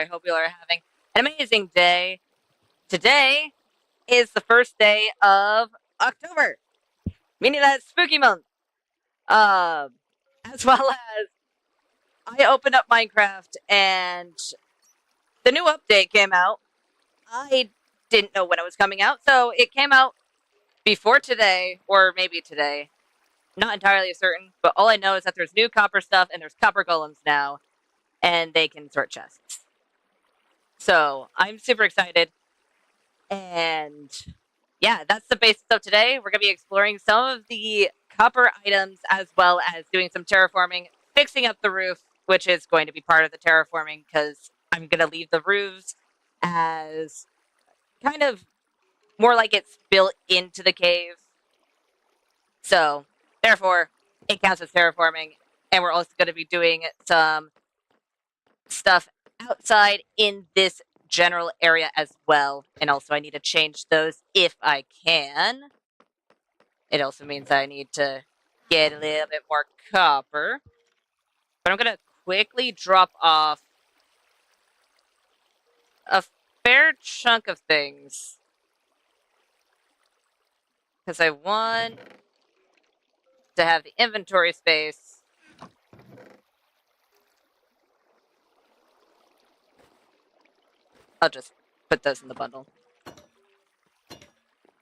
I hope you are having an amazing day. Today is the first day of October, meaning that it's spooky month. Um, as well as I opened up Minecraft and the new update came out. I didn't know when it was coming out, so it came out before today, or maybe today. Not entirely certain, but all I know is that there's new copper stuff and there's copper golems now, and they can sort chests. So I'm super excited. And yeah, that's the basis of today. We're going to be exploring some of the copper items as well as doing some terraforming, fixing up the roof, which is going to be part of the terraforming because I'm going to leave the roofs as kind of more like it's built into the cave. So, therefore, it counts as terraforming. And we're also going to be doing some stuff outside in this general area as well. And also, I need to change those if I can. It also means I need to get a little bit more copper. But I'm going to quickly drop off a fair chunk of things. Because I want to have the inventory space. I'll just put those in the bundle.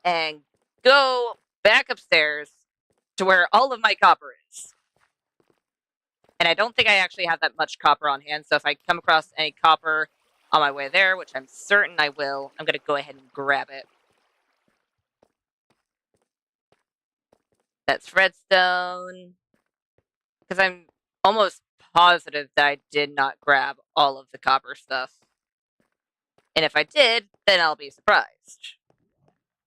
And go back upstairs to where all of my copper is. And I don't think I actually have that much copper on hand, so if I come across any copper on my way there, which I'm certain I will, I'm going to go ahead and grab it. That's redstone. Because I'm almost positive that I did not grab all of the copper stuff. And if I did, then I'll be surprised.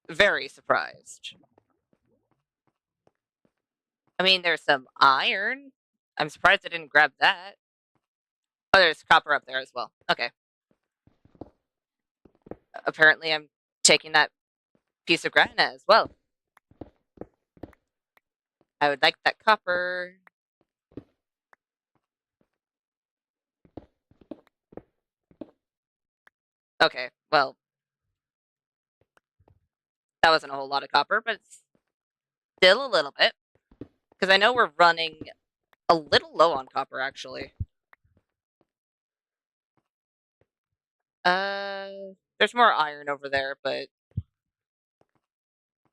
Very surprised. I mean, there's some iron. I'm surprised I didn't grab that. Oh, there's copper up there as well. Okay. Apparently, I'm taking that piece of granite as well. I would like that copper. Okay, well, that wasn't a whole lot of copper, but still a little bit. Because I know we're running a little low on copper, actually. There's more iron over there, but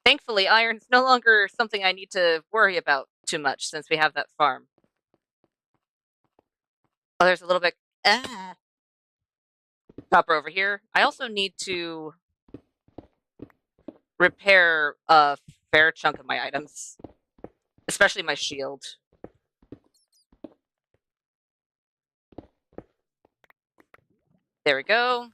thankfully, iron's no longer something I need to worry about too much since we have that farm. Oh, there's a little bit copper over here. I also need to repair a fair chunk of my items, especially my shield. There we go.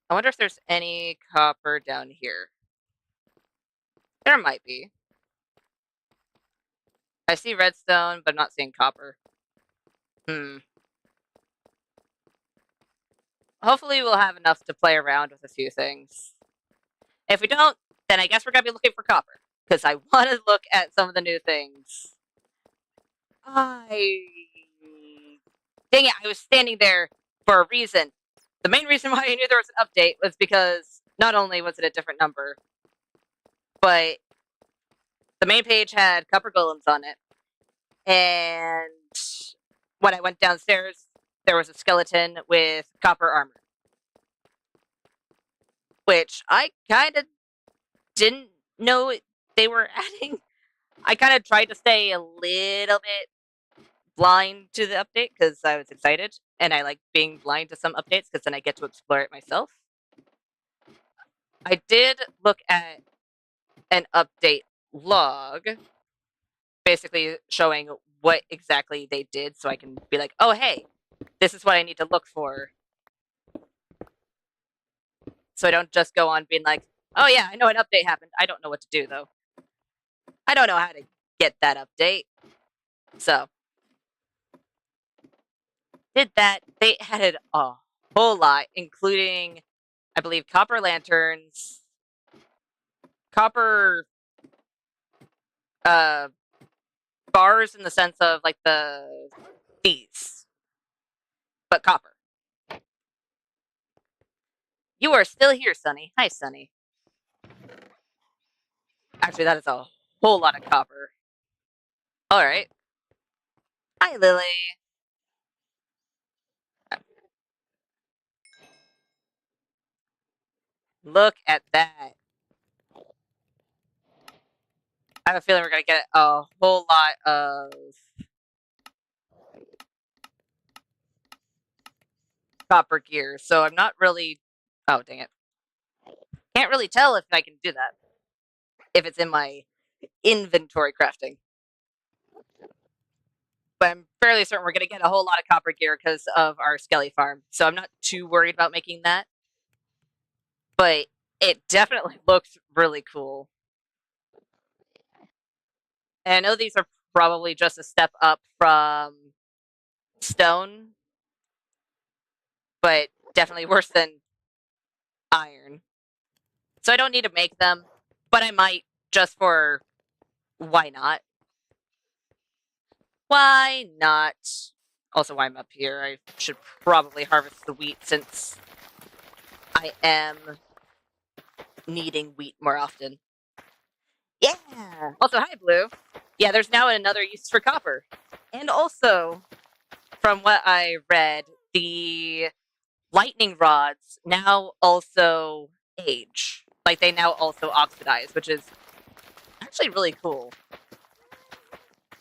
I wonder if there's any copper down here. There might be. I see redstone, but I'm not seeing copper. Hopefully we'll have enough to play around with a few things. If we don't, then I guess we're going to be looking for copper. Because I want to look at some of the new things. Dang it, I was standing there for a reason. The main reason why I knew there was an update was because not only was it a different number, but the main page had copper golems on it. And when I went downstairs, there was a skeleton with copper armor. Which I kind of didn't know they were adding. I kind of tried to stay a little bit blind to the update because I was excited. And I like being blind to some updates because then I get to explore it myself. I did look at an update log, basically showing what exactly they did so I can be like, oh, hey, this is what I need to look for. So I don't just go on being like, oh yeah, I know an update happened. I don't know what to do though. I don't know how to get that update. So did that. They added a whole lot, including, I believe, copper lanterns, copper bars in the sense of like these, but copper. You are still here, Sunny. Hi, Sunny. Actually, that is a whole lot of copper. All right. Hi, Lily. Look at that. I have a feeling we're gonna get a whole lot of copper gear, so I'm not really. Oh, dang it. Can't really tell if I can do that. If it's in my inventory crafting. But I'm fairly certain we're gonna get a whole lot of copper gear because of our skelly farm. So I'm not too worried about making that. But it definitely looks really cool. And I know these are probably just a step up from stone, but definitely worse than iron. So I don't need to make them, but I might just for why not? Why not? Also, while I'm up here, I should probably harvest the wheat since I am needing wheat more often. Yeah! Also, hi, Blue. Yeah, there's now another use for copper. And also, from what I read, the lightning rods now also age. Like, they now also oxidize, which is actually really cool.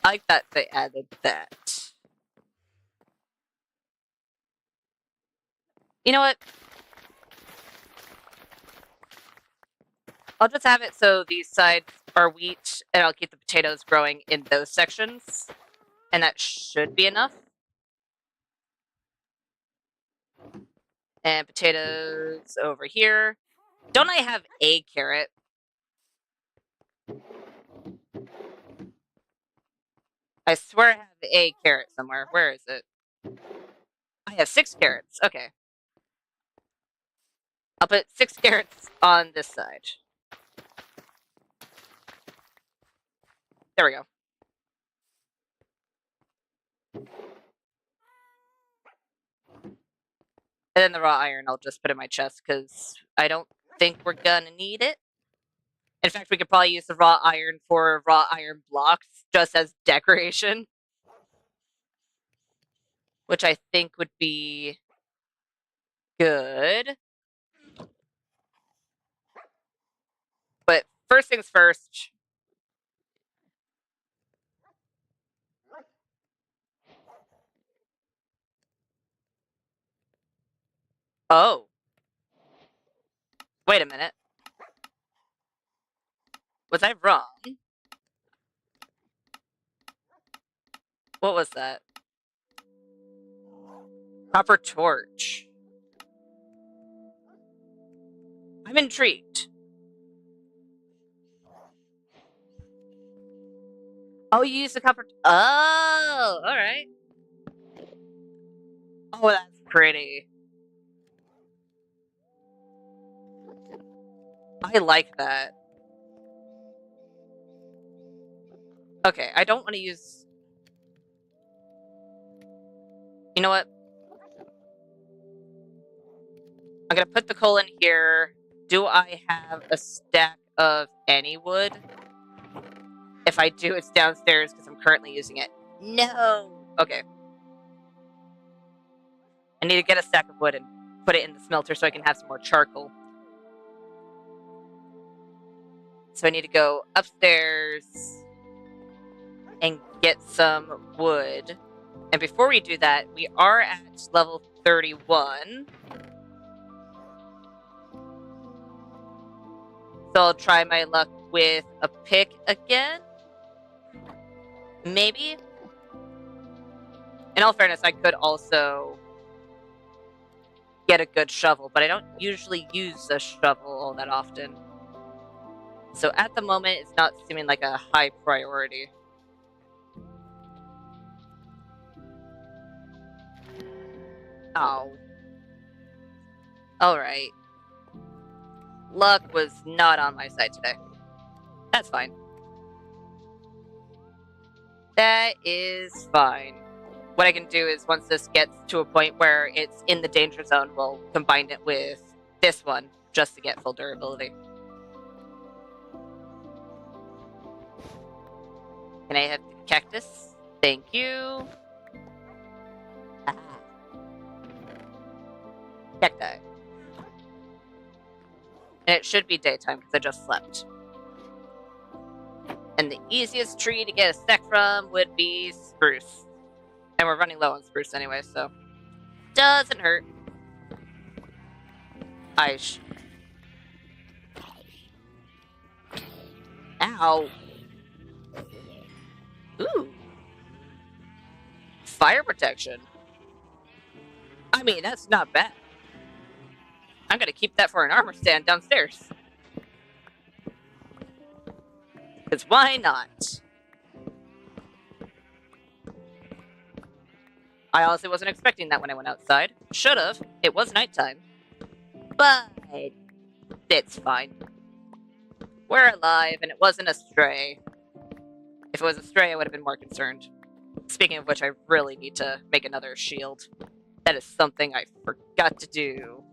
I like that they added that. You know what? I'll just have it so these sides are wheat, and I'll keep the potatoes growing in those sections. And that should be enough. And potatoes over here. Don't I have a carrot? I swear I have a carrot somewhere. Where is it? I have 6 carrots. Okay. I'll put 6 carrots on this side. There we go. And then the raw iron I'll just put in my chest because I don't think we're gonna need it. In fact, we could probably use the raw iron for raw iron blocks just as decoration. Which I think would be good. But first things first. Oh. Wait a minute. Was I wrong? What was that? Copper torch. I'm intrigued. Oh, you use the copper. Oh, all right. Oh, that's pretty. I like that. Okay, I don't want to use. You know what? I'm gonna put the coal in here. Do I have a stack of any wood? If I do, it's downstairs because I'm currently using it. No. Okay. I need to get a stack of wood and put it in the smelter so I can have some more charcoal. So I need to go upstairs and get some wood. And before we do that, we are at level 31. So I'll try my luck with a pick again. Maybe. In all fairness, I could also get a good shovel, but I don't usually use a shovel all that often. So at the moment, it's not seeming like a high priority. Oh. Alright. Luck was not on my side today. That's fine. That is fine. What I can do is once this gets to a point where it's in the danger zone, we'll combine it with this one just to get full durability. Can I have the cactus? Thank you. Ah. Cacti. And it should be daytime because I just slept. And the easiest tree to get a stack from would be spruce. And we're running low on spruce anyway, so doesn't hurt. Ow. Ooh. Fire protection. I mean, that's not bad. I'm gonna keep that for an armor stand downstairs. Because why not? I honestly wasn't expecting that when I went outside. Should've. It was nighttime. But it's fine. We're alive, and it wasn't a stray. If it was a stray, I would have been more concerned. Speaking of which, I really need to make another shield. That is something I forgot to do.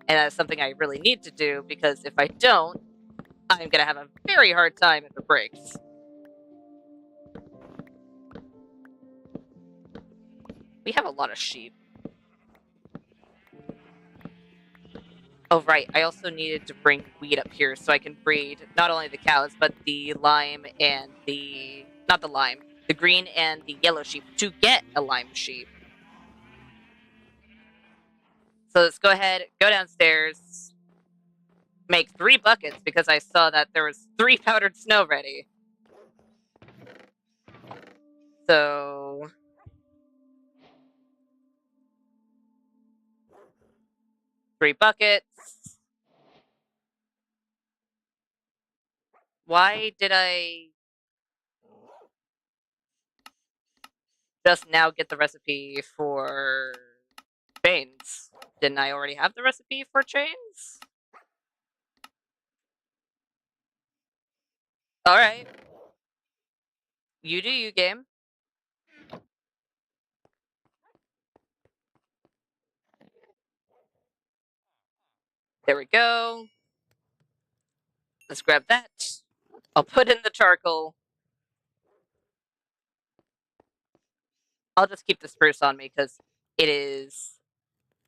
And that is something I really need to do, because if I don't, I'm gonna have a very hard time if it breaks. We have a lot of sheep. Oh, right. I also needed to bring wheat up here so I can breed not only the cows, but the lime and the... Not the lime. The green and the yellow sheep to get a lime sheep. So let's go ahead, go downstairs, make 3 buckets because I saw that there was 3 powdered snow ready. So... Three buckets. Why did I just now get the recipe for chains? Didn't I already have the recipe for chains? Alright. You do you, game. There we go. Let's grab that. I'll put in the charcoal. I'll just keep the spruce on me because it is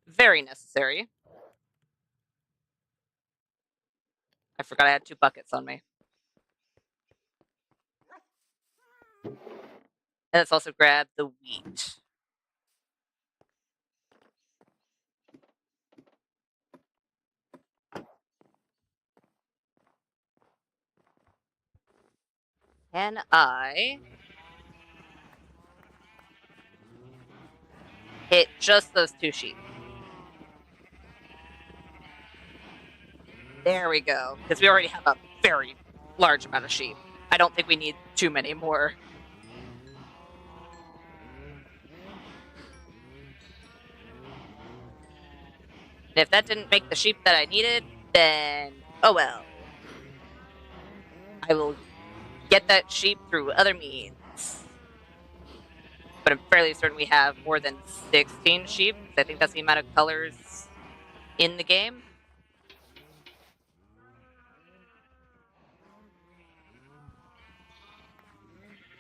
very necessary. I forgot I had 2 buckets on me. And let's also grab the wheat. Can I hit just those 2 sheep? There we go. Because we already have a very large amount of sheep. I don't think we need too many more. And if that didn't make the sheep that I needed, then oh well. I will get that sheep through other means. But I'm fairly certain we have more than 16 sheep. I think that's the amount of colors in the game.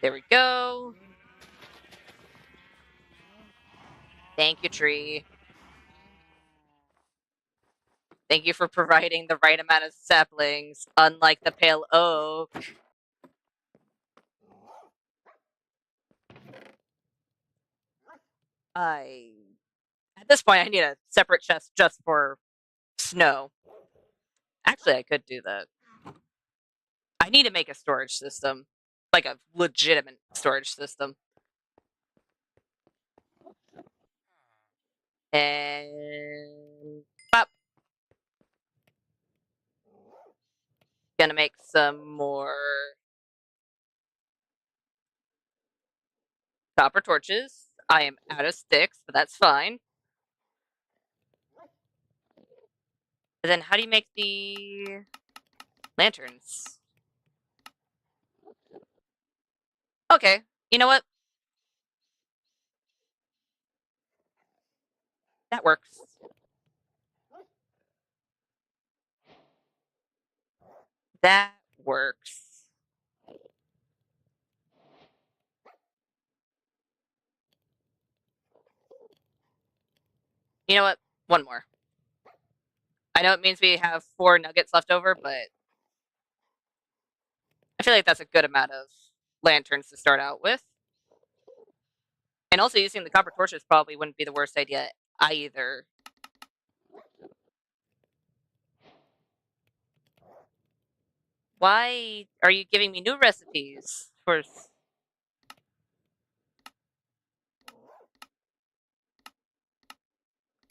There we go. Thank you, tree. Thank you for providing the right amount of saplings, unlike the pale oak. At this point, I need a separate chest just for snow. Actually, I could do that. I need to make a storage system, like a legitimate storage system. And pop. Gonna make some more copper torches. I am out of sticks, but that's fine. And then how do you make the lanterns? Okay, you know what? That works. That works. You know what? One more. I know it means we have 4 nuggets left over, but I feel like that's a good amount of lanterns to start out with. And also using the copper torches probably wouldn't be the worst idea either. Why are you giving me new recipes for?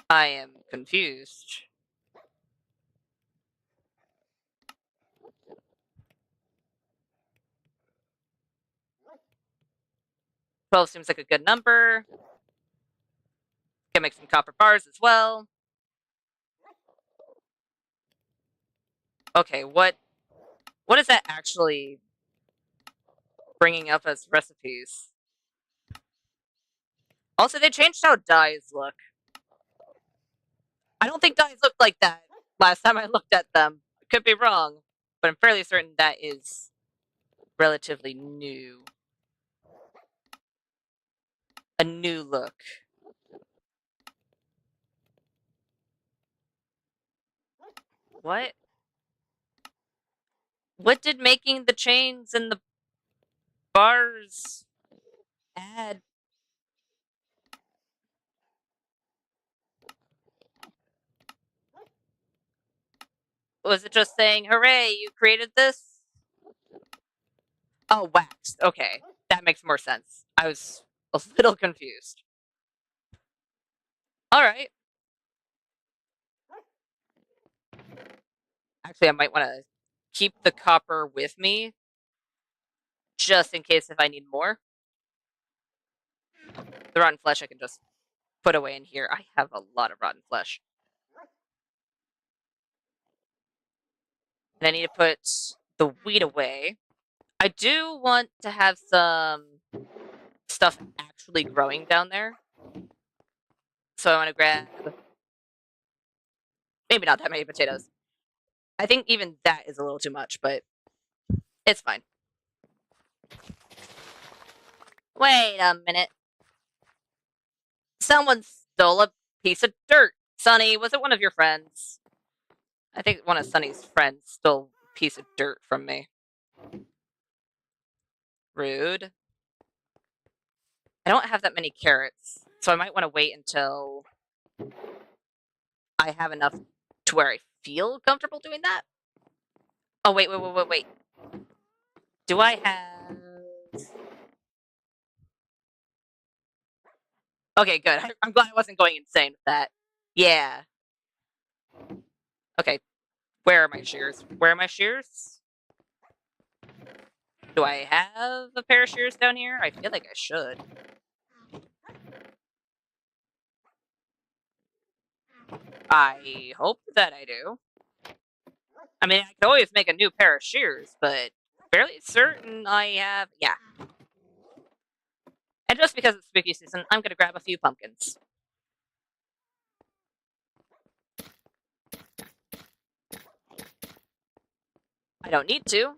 I am confused. 12 seems like a good number. Can make some copper bars as well. Okay, what is that actually bringing up as recipes? Also, they changed how dyes look. I don't think dyes looked like that last time I looked at them. I could be wrong, but I'm fairly certain that is relatively new. A new look. What? What did making the chains and the bars add? Was it just saying, hooray, you created this? Oh, waxed. Okay. That makes more sense. I was a little confused. Alright. Actually, I might want to keep the copper with me, just in case if I need more. The rotten flesh I can just put away in here. I have a lot of rotten flesh. And I need to put the wheat away. I do want to have some stuff actually growing down there. So I want to grab maybe not that many potatoes. I think even that is a little too much, but it's fine. Wait a minute. Someone stole a piece of dirt. Sonny, was it one of your friends? I think one of Sonny's friends stole a piece of dirt from me. Rude. I don't have that many carrots, so I might want to wait until I have enough to where I feel comfortable doing that. Oh, wait. Do I have... Okay, good. I'm glad I wasn't going insane with that. Yeah. Okay, where are my shears? Where are my shears? Do I have a pair of shears down here? I feel like I should. I hope that I do. I mean, I could always make a new pair of shears, but fairly certain I have... Yeah. And just because it's spooky season, I'm gonna grab a few pumpkins. I don't need to.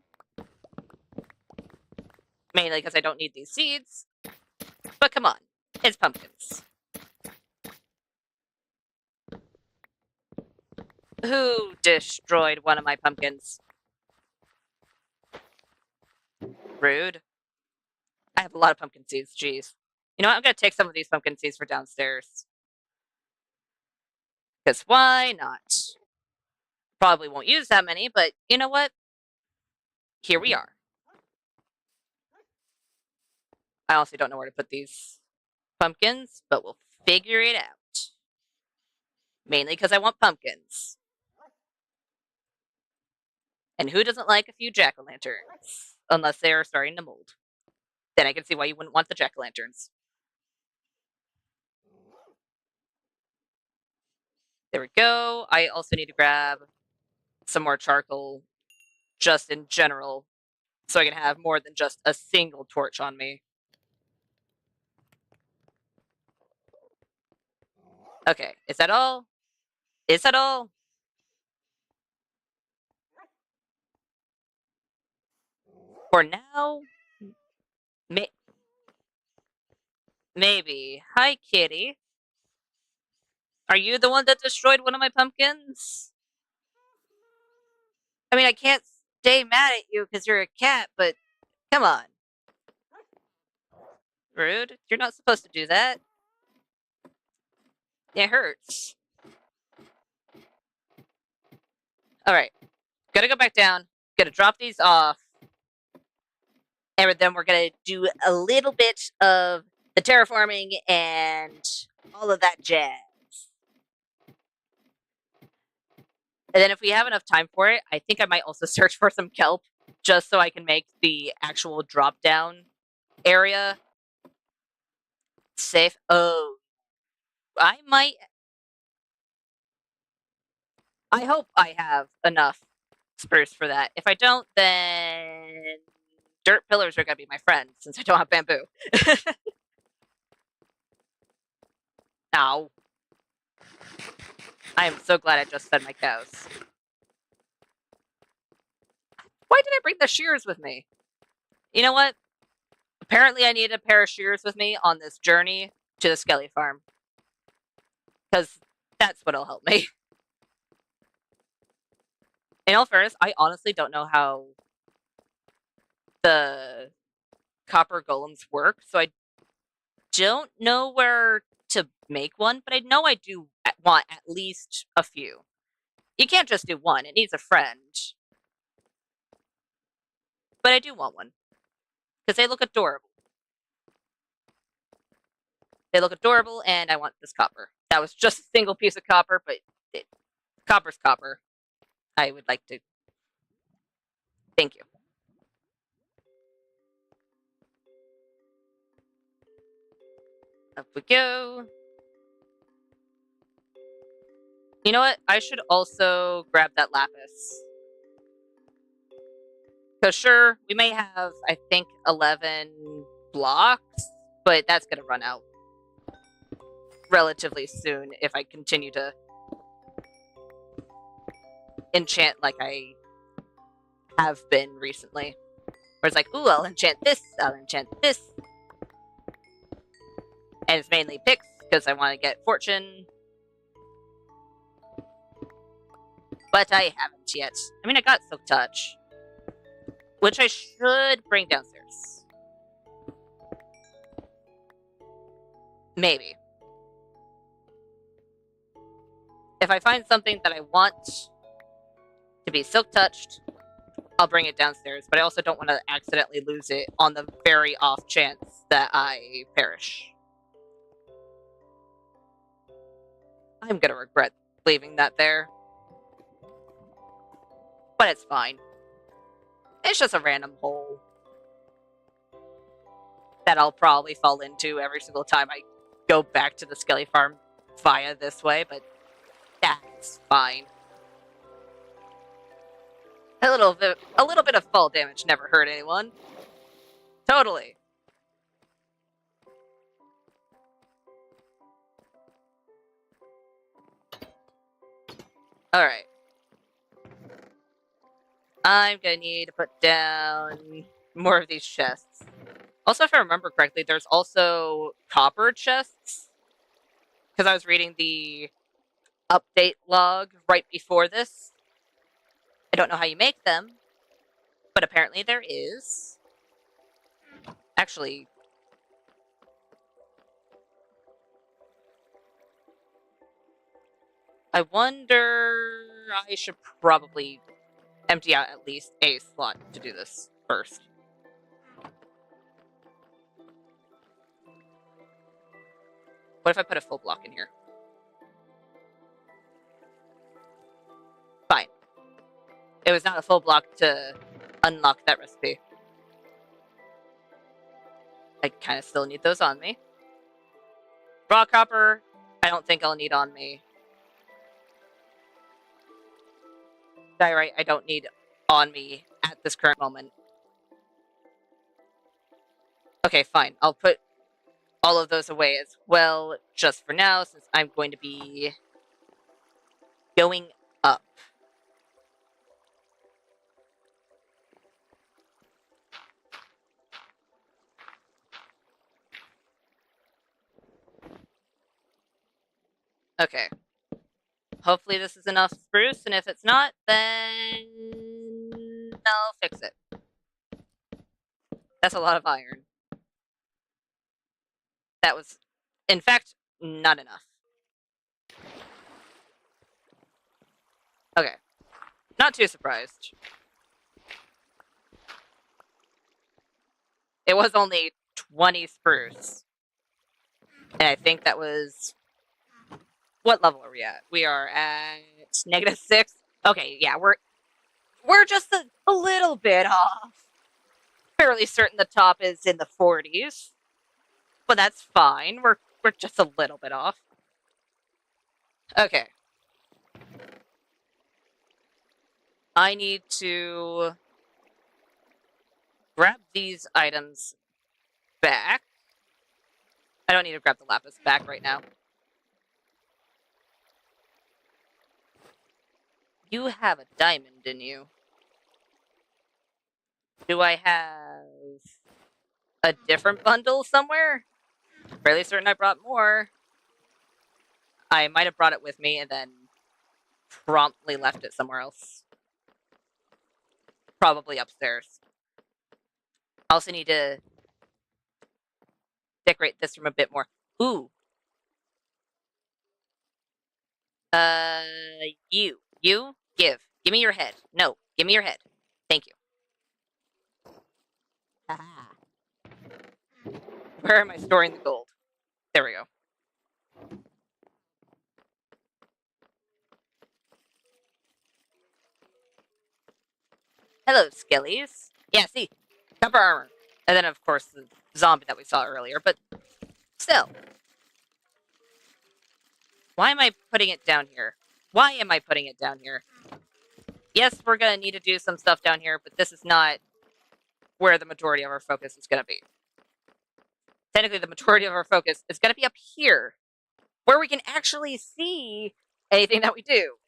Mainly because I don't need these seeds. But come on, it's pumpkins. Who destroyed one of my pumpkins? Rude. I have a lot of pumpkin seeds, jeez. You know what, I'm gonna take some of these pumpkin seeds for downstairs. Because why not? Probably won't use that many, but you know what? Here we are. I honestly don't know where to put these pumpkins, but we'll figure it out. Mainly because I want pumpkins. And who doesn't like a few jack-o'-lanterns? Unless they are starting to mold. Then I can see why you wouldn't want the jack-o'-lanterns. There we go. I also need to grab some more charcoal, just in general, so I can have more than just a single torch on me. Okay, is that all? Is that all? For now? May maybe. Hi, kitty. Are you the one that destroyed one of my pumpkins? I mean, I can't stay mad at you because you're a cat, but come on. Rude. You're not supposed to do that. It hurts. Alright. Gotta go back down. Gotta drop these off. And then we're gonna do a little bit of the terraforming and all of that jazz. And then if we have enough time for it, I think I might also search for some kelp just so I can make the actual drop down area safe. Oh, I might. I hope I have enough spruce for that. If I don't, then dirt pillars are gonna be my friend since I don't have bamboo. Ow. I am so glad I just fed my cows. Why did I bring the shears with me? You know what? Apparently I need a pair of shears with me on this journey to the skelly farm. Because that's what'll help me. In all fairness, I honestly don't know how the copper golems work, so I don't know where to make one, but I know I do want at least a few. You can't just do one, it needs a friend. But I do want one. Because they look adorable. They look adorable, and I want this copper. That was just a single piece of copper, but copper's copper. I would like to... Thank you. Up we go. You know what? I should also grab that lapis. Because sure, we may have, I think, 11 blocks, but that's going to run out relatively soon if I continue to enchant like I have been recently. Where it's like, ooh, I'll enchant this, I'll enchant this. And it's mainly picks, because I want to get fortune. But I haven't yet. I mean, I got Silk Touch. Which I should bring downstairs. Maybe. If I find something that I want to be silk touched, I'll bring it downstairs. But I also don't want to accidentally lose it on the very off chance that I perish. I'm gonna regret leaving that there. But it's fine. It's just a random hole that I'll probably fall into every single time I go back to the skelly farm via this way, but that's fine. A little bit of fall damage never hurt anyone. Totally. Alright. I'm gonna need to put down more of these chests. Also, if I remember correctly, there's also copper chests. Because I was reading the update log right before this. I don't know how you make them, but apparently there is. Actually, I wonder... I should probably empty out at least a slot to do this first. What if I put a full block in here? Fine. It was not a full block to unlock that recipe. I kind of still need those on me. Raw copper, I don't think I'll need on me. Diorite, I don't need on me at this current moment. Okay, fine. I'll put all of those away as well, just for now, since I'm going to be going up. Okay. Hopefully this is enough spruce, and if it's not, then I'll fix it. That's a lot of iron. That was, in fact, not enough. Okay. Not too surprised. It was only 20 spruce. And I think that was... What level are we at? We are at -6. Okay, yeah, we're just a little bit off. Fairly certain the top is in the 40s. But that's fine. We're just a little bit off. Okay. I need to grab these items back. I don't need to grab the lapis back right now. You have a diamond in you. Do I have a different bundle somewhere? Fairly certain I brought more. I might have brought it with me and then promptly left it somewhere else. Probably upstairs. I also need to decorate this room a bit more. Ooh. You. Give. Give me your head. No, give me your head. Thank you. Ah. Where am I storing the gold? There we go. Hello, skellies. Yeah, see, copper armor. And then, of course, the zombie that we saw earlier, but still. Why am I putting it down here? Why am I putting it down here? Yes, we're going to need to do some stuff down here, but this is not where the majority of our focus is going to be. Technically, the majority of our focus is going to be up here, where we can actually see anything that we do.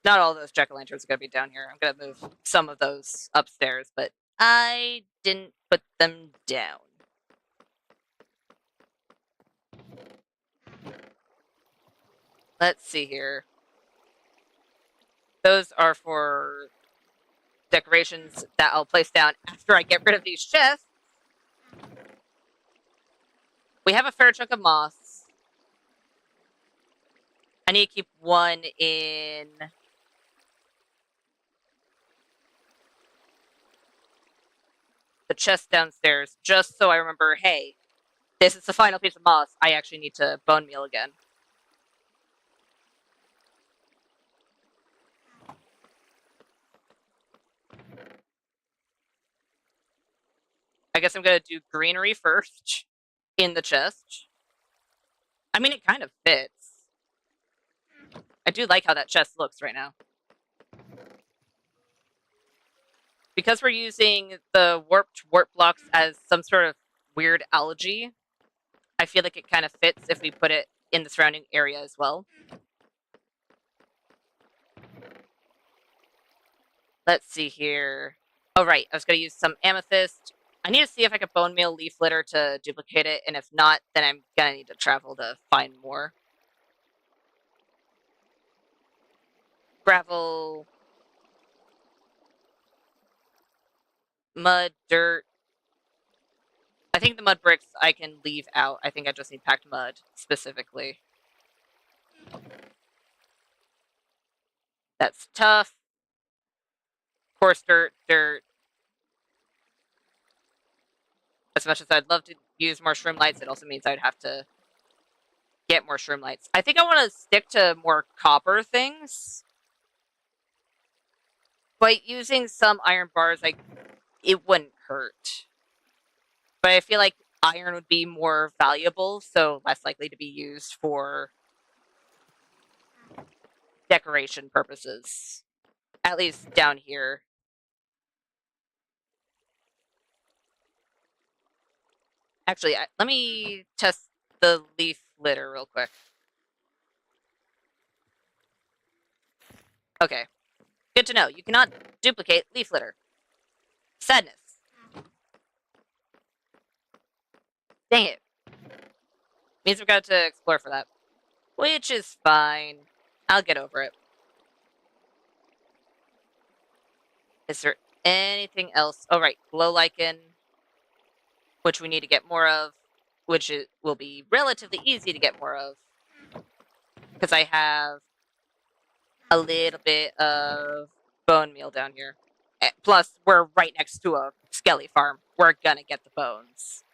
Not all those jack-o'-lanterns are going to be down here. I'm going to move some of those upstairs, but I didn't put them down. Let's see here. Those are for decorations that I'll place down after I get rid of these chests. We have a fair chunk of moss. I need to keep one in the chest downstairs, just so I remember, hey, this is the final piece of moss. I actually need to bone meal again. I guess I'm going to do greenery first in the chest. I mean, it kind of fits. I do like how that chest looks right now. Because we're using the warped warp blocks as some sort of weird algae, I feel like it kind of fits if we put it in the surrounding area as well. Let's see here. Oh, right. I was going to use some amethyst. I need to see if I can bone meal leaf litter to duplicate it, and if not, then I'm going to need to travel to find more. Gravel. Mud, dirt. I think the mud bricks I can leave out. I think I just need packed mud, specifically. That's tough. Coarse dirt, dirt. As much as I'd love to use more shroom lights, it also means I'd have to get more shroom lights. I think I want to stick to more copper things. But using some iron bars, it wouldn't hurt. But I feel like iron would be more valuable, so less likely to be used for decoration purposes. At least down here. Actually, let me test the leaf litter real quick. Okay. Good to know. You cannot duplicate leaf litter. Sadness. Dang it. Means we've got to explore for that. Which is fine. I'll get over it. Is there anything else? Oh, right. Glow lichen, which we need to get more of, which will be relatively easy to get more of. Because I have a little bit of bone meal down here. Plus, we're right next to a skelly farm. We're gonna get the bones.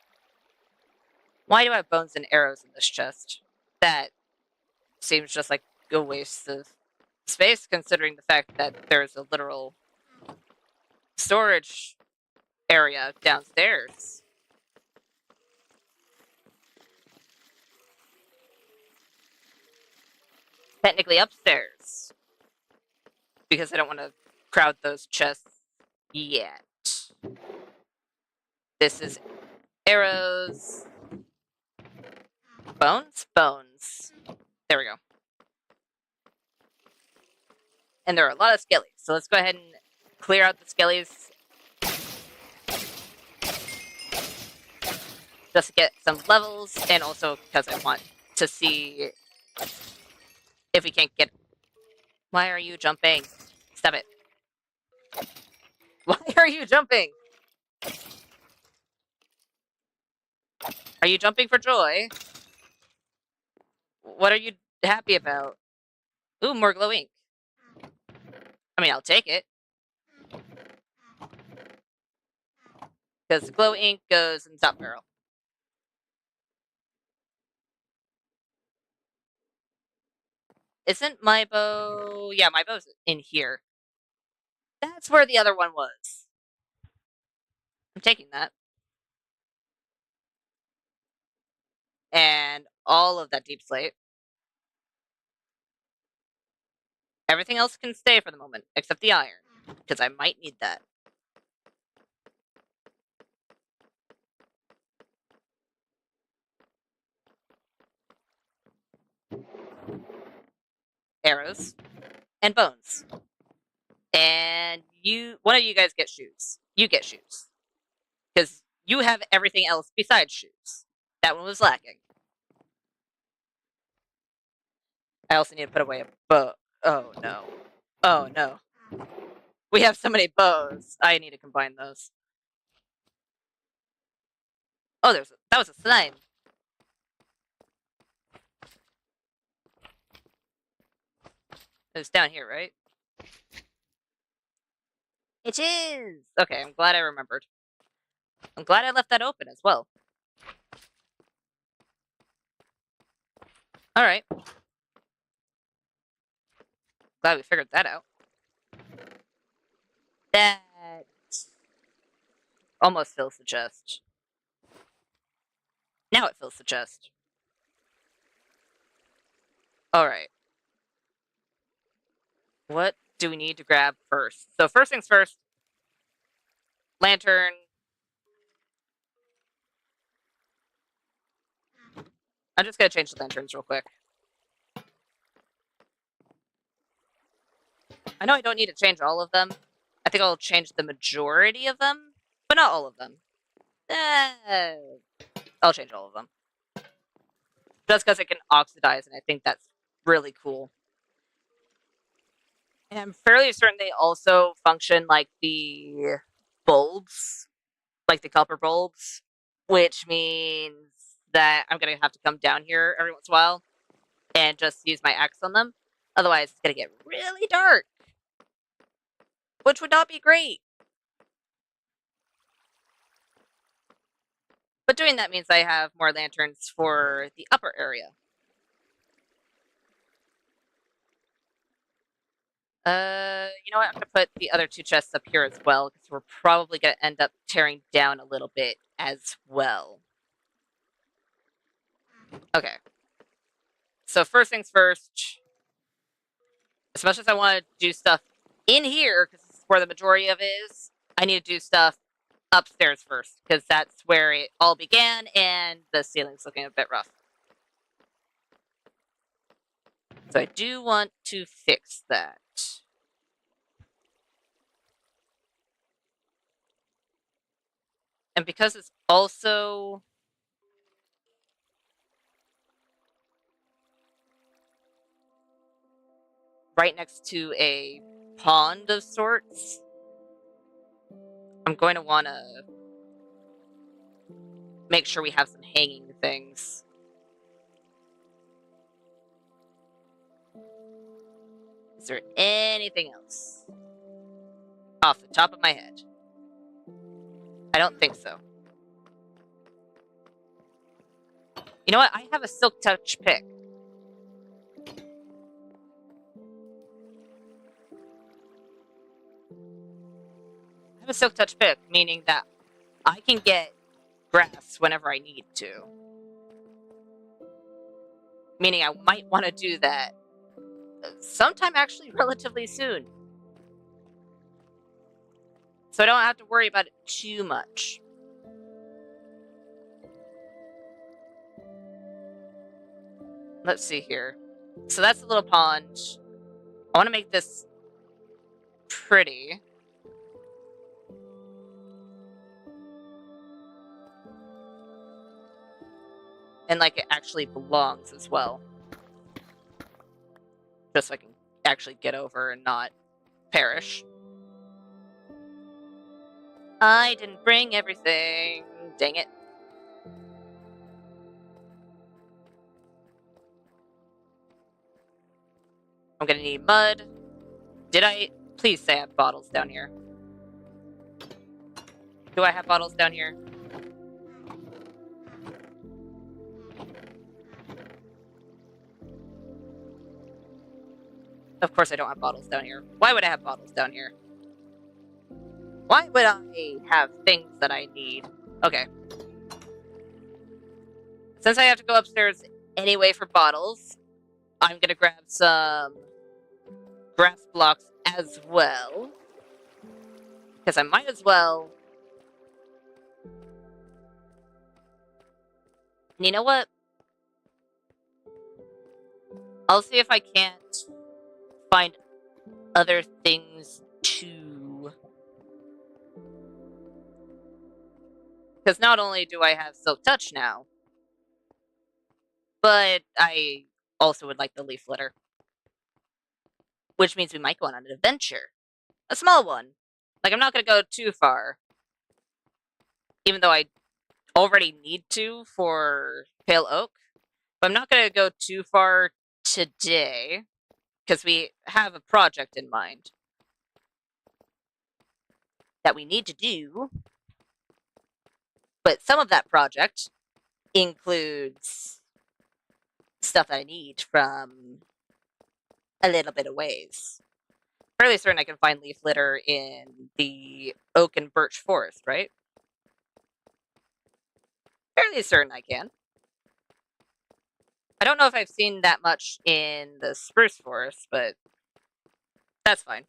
Why do I have bones and arrows in this chest? That seems just like a waste of space, considering the fact that there's a literal storage area downstairs. Technically upstairs. Because I don't want to crowd those chests yet. This is arrows. Bones? Bones. There we go. And there are a lot of skellies, so let's go ahead and clear out the skellies. Just to get some levels, and also because I want to see if we can't get... Why are you jumping? Stop it. Why are you jumping? Are you jumping for joy? What are you happy about? Ooh, more glow ink. I mean, I'll take it. Because glow ink goes in the top barrel. Isn't my bow... Yeah, my bow's in here. That's where the other one was. I'm taking that. And all of that deep slate. Everything else can stay for the moment, except the iron. Because I might need that. Arrows. And bones. And one of you guys get shoes. You get shoes. Because you have everything else besides shoes. That one was lacking. I also need to put away a bow. Oh, no. Oh, no. We have so many bows. I need to combine those. Oh, that was a slime. It's down here, right? It is! Okay, I'm glad I remembered. I'm glad I left that open as well. Alright. Glad we figured that out. That almost fills the chest. Now it fills the chest. Alright. What do we need to grab first? So first things first. Lantern. I'm just gonna change the lanterns real quick. I know I don't need to change all of them. I think I'll change the majority of them, but not all of them. I'll change all of them. Just because it can oxidize, and I think that's really cool. And I'm fairly certain they also function like the bulbs, like the copper bulbs, which means that I'm going to have to come down here every once in a while and just use my axe on them. Otherwise, it's going to get really dark, which would not be great. But doing that means I have more lanterns for the upper area. You know what? I'm gonna put the other two chests up here as well, because we're probably gonna end up tearing down a little bit as well. Okay. So first things first, as much as I want to do stuff in here, because this is where the majority of it is, I need to do stuff upstairs first, because that's where it all began, and the ceiling's looking a bit rough. So I do want to fix that. And because it's also right next to a pond of sorts, I'm going to want to make sure we have some hanging things. Is there anything else off the top of my head? I don't think so. You know what? I have a silk touch pick. I have a silk touch pick, meaning that I can get grass whenever I need to. Meaning I might want to do that sometime actually relatively soon. So I don't have to worry about it too much. Let's see here. So that's a little pond. I want to make this pretty. And like it actually belongs as well. Just so I can actually get over and not perish. I didn't bring everything. Dang it. I'm gonna need mud. Did I? Please say I have bottles down here. Do I have bottles down here? Of course I don't have bottles down here. Why would I have bottles down here? Why would I have things that I need? Okay. Since I have to go upstairs anyway for bottles, I'm gonna grab some grass blocks as well. Because I might as well. And you know what? I'll see if I can't find other things to. Because not only do I have Silk Touch now, but I also would like the leaf litter. Which means we might go on an adventure. A small one. Like, I'm not going to go too far. Even though I already need to for Pale Oak. But I'm not going to go too far today. Because we have a project in mind that we need to do. But some of that project includes stuff that I need from a little bit of ways. Fairly certain I can find leaf litter in the oak and birch forest, right? Fairly certain I can. I don't know if I've seen that much in the spruce forest, but that's fine.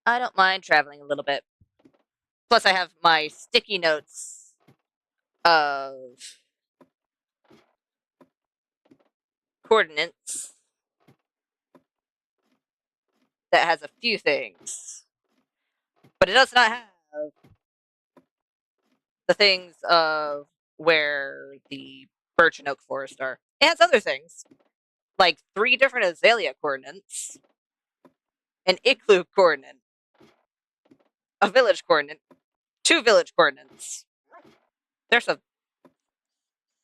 I don't mind traveling a little bit. Plus, I have my sticky notes of coordinates that has a few things. But it does not have the things of where the birch and oak forest are. It has other things, like 3 different azalea coordinates, an igloo coordinate, a village coordinate, 2 village coordinates. There's a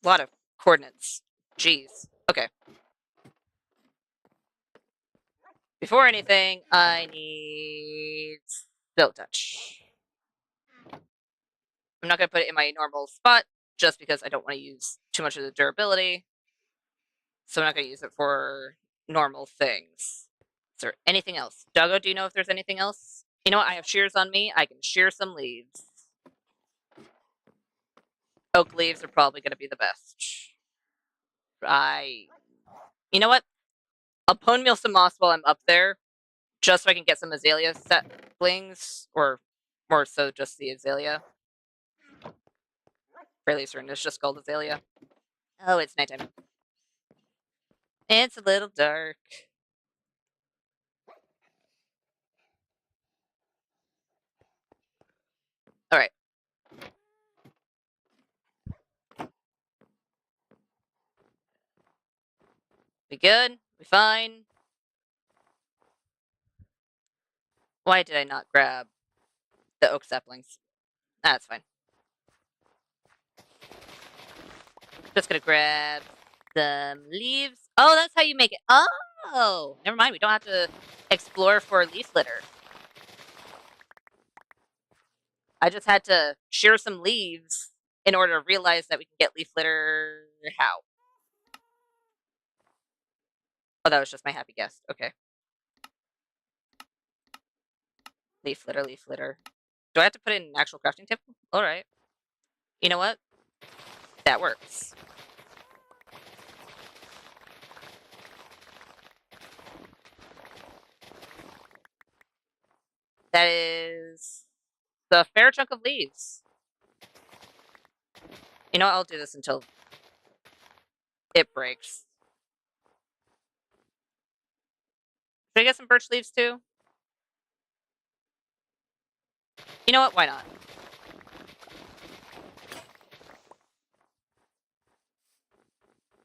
lot of coordinates. Jeez. Okay. Before anything, I need Silk Touch. I'm not going to put it in my normal spot, just because I don't want to use too much of the durability. So I'm not going to use it for normal things. Is there anything else? Doggo, do you know if there's anything else? You know what? I have shears on me. I can shear some leaves. Oak leaves are probably going to be the best. You know what? I'll bone meal some moss while I'm up there, just so I can get some azalea saplings, or more so just the azalea. Fairly certain it's just called azalea. Oh, it's nighttime. It's a little dark. Alright. We good? We fine? Why did I not grab the oak saplings? That's fine. Just gonna grab some leaves. Oh, that's how you make it. Oh, never mind. We don't have to explore for leaf litter. I just had to shear some leaves in order to realize that we can get leaf litter. How? Oh, that was just my happy guess. Okay. Leaf litter, leaf litter. Do I have to put in an actual crafting table? Alright. You know what? That works. That is the fair chunk of leaves. You know what? I'll do this until it breaks. Should I get some birch leaves too? You know what? Why not?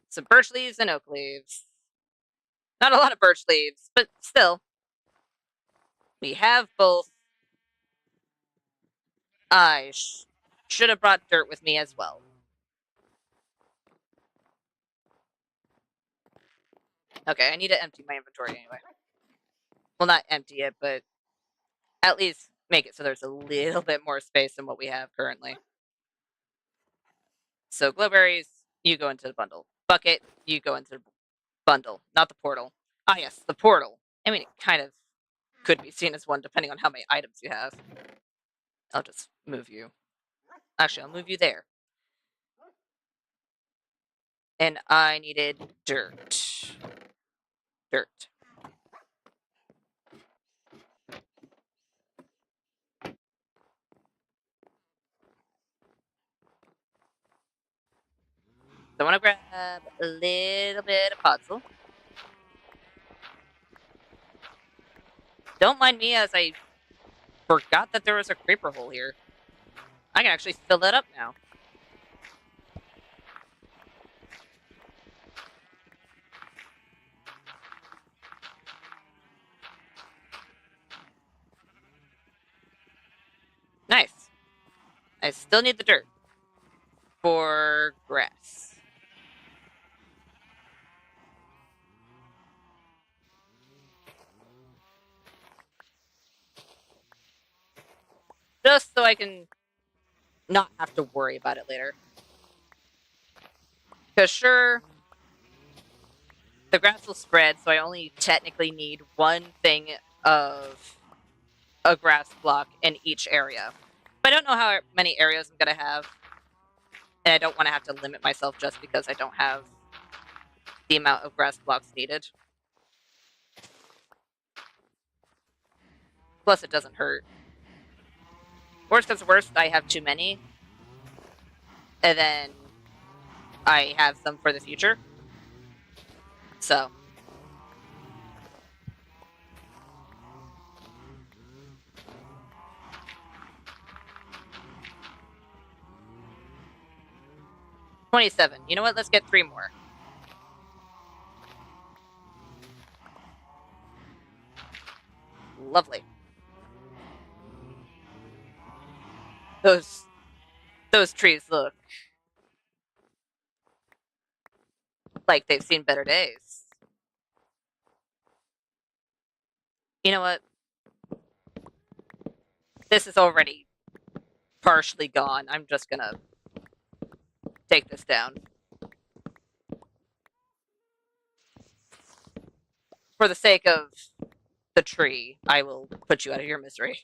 Some birch leaves and oak leaves. Not a lot of birch leaves, but still. We have both. I should have brought dirt with me as well. Okay, I need to empty my inventory anyway. Well, not empty it, but at least make it so there's a little bit more space than what we have currently. So glowberries, you go into the bundle. Bucket, you go into the bundle, not the portal. Ah, yes, the portal. I mean, it kind of could be seen as one depending on how many items you have. I'll just move you. Actually, I'll move you there. And I needed dirt. Dirt. So I want to grab a little bit of podzol. Don't mind me as I forgot that there was a creeper hole here. I can actually fill that up now. Nice. I still need the dirt for grass. Just so I can not have to worry about it later. Because sure, the grass will spread, so I only technically need one thing of a grass block in each area. But I don't know how many areas I'm going to have. And I don't want to have to limit myself just because I don't have the amount of grass blocks needed. Plus, it doesn't hurt. Worst comes to worst, I have too many. And then I have some for the future. So. $27. You know what? Let's get 3 more. Lovely. Those trees look like they've seen better days. You know what? This is already partially gone. I'm just gonna take this down. For the sake of the tree, I will put you out of your misery.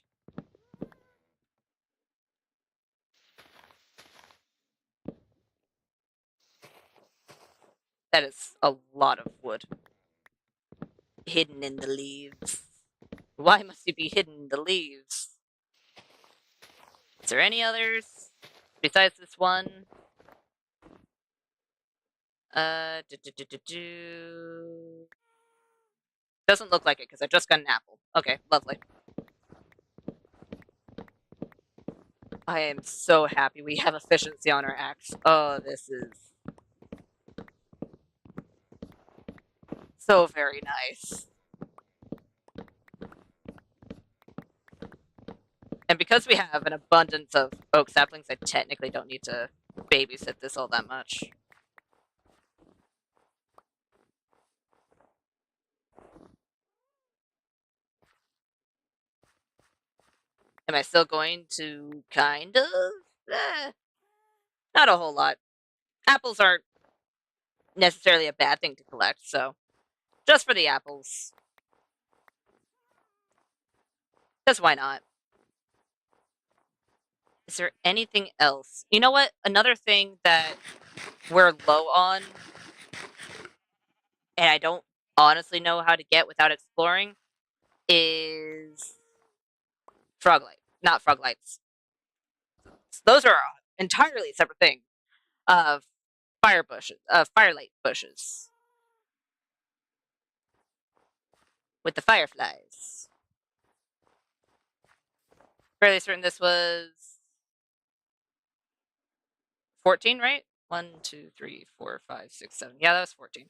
That is a lot of wood. Hidden in the leaves. Why must you be hidden in the leaves? Is there any others besides this one? Doesn't look like it because I just got an apple. Okay, lovely. I am so happy we have efficiency on our axe. Oh, this is so very nice. And because we have an abundance of oak saplings, I technically don't need to babysit this all that much. Am I still going to kind of? Not a whole lot. Apples aren't necessarily a bad thing to collect, so just for the apples. Because why not? Is there anything else? You know what? Another thing that we're low on, and I don't honestly know how to get without exploring, is frog light. Not frog lights. Those are an entirely separate thing. Fire bushes, firelight bushes with the fireflies. Fairly certain this was 14, right? 1, 2, 3, 4, 5, 6, 7. Yeah, that was 14.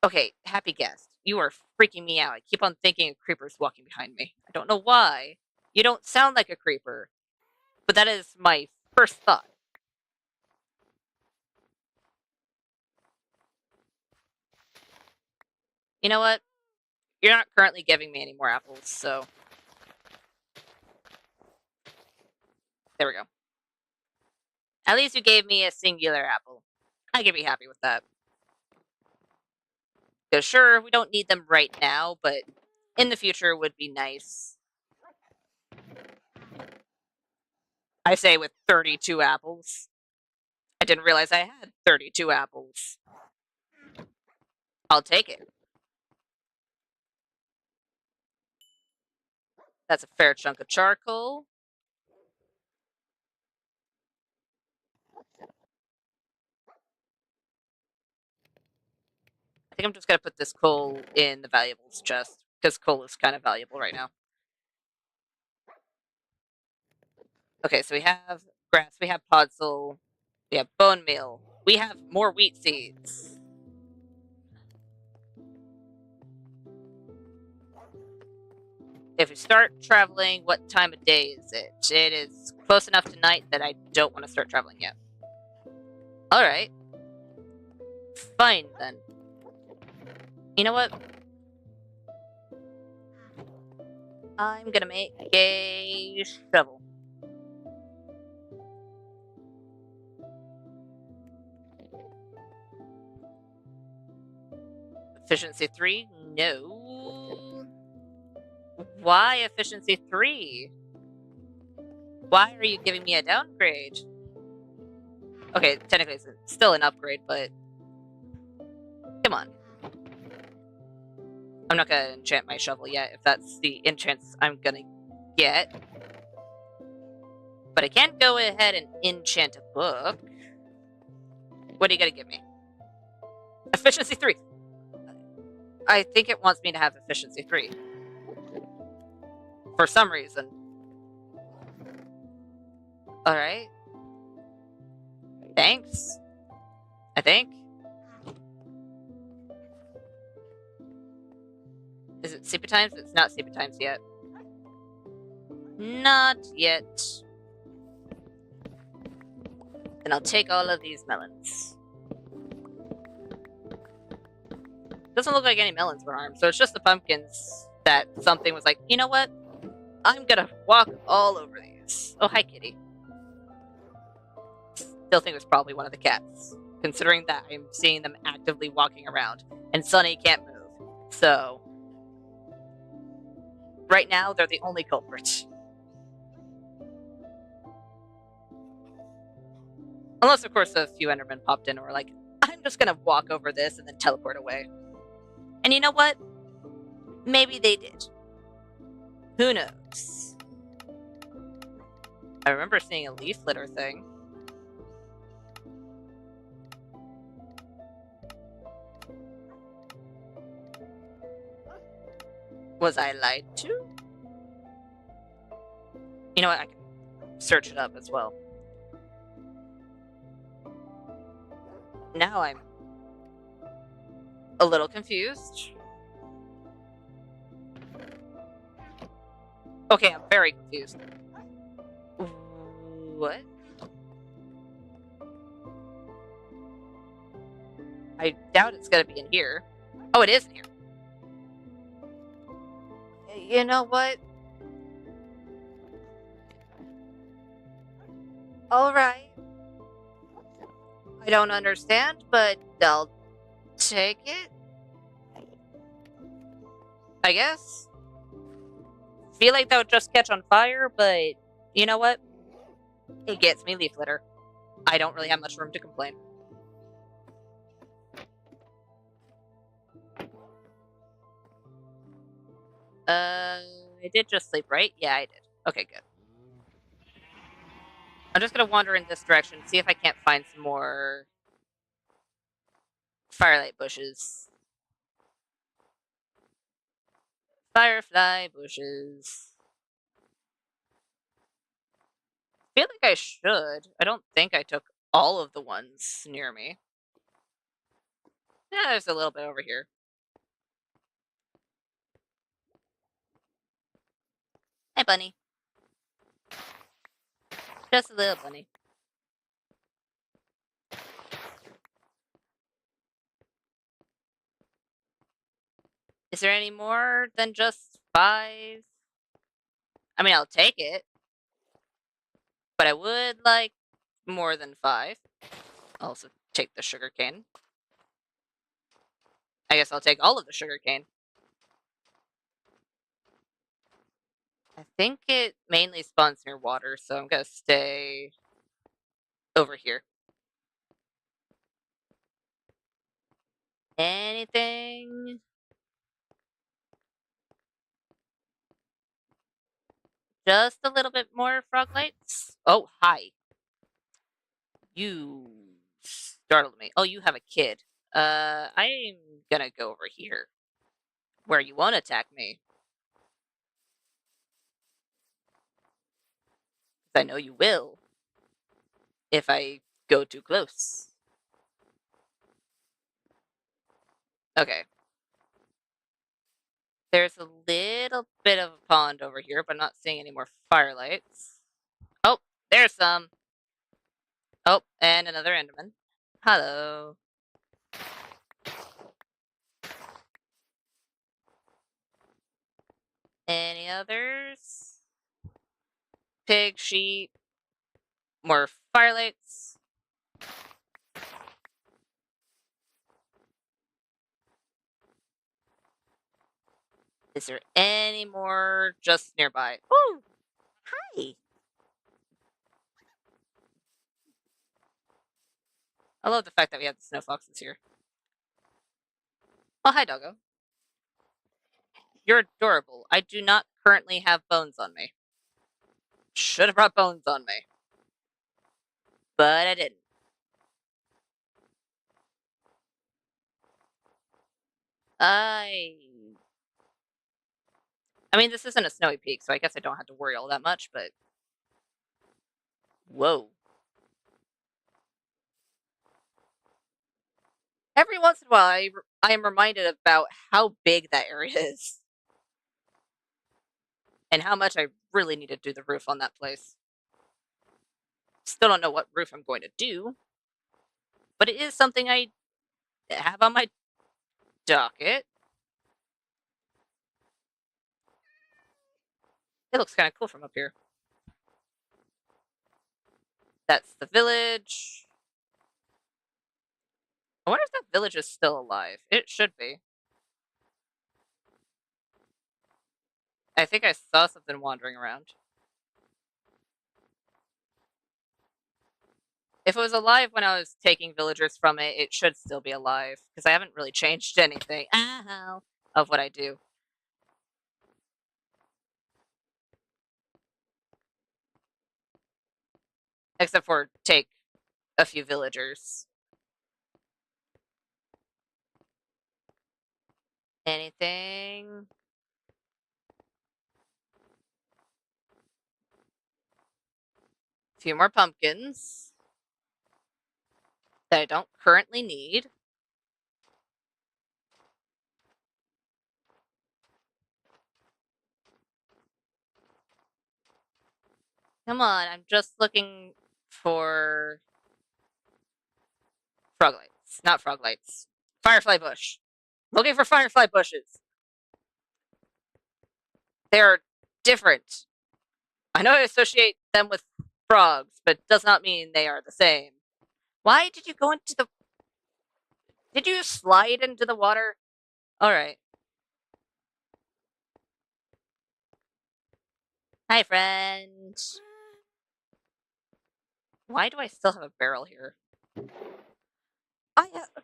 Okay, happy guest. You are freaking me out. I keep on thinking a creeper's walking behind me. I don't know why. You don't sound like a creeper, but that is my first thought. You know what? You're not currently giving me any more apples, so there we go. At least you gave me a singular apple. I can be happy with that. Because sure, we don't need them right now, but in the future would be nice. I say with 32 apples. I didn't realize I had 32 apples. I'll take it. That's a fair chunk of charcoal. I think I'm just gonna put this coal in the valuables chest, because coal is kind of valuable right now. Okay, so we have grass, we have podzol, we have bone meal, we have more wheat seeds. If we start traveling, what time of day is it? It is close enough to night that I don't want to start traveling yet. Alright. Fine, then. You know what? I'm gonna make a shovel. Efficiency 3? No. Why efficiency 3? Why are you giving me a downgrade? Okay, technically it's still an upgrade, but come on. I'm not gonna enchant my shovel yet, if that's the enchants I'm gonna get. But I can go ahead and enchant a book. What are you gonna give me? Efficiency 3! I think it wants me to have efficiency 3. For some reason. Alright. Thanks. I think. Is it sleepy times? It's not sleepy times yet. Not yet. Then I'll take all of these melons. Doesn't look like any melons were harmed, so it's just the pumpkins that something was like, you know what? I'm gonna walk all over these. Oh, hi, kitty. Still think it was probably one of the cats, considering that I'm seeing them actively walking around, and Sunny can't move. So, right now, they're the only culprit. Unless, of course, a few Endermen popped in and were like, I'm just gonna walk over this and then teleport away. And you know what? Maybe they did. Who knows? I remember seeing a leaf litter thing. Was I lied to? You know what? I can search it up as well. Now I'm a little confused. Okay, I'm very confused. What? I doubt it's gonna be in here. Oh, it is in here. You know what? Alright. I don't understand, but I'll take it. I guess. Feel like that would just catch on fire, but you know what? It gets me leaf litter. I don't really have much room to complain. I did just sleep, right? Yeah, I did. Okay, good. I'm just gonna wander in this direction, see if I can't find some more firelight bushes. Firefly bushes. I feel like I should. I don't think I took all of the ones near me. Yeah, there's a little bit over here. Hi, bunny. Just a little bunny. Is there any more than just 5? I mean, I'll take it. But I would like more than 5. I'll also take the sugarcane. I guess I'll take all of the sugarcane. I think it mainly spawns near water, so I'm gonna stay over here. Anything? Just a little bit more frog lights? Oh, hi. You startled me. Oh, you have a kid. I'm gonna go over here. Where you won't attack me. I know you will. If I go too close. Okay. There's a little bit of a pond over here, but I'm not seeing any more firelights. Oh, there's some. Oh, and another Enderman. Hello. Any others? Pig, sheep, more firelights. Is there any more just nearby? Oh, hi. I love the fact that we have the snow foxes here. Oh, hi, doggo. You're adorable. I do not currently have bones on me. Should have brought bones on me. But I didn't. I mean, this isn't a snowy peak, so I guess I don't have to worry all that much, but... Whoa. Every once in a while, I am reminded about how big that area is. And how much I really need to do the roof on that place. Still don't know what roof I'm going to do. But it is something I have on my docket. It looks kind of cool from up here. That's the village. I wonder if that village is still alive. It should be. I think I saw something wandering around. If it was alive when I was taking villagers from it, it should still be alive, because I haven't really changed anything of what I do. Except for take a few villagers. Anything? A few more pumpkins that I don't currently need. Come on, I'm just looking for frog lights. Not frog lights. Firefly bush. Looking for firefly bushes. They're different. I know I associate them with frogs, but does not mean they are the same. Why did you go into the... Did you slide into the water? Alright. Hi, friend. Why do I still have a barrel here? I am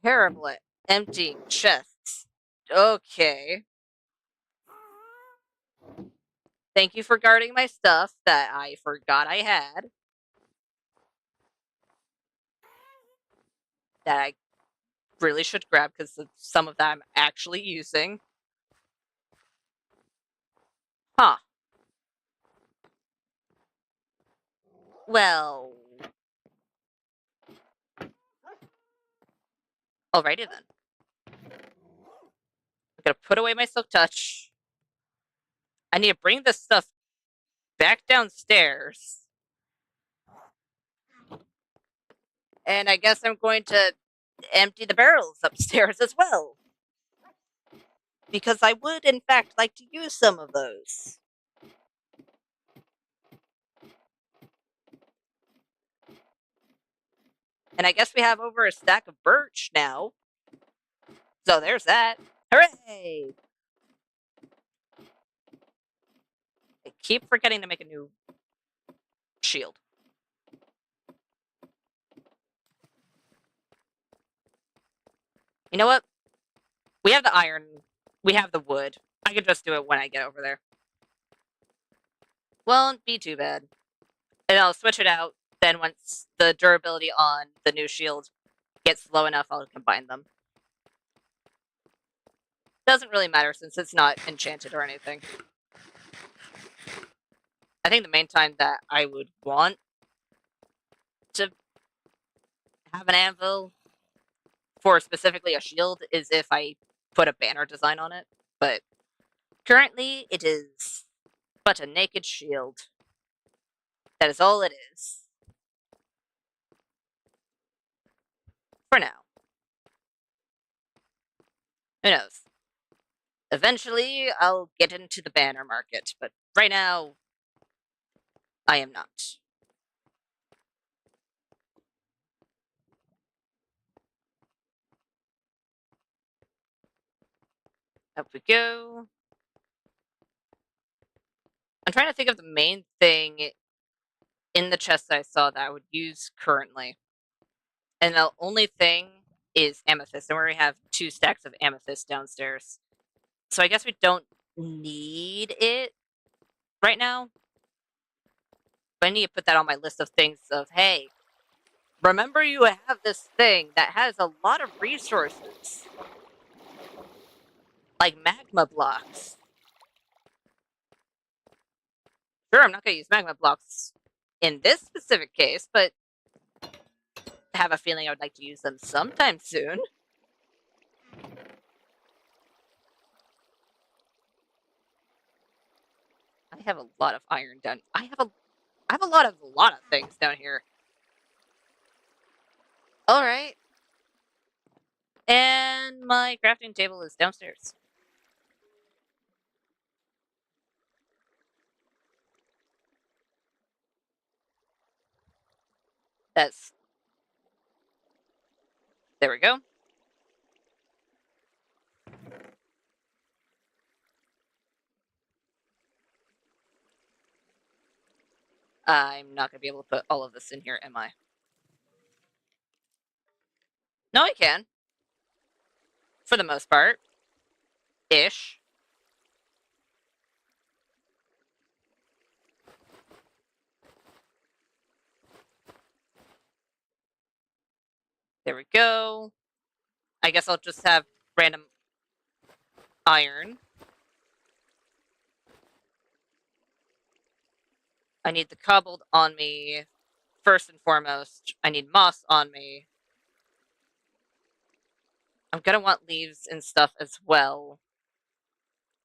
terrible at emptying chests. Okay. Thank you for guarding my stuff that I forgot I had. That I really should grab because some of that I'm actually using. Huh. Well. Alrighty then. I'm gonna put away my silk touch. I need to bring this stuff back downstairs. And I guess I'm going to empty the barrels upstairs as well. Because I would, in fact, like to use some of those. And I guess we have over a stack of birch now. So there's that. Hooray! I keep forgetting to make a new shield. You know what? We have the iron. We have the wood. I can just do it when I get over there. Won't be too bad. And I'll switch it out. Then once the durability on the new shield gets low enough, I'll combine them. Doesn't really matter since it's not enchanted or anything. I think the main time that I would want to have an anvil for specifically a shield is if I put a banner design on it. But currently, it is but a naked shield. That is all it is. For now. Who knows? Eventually, I'll get into the banner market, but right now, I am not. Up we go. I'm trying to think of the main thing in the chest I saw that I would use currently. And the only thing is amethyst, and we already have 2 stacks of amethyst downstairs. So I guess we don't need it right now. But I need to put that on my list of things of, hey, remember you have this thing that has a lot of resources. Like magma blocks. Sure, I'm not going to use magma blocks in this specific case, but I have a feeling I would like to use them sometime soon. I have a lot of iron down. I have a lot of things down here. All right. And my crafting table is downstairs. That's... There we go. I'm not going to be able to put all of this in here, am I? No, I can. For the most part. Ish. There we go. I guess I'll just have random iron. I need the cobbled on me. First and foremost, I need moss on me. I'm gonna want leaves and stuff as well.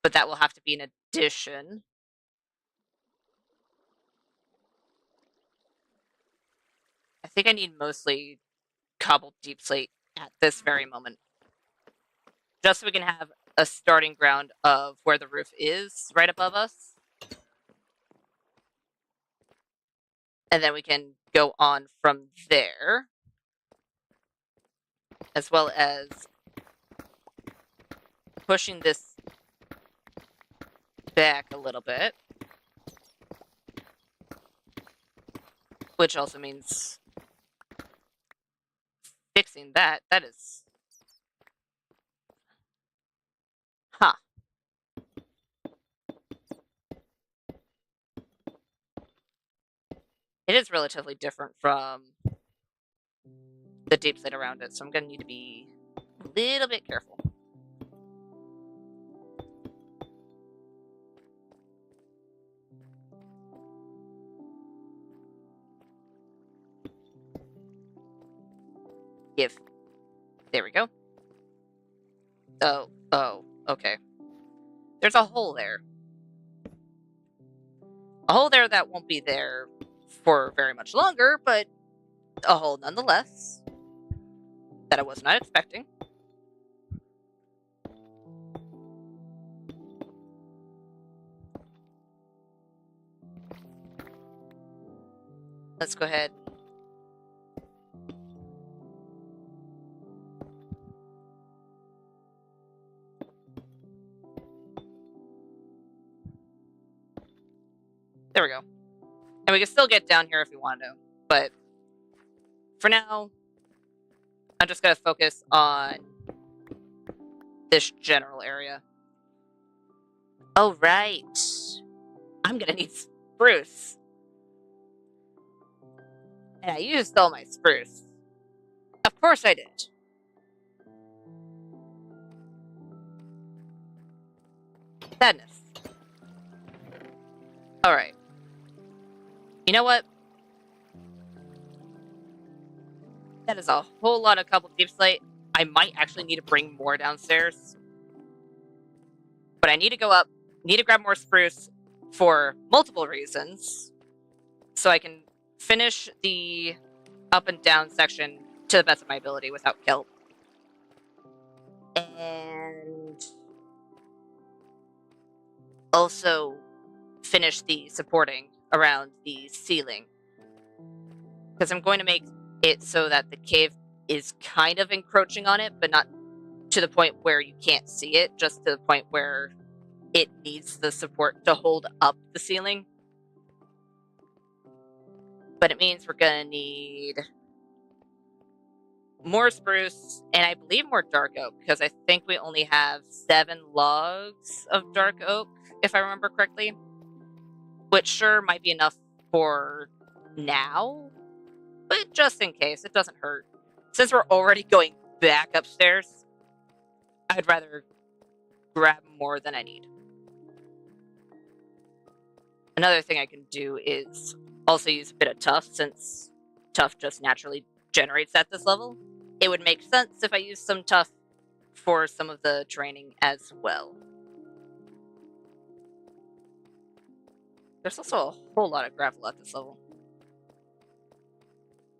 But that will have to be an addition. I think I need mostly cobbled deep slate at this very moment. Just so we can have a starting ground of where the roof is right above us. And then we can go on from there. As well as pushing this back a little bit. Which also means fixing that. That is... Huh. It is relatively different from the deep slate around it, so I'm going to need to be a little bit careful. Give. There we go. Oh, okay. There's a hole there. A hole there that won't be there for very much longer, but a hole nonetheless that I was not expecting. Let's go ahead. There we go. And we can still get down here if we want to, but for now, I'm just going to focus on this general area. Oh, right. I'm going to need spruce. And I used all my spruce. Of course I did. Sadness. Alright. You know what? That is a whole lot of cobbled deep slate. I might actually need to bring more downstairs. But I need to go up, need to grab more spruce for multiple reasons. So I can finish the up and down section to the best of my ability without kelp. And also finish the supporting around the ceiling. Because I'm going to make it so that the cave is kind of encroaching on it, but not to the point where you can't see it, just to the point where it needs the support to hold up the ceiling. But it means we're going to need more spruce, and I believe more dark oak, because I think we only have 7 logs of dark oak, if I remember correctly. Which sure might be enough for now, but just in case, it doesn't hurt. Since we're already going back upstairs, I'd rather grab more than I need. Another thing I can do is also use a bit of tuff, since tuff just naturally generates at this level. It would make sense if I use some tuff for some of the training as well. There's also a whole lot of gravel at this level.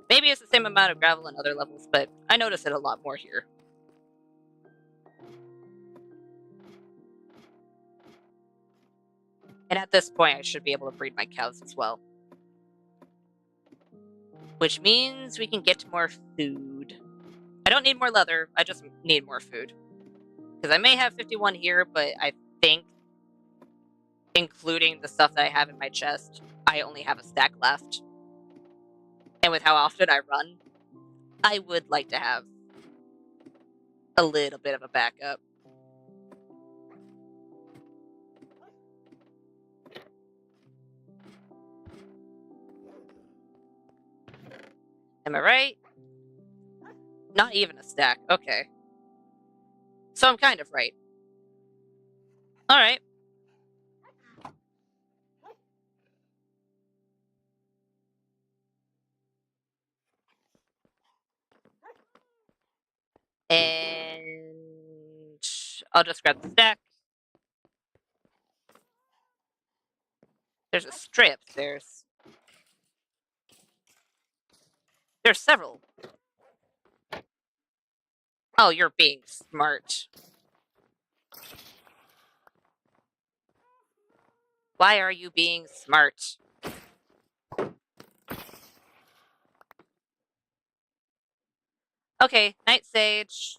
Maybe it's the same amount of gravel in other levels, but I notice it a lot more here. And at this point, I should be able to breed my cows as well. Which means we can get more food. I don't need more leather, I just need more food. Because I may have 51 here, but I think, including the stuff that I have in my chest, I I only have a stack left. And with how often I run, I would like to have a little bit of a backup. Am I right? Not even a stack. Okay. So I'm kind of right. Alright. And I'll just grab the stack. There's a strip. There's several. Oh, you're being smart. Why are you being smart? Okay, Night Sage.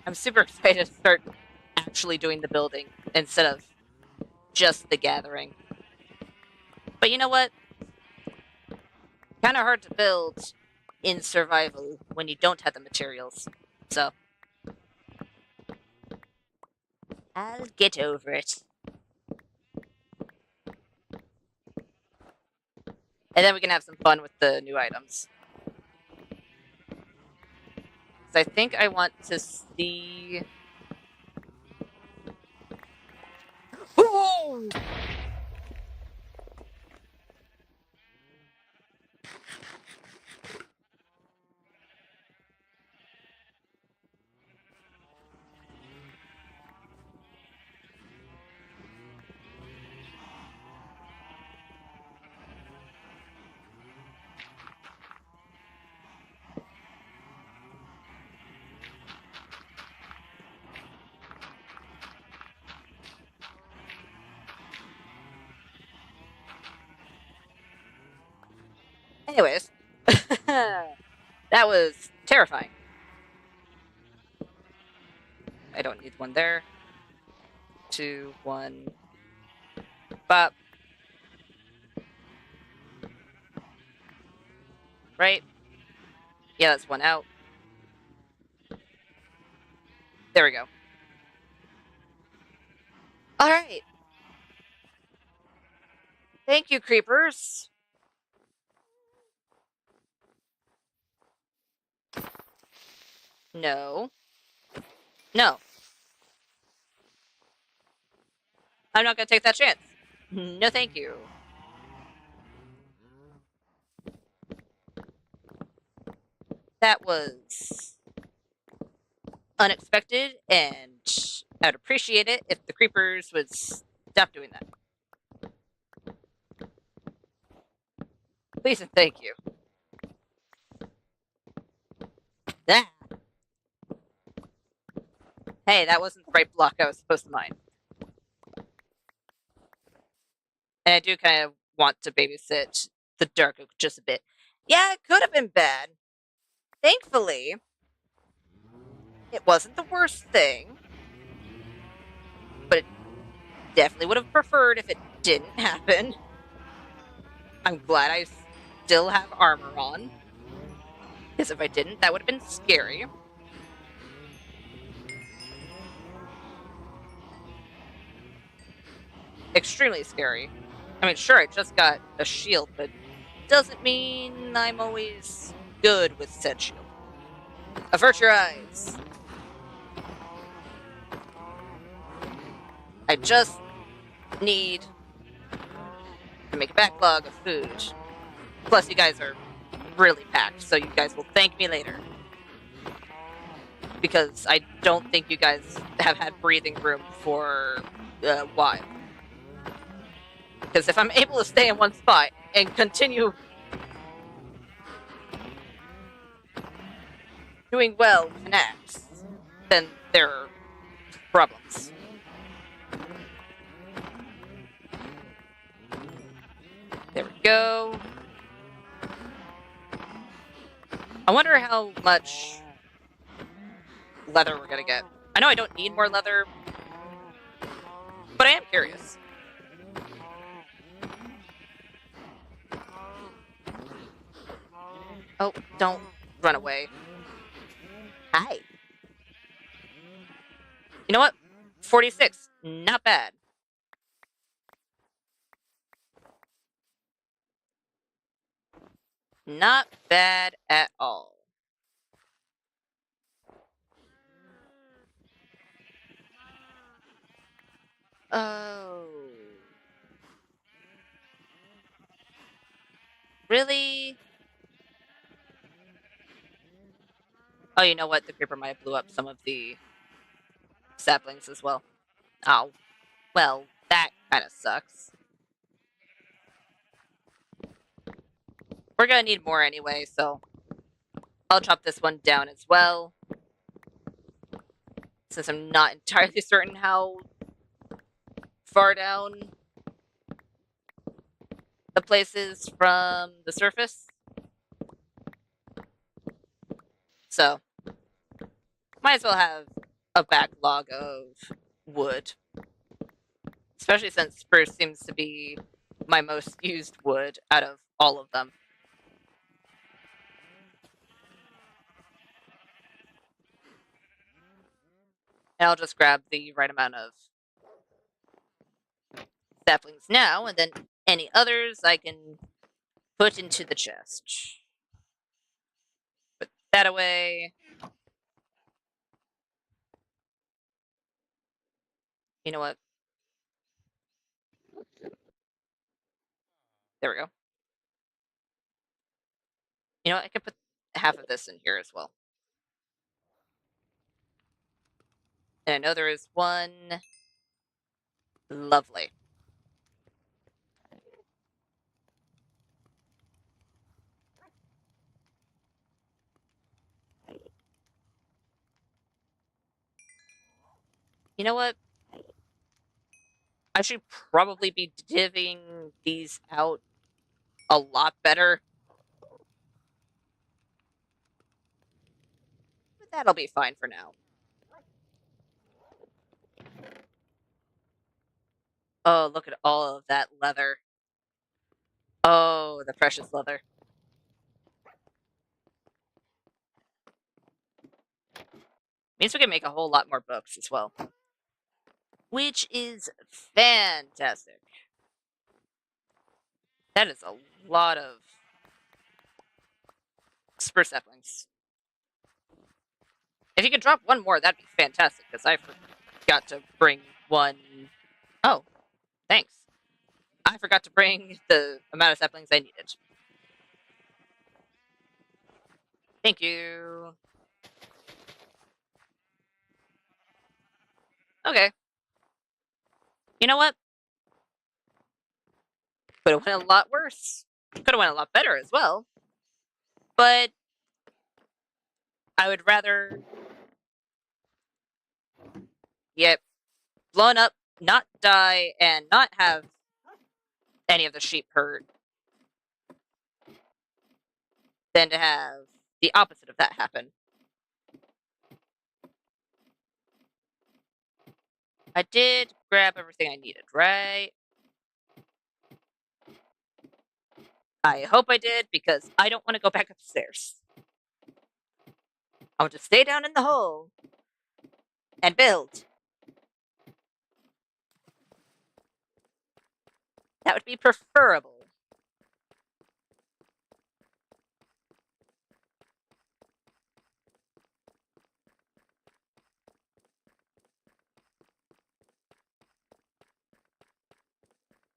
I'm super excited to start actually doing the building instead of just the gathering. But you know what? Kind of hard to build in survival when you don't have the materials. So, I'll get over it. And then we can have some fun with the new items. So I think I want to see... Whoa! Anyways, that was terrifying. I don't need one there. 2, 1. Bop. Right? Yeah, that's one out. There we go. Alright. Thank you, creepers. No. No. I'm not gonna take that chance. No, thank you. That was unexpected, and I'd appreciate it if the creepers would stop doing that. Please and thank you. Ah. Hey, that wasn't the right block I was supposed to mine. And I do kind of want to babysit the dark oak just a bit. Yeah, it could have been bad. Thankfully, it wasn't the worst thing. But it definitely would have preferred if it didn't happen. I'm glad I still have armor on. Because if I didn't, that would have been scary. Extremely scary. I mean, sure, I just got a shield, but doesn't mean I'm always good with said shield. Avert your eyes. I just need to make a backlog of food. Plus, you guys are really packed, so you guys will thank me later. Because I don't think you guys have had breathing room for a while. Because if I'm able to stay in one spot and continue doing well with an axe, then there are problems. There we go. I wonder how much leather we're gonna get. I know I don't need more leather, but I curious. Oh, don't run away. Hi. You know what? 46. Not bad. Not bad at all. Oh. Really? Oh, you know what? The creeper might have blew up some of the saplings as well. Oh. Well, that kind of sucks. We're gonna need more anyway, so I'll chop this one down as well. Since I'm not entirely certain how far down the place is from the surface. So, might as well have a backlog of wood. Especially since spruce seems to be my most used wood out of all of them. And I'll just grab the right amount of saplings now, and then any others I can put into the chest. Put that away. You know what? There we go. You know what? I could put half of this in here as well. And I know there is one. Lovely. You know what? I should probably be divvying these out a lot better. But that'll be fine for now. Oh, look at all of that leather. Oh, the precious leather. Means we can make a whole lot more books as well. Which is fantastic. That is a lot of spruce saplings. If you could drop one more, that'd be fantastic, because I forgot to bring one. Oh, thanks. I forgot to bring the amount of saplings I needed. Thank you. Okay. You know what? Could have went a lot worse. Could have went a lot better as well. But I would rather get blown up, not die, and not have any of the sheep hurt than to have the opposite of that happen. I did grab everything I needed, right? I hope I did, because I don't want to go back upstairs. I want to stay down in the hole and build. That would be preferable.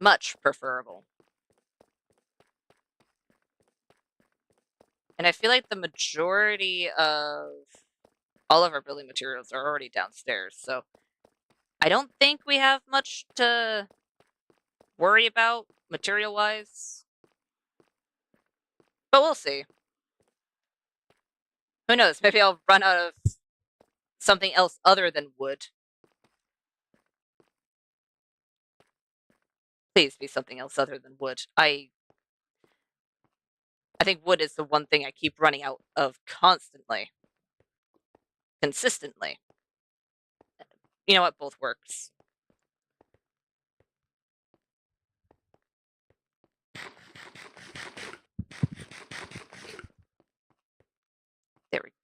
Much preferable. And I feel like the majority of all of our building materials are already downstairs, so I don't think we have much to worry about material-wise. But we'll see. Who knows? Maybe I'll run out of something else other than wood. Please be something else other than wood. I think wood is the one thing I keep running out of constantly. Consistently. You know what? Both works.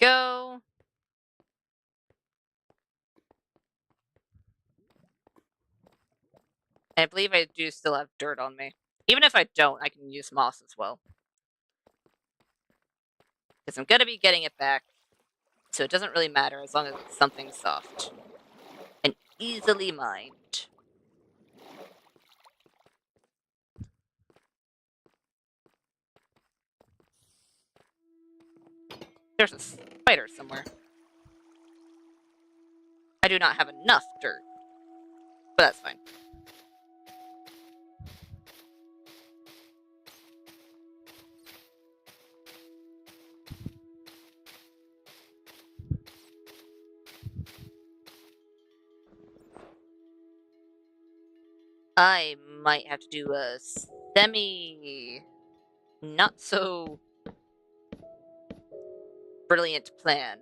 go. I believe I do still have dirt on me. Even if I don't, I can use moss as well. Because I'm going to be getting it back. So it doesn't really matter as long as it's something soft. And easily mined. There's a spider somewhere. I do not have enough dirt. But that's fine. I might have to do a semi... not so... brilliant plan.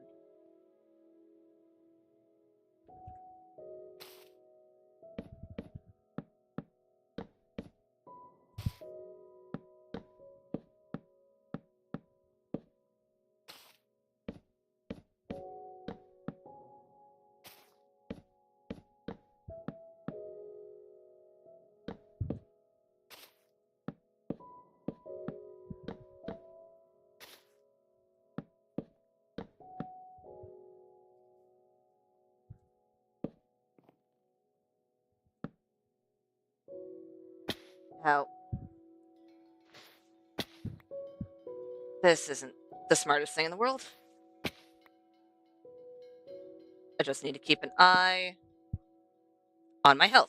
How? This isn't the smartest thing in the world. I just need to keep an eye on my health.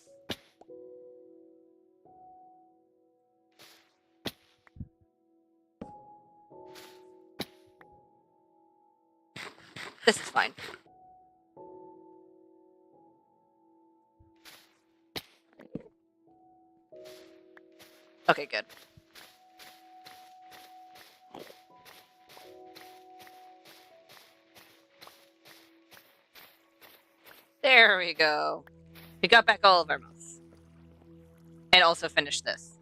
This is fine. Okay, good. There we go. We got back all of our moss. And also finished this.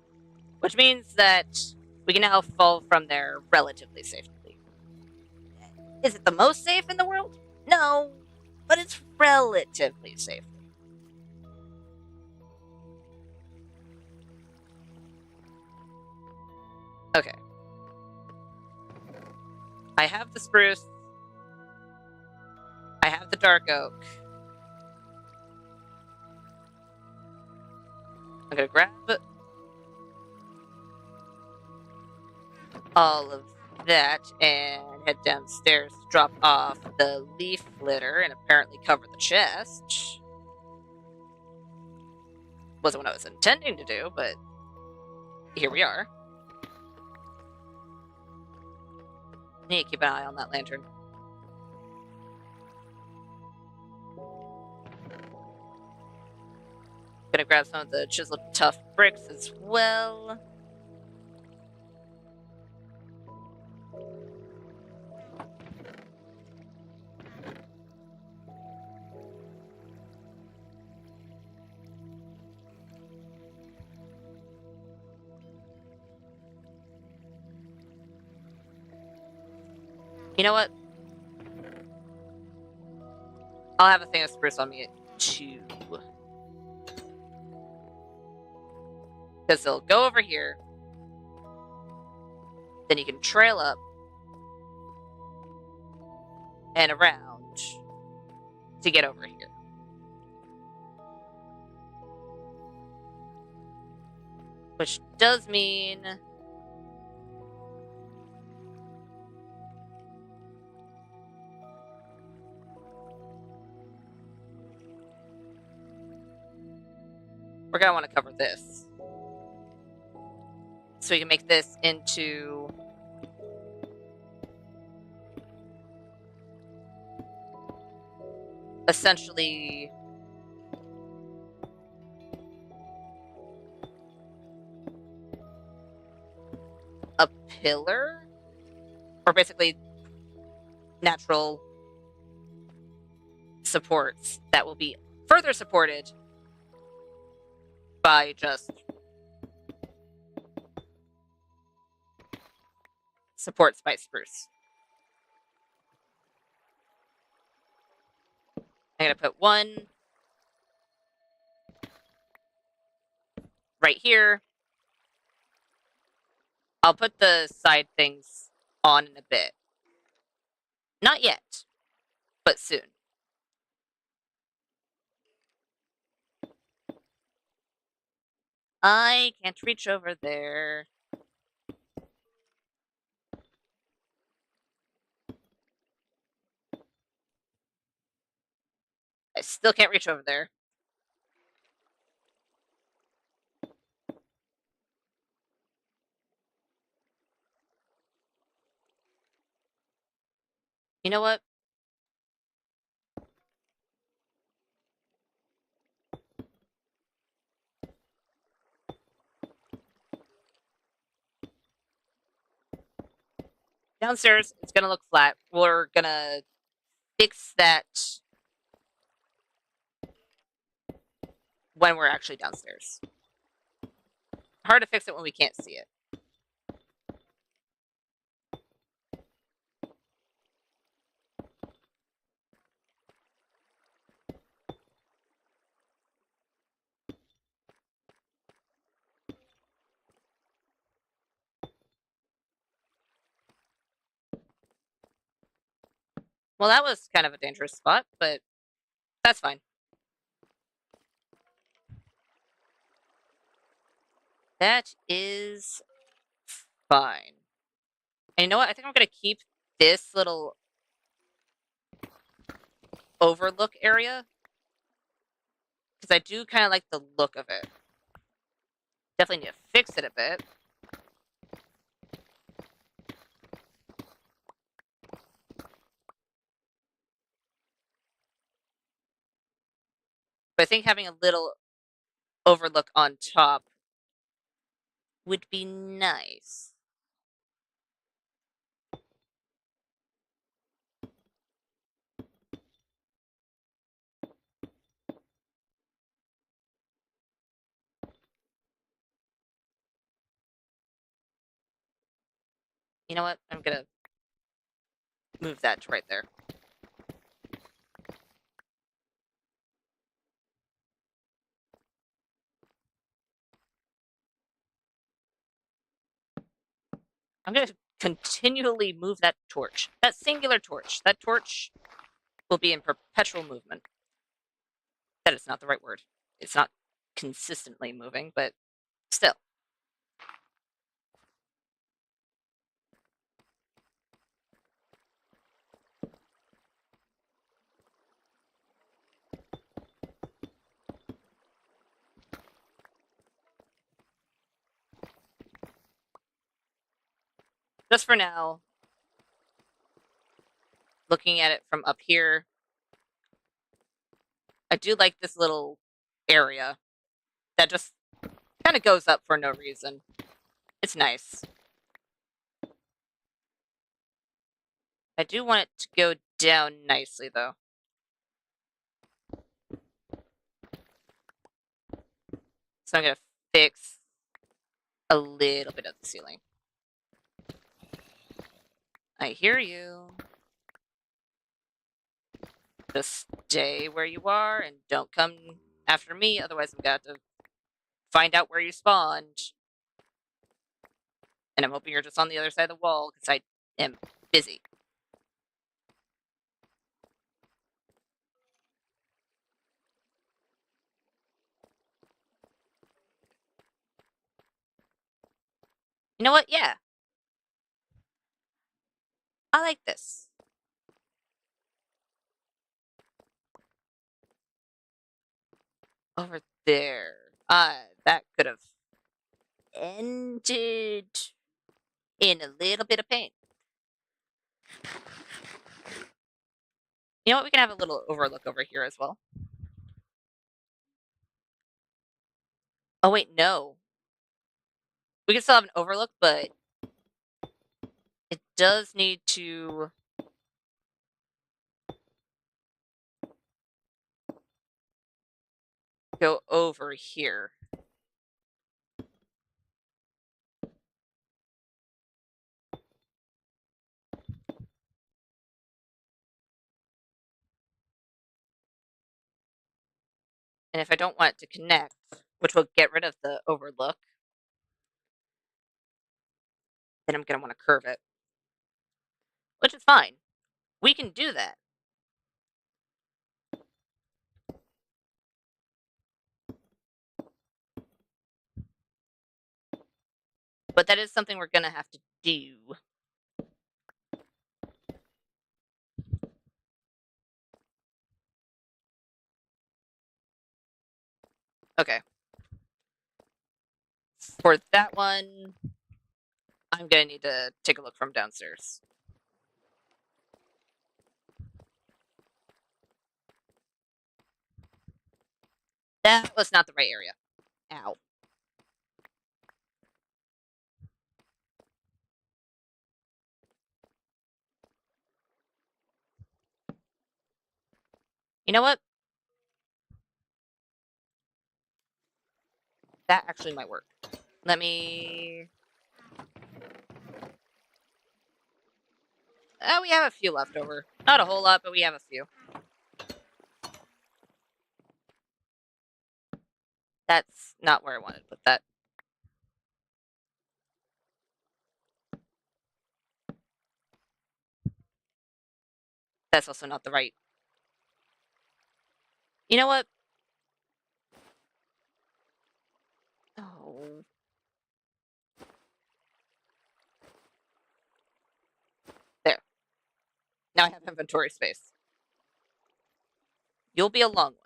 Which means that we can now fall from there relatively safely. Is it the most safe in the world? No, but it's relatively safe. Okay. I have the spruce. I have the dark oak. I'm gonna grab all of that and head downstairs to drop off the leaf litter and apparently cover the chest. Wasn't what I was intending to do, but here we are. Need to keep an eye on that lantern. Gonna grab some of the chiseled tough bricks as well. You know what? I'll have a thing of spruce on me too. Because they'll go over here. Then you can trail up and around to get over here. Which does mean we're gonna want to cover this. So we can make this into essentially a pillar, or basically natural supports that will be further supported by just supports by spruce. I'm gonna put one right here. I'll put the side things on in a bit. Not yet, but soon. I can't reach over there. I still can't reach over there. You know what? Downstairs, it's gonna look flat. We're gonna fix that when we're actually downstairs. Hard to fix it when we can't see it. Well, that was kind of a dangerous spot, but that's fine. That is fine. And you know what? I think I'm gonna keep this little overlook area because I do kind of like the look of it. Definitely need to fix it a bit. But I think having a little overlook on top would be nice. You know what? I'm gonna move that to right there. I'm gonna continually move that torch. That singular torch. That torch will be in perpetual movement. That is not the right word. It's not consistently moving, but still. Just for now, looking at it from up here, I do like this little area that just kind of goes up for no reason. It's nice. I do want it to go down nicely, though. So I'm going to fix a little bit of the ceiling. I hear you. Just stay where you are and don't come after me, otherwise I'm going to have to find out where you spawned. And I'm hoping you're just on the other side of the wall, because I am busy. You know what? Yeah. I like this. Over there. That could have ended in a little bit of pain. You know what? We can have a little overlook over here as well. Oh, wait, no. We can still have an overlook, but it does need to go over here. And if I don't want it to connect, which will get rid of the overlook, then I'm going to want to curve it, which is fine. We can do that. But that is something we're going to have to do. Okay. For that one, I'm going to need to take a look from downstairs. That was not the right area. Ow. You know what? That actually might work. Let me... we have a few left over. Not a whole lot, but we have a few. That's not where I wanted to put that. That's also not the right. You know what? Oh. There. Now I have inventory space. You'll be a long one.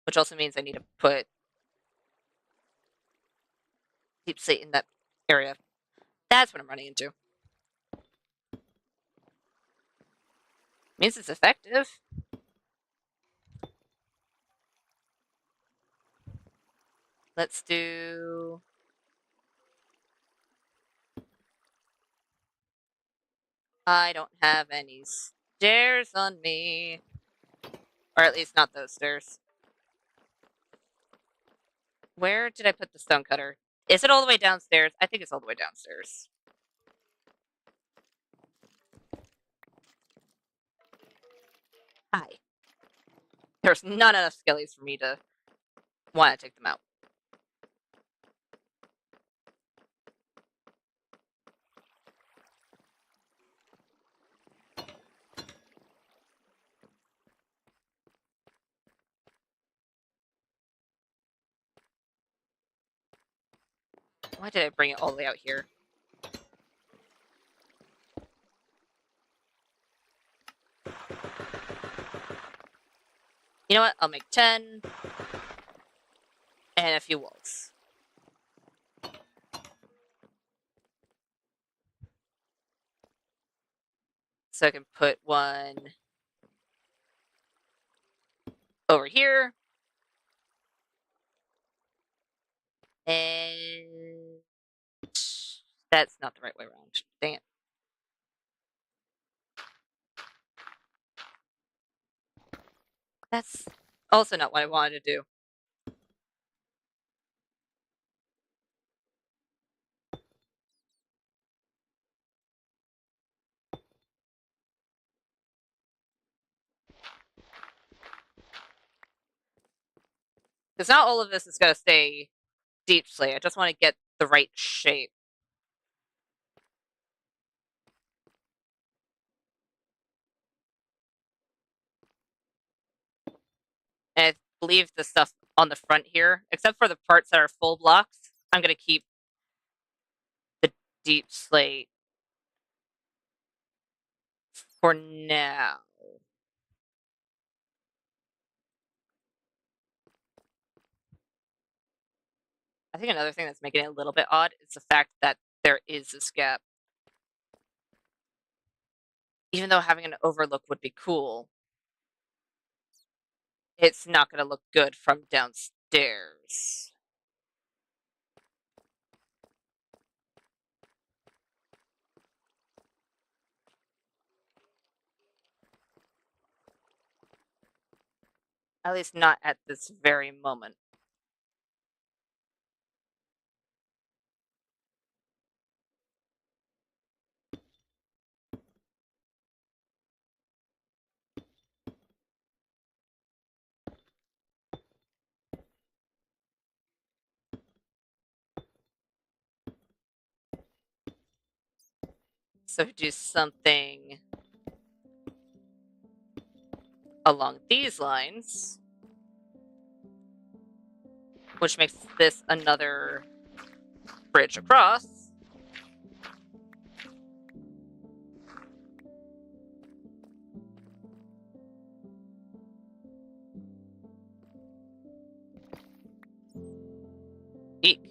Which also means I need to put deep slate in that area. That's what I'm running into. Means it's effective. Let's do... I don't have any stairs on me. Or at least not those stairs. Where did I put the stone cutter? Is it all the way downstairs? I think it's all the way downstairs. Hi. There's not enough skellies for me to want to take them out. Why did I bring it all the way out here? You know what? I'll make 10. And a few walls. So I can put one over here. And that's not the right way around. Dang it. That's also not what I wanted to do. Because not all of this is going to stay deep slate. I just want to get the right shape. And I believe the stuff on the front here, except for the parts that are full blocks, I'm going to keep the deep slate for now. I think another thing that's making it a little bit odd is the fact that there is this gap. Even though having an overlook would be cool, it's not going to look good from downstairs. At least not at this very moment. So if we do something along these lines, which makes this another bridge across. Eek.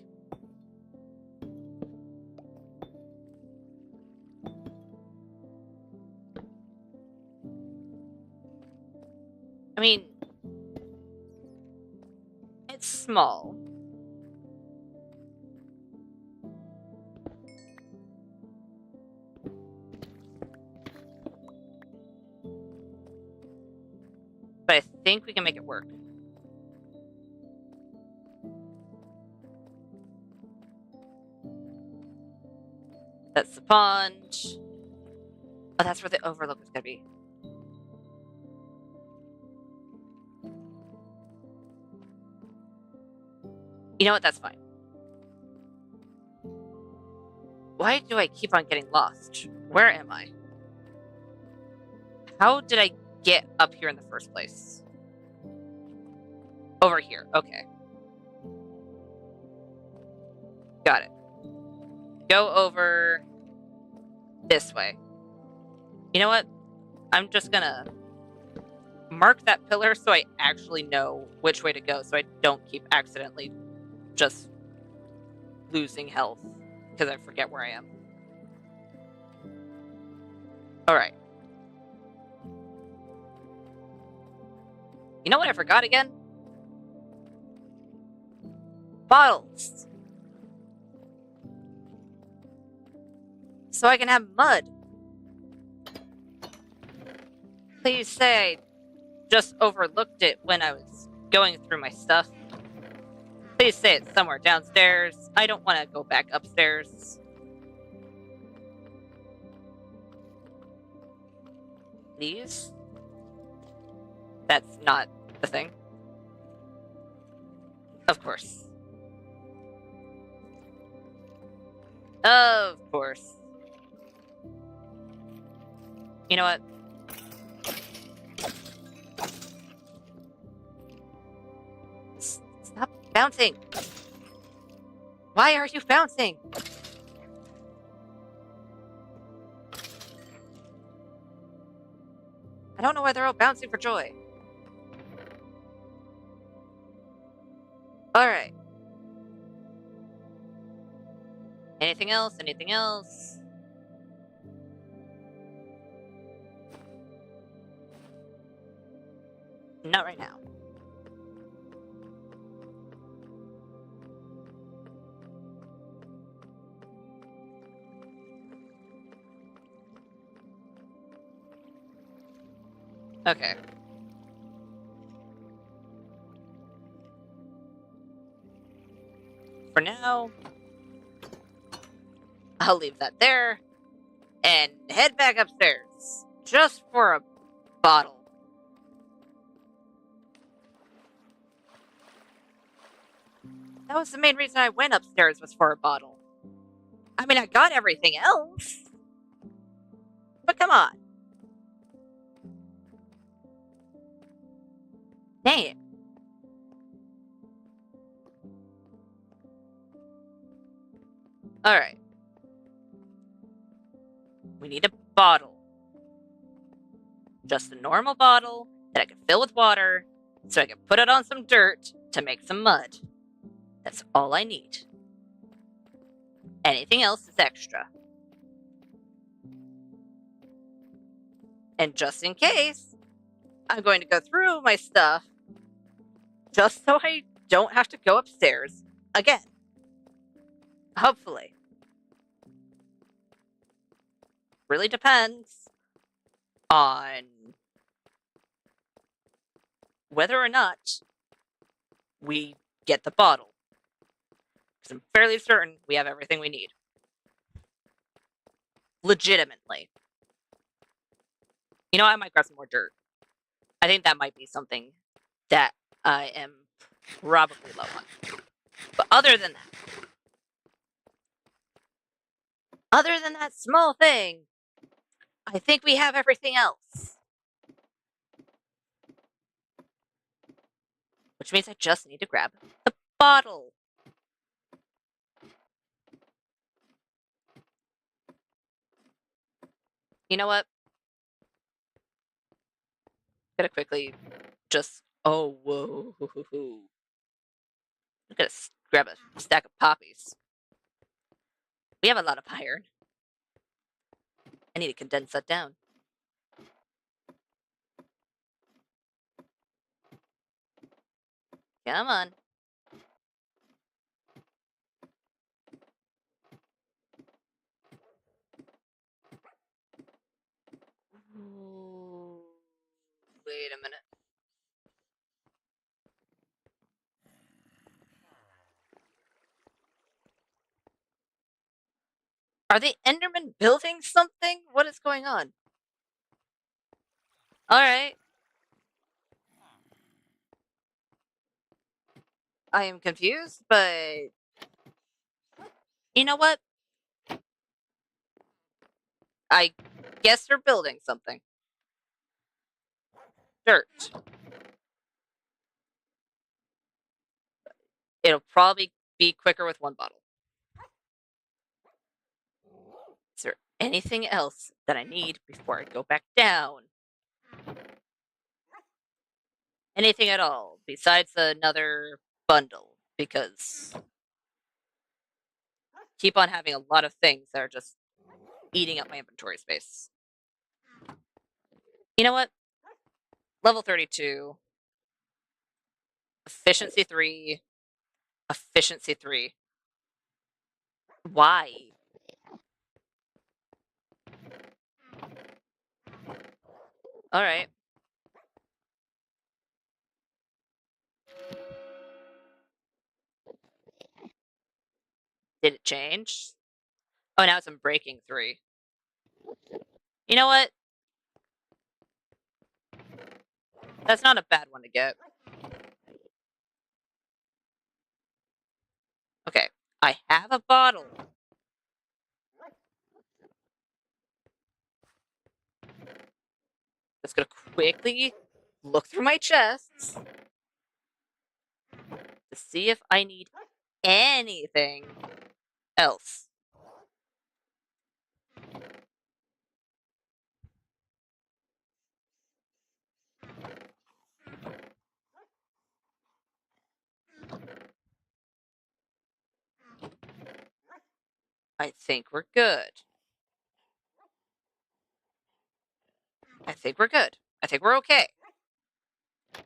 I mean, it's small. But I think we can make it work. That's the pond. Oh, that's where the overlook is gonna be. You know what? That's fine. Why do I keep on getting lost? Where am I? How did I get up here in the first place? Over here. Okay. Got it. Go over this way. You know what? I'm just gonna mark that pillar so I actually know which way to go, so I don't keep accidentally just losing health because I forget where I am. Alright. You know what I forgot again? Bottles. So I can have mud. Please say I just overlooked it when I was going through my stuff. Please say it's somewhere downstairs. I don't want to go back upstairs. Please? That's not the thing. Of course. Of course. You know what? Stop bouncing. Why are you bouncing? I don't know why they're all bouncing for joy. Alright. Anything else? Anything else? Not right now. Okay. For now, I'll leave that there and head back upstairs just for a bottle. That was the main reason I went upstairs, was for a bottle. I mean, I got everything else. But come on. Dang it. Alright. We need a bottle. Just a normal bottle that I can fill with water so I can put it on some dirt to make some mud. That's all I need. Anything else is extra. And just in case, I'm going to go through my stuff just so I don't have to go upstairs again. Hopefully. Really depends on whether or not we get the bottle. Because I'm fairly certain we have everything we need. Legitimately. You know, I might grab some more dirt. I think that might be something that I am probably low on. But other than that small thing, I think we have everything else. Which means I just need to grab the bottle. You know what? Gotta quickly just... Oh, whoa. I'm gonna grab a stack of poppies. We have a lot of iron. I need to condense that down. Come on. Ooh, wait a minute. Are the Endermen building something? What is going on? Alright. I am confused, but... You know what? I guess they're building something. Dirt. It'll probably be quicker with one bottle. Is there anything else that I need before I go back down? Anything at all besides another bundle? Because keep on having a lot of things that are just eating up my inventory space. You know what? Level 32. Efficiency 3. Efficiency 3. Why? Alright. Did it change? Oh, now it's in breaking 3. You know what? That's not a bad one to get. Okay. I have a bottle. Just gonna quickly look through my chests to see if I need anything else. I think we're good. I think we're good. I think we're okay. I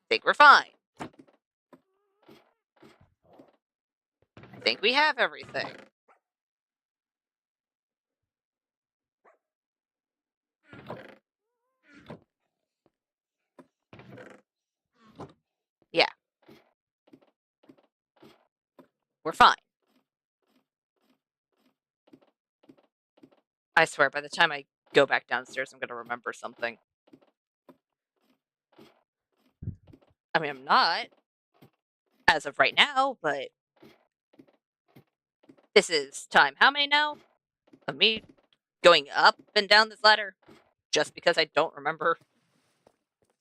think we're fine. I think we have everything. Yeah. We're fine. I swear, by the time I go back downstairs, I'm gonna remember something. I mean, I'm not, as of right now, but this is time how many now? Of me going up and down this ladder just because I don't remember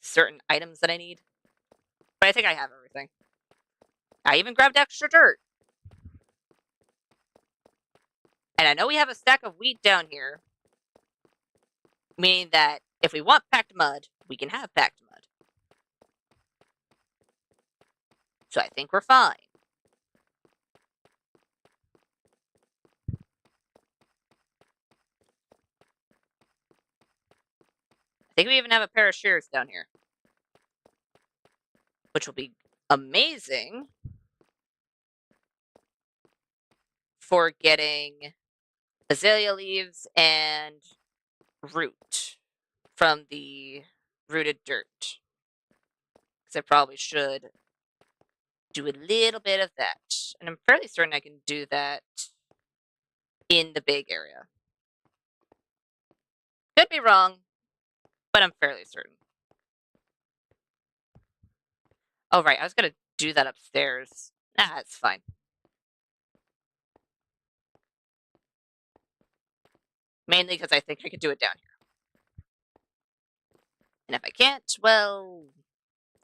certain items that I need. But I think I have everything. I even grabbed extra dirt. And I know we have a stack of wheat down here, meaning that if we want packed mud, we can have packed mud. So I think we're fine. I think we even have a pair of shears down here, which will be amazing for getting azalea leaves and root from the rooted dirt. Because I probably should do a little bit of that. And I'm fairly certain I can do that in the big area. Could be wrong, but I'm fairly certain. Oh, right, I was gonna do that upstairs. Nah, it's fine. Mainly because I think I could do it down here. And if I can't, well,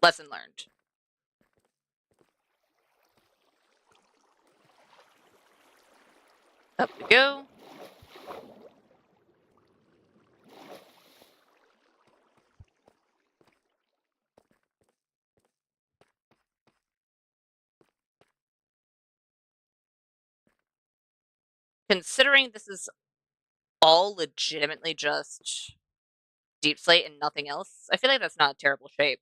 lesson learned. Up we go. Considering this is all legitimately just deep slate and nothing else, I feel like that's not a terrible shape.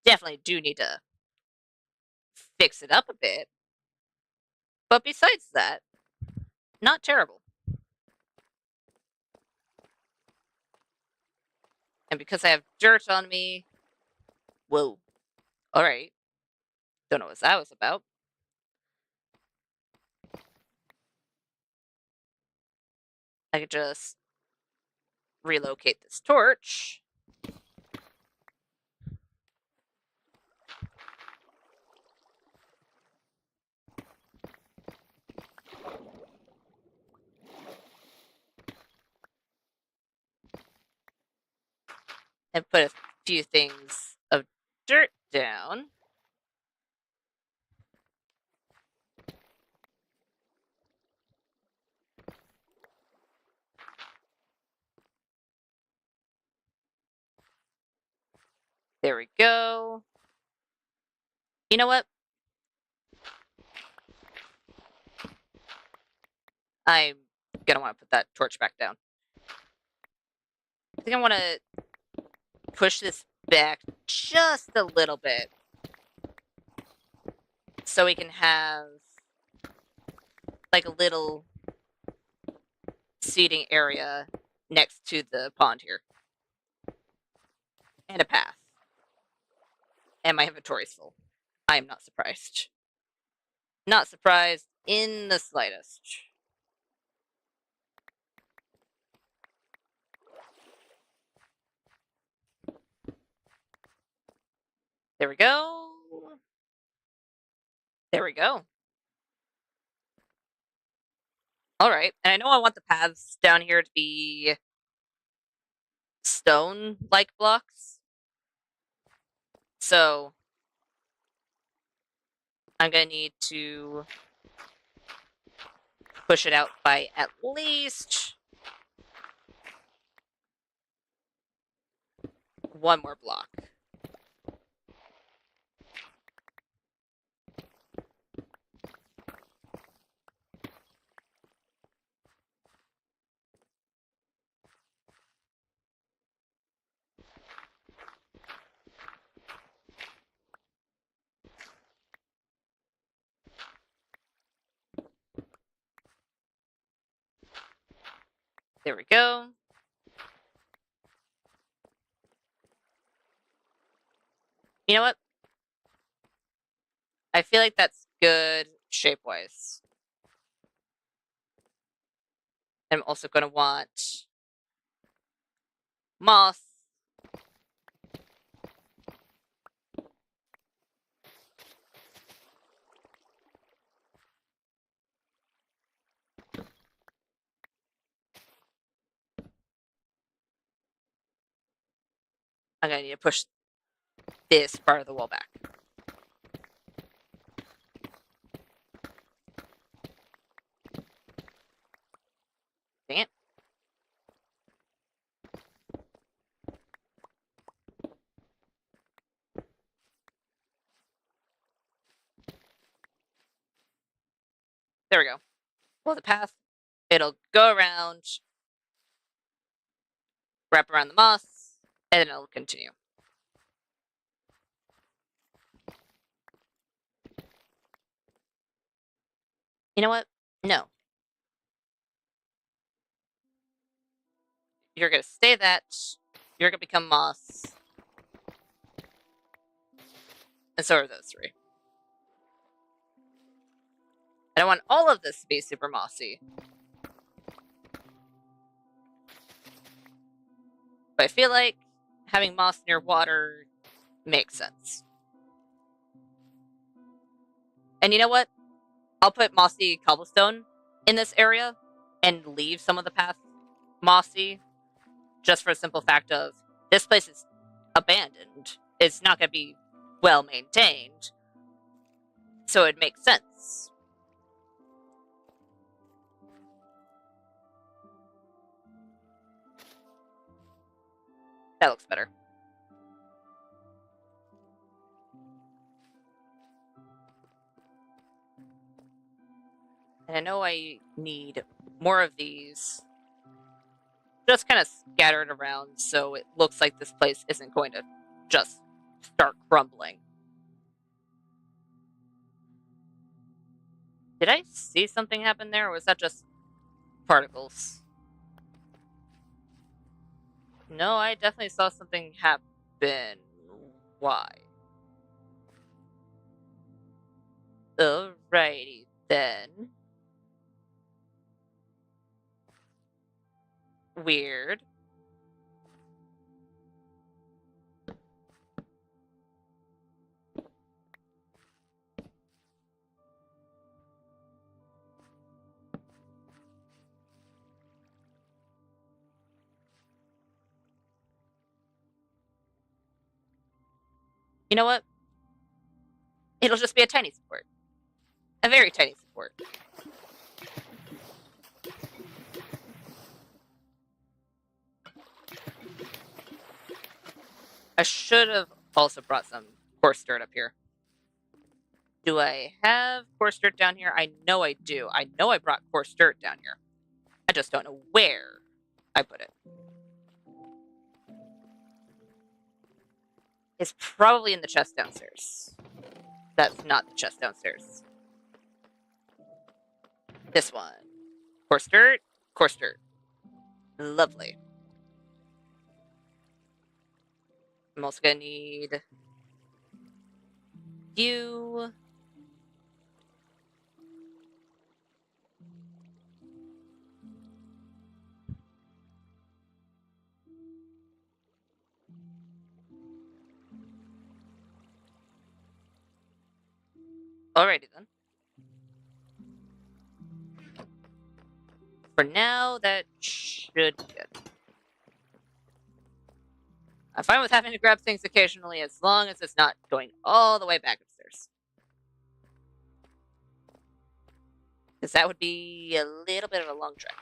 Definitely do need to fix it up a bit. But besides that, not terrible. And because I have dirt on me, whoa. Alright. Don't know what that was about. I could just relocate this torch. And put a few things of dirt down. There we go. You know what? I'm gonna want to put that torch back down. I think I want to push this back just a little bit so we can have like a little seating area next to the pond here. And a path. And my inventory's full. I am not surprised. Not surprised in the slightest. There we go. There we go. Alright, and I know I want the paths down here to be stone-like blocks. So I'm gonna need to push it out by at least one more block. There we go. You know what? I feel like that's good shape-wise. I'm also going to want moss. I'm going to need to push this part of the wall back. Dang it. There we go. Well, the path, it'll go around, wrap around the moss, and then it'll continue. You know what? No. You're going to stay that. You're going to become moss. And so are those three. I don't want all of this to be super mossy. But I feel like having moss near water makes sense. And you know what? I'll put mossy cobblestone in this area and leave some of the path mossy, just for the simple fact of this place is abandoned. It's not going to be well maintained, so it makes sense. That looks better. And I know I need more of these just kind of scattered around so it looks like this place isn't going to just start crumbling. Did I see something happen there, or was that just particles? No, I definitely saw something happen. Why? Alrighty then. Weird. You know what? It'll just be a tiny support. A very tiny support. I should have also brought some coarse dirt up here. Do I have coarse dirt down here? I know I do. I know I brought coarse dirt down here. I just don't know where I put it. It's probably in the chest downstairs. That's not the chest downstairs. This one. Coarse dirt, coarse dirt. Lovely. I'm also gonna need you. Alrighty then. For now, that should be good. I'm fine with having to grab things occasionally as long as it's not going all the way back upstairs. Because that would be a little bit of a long trek.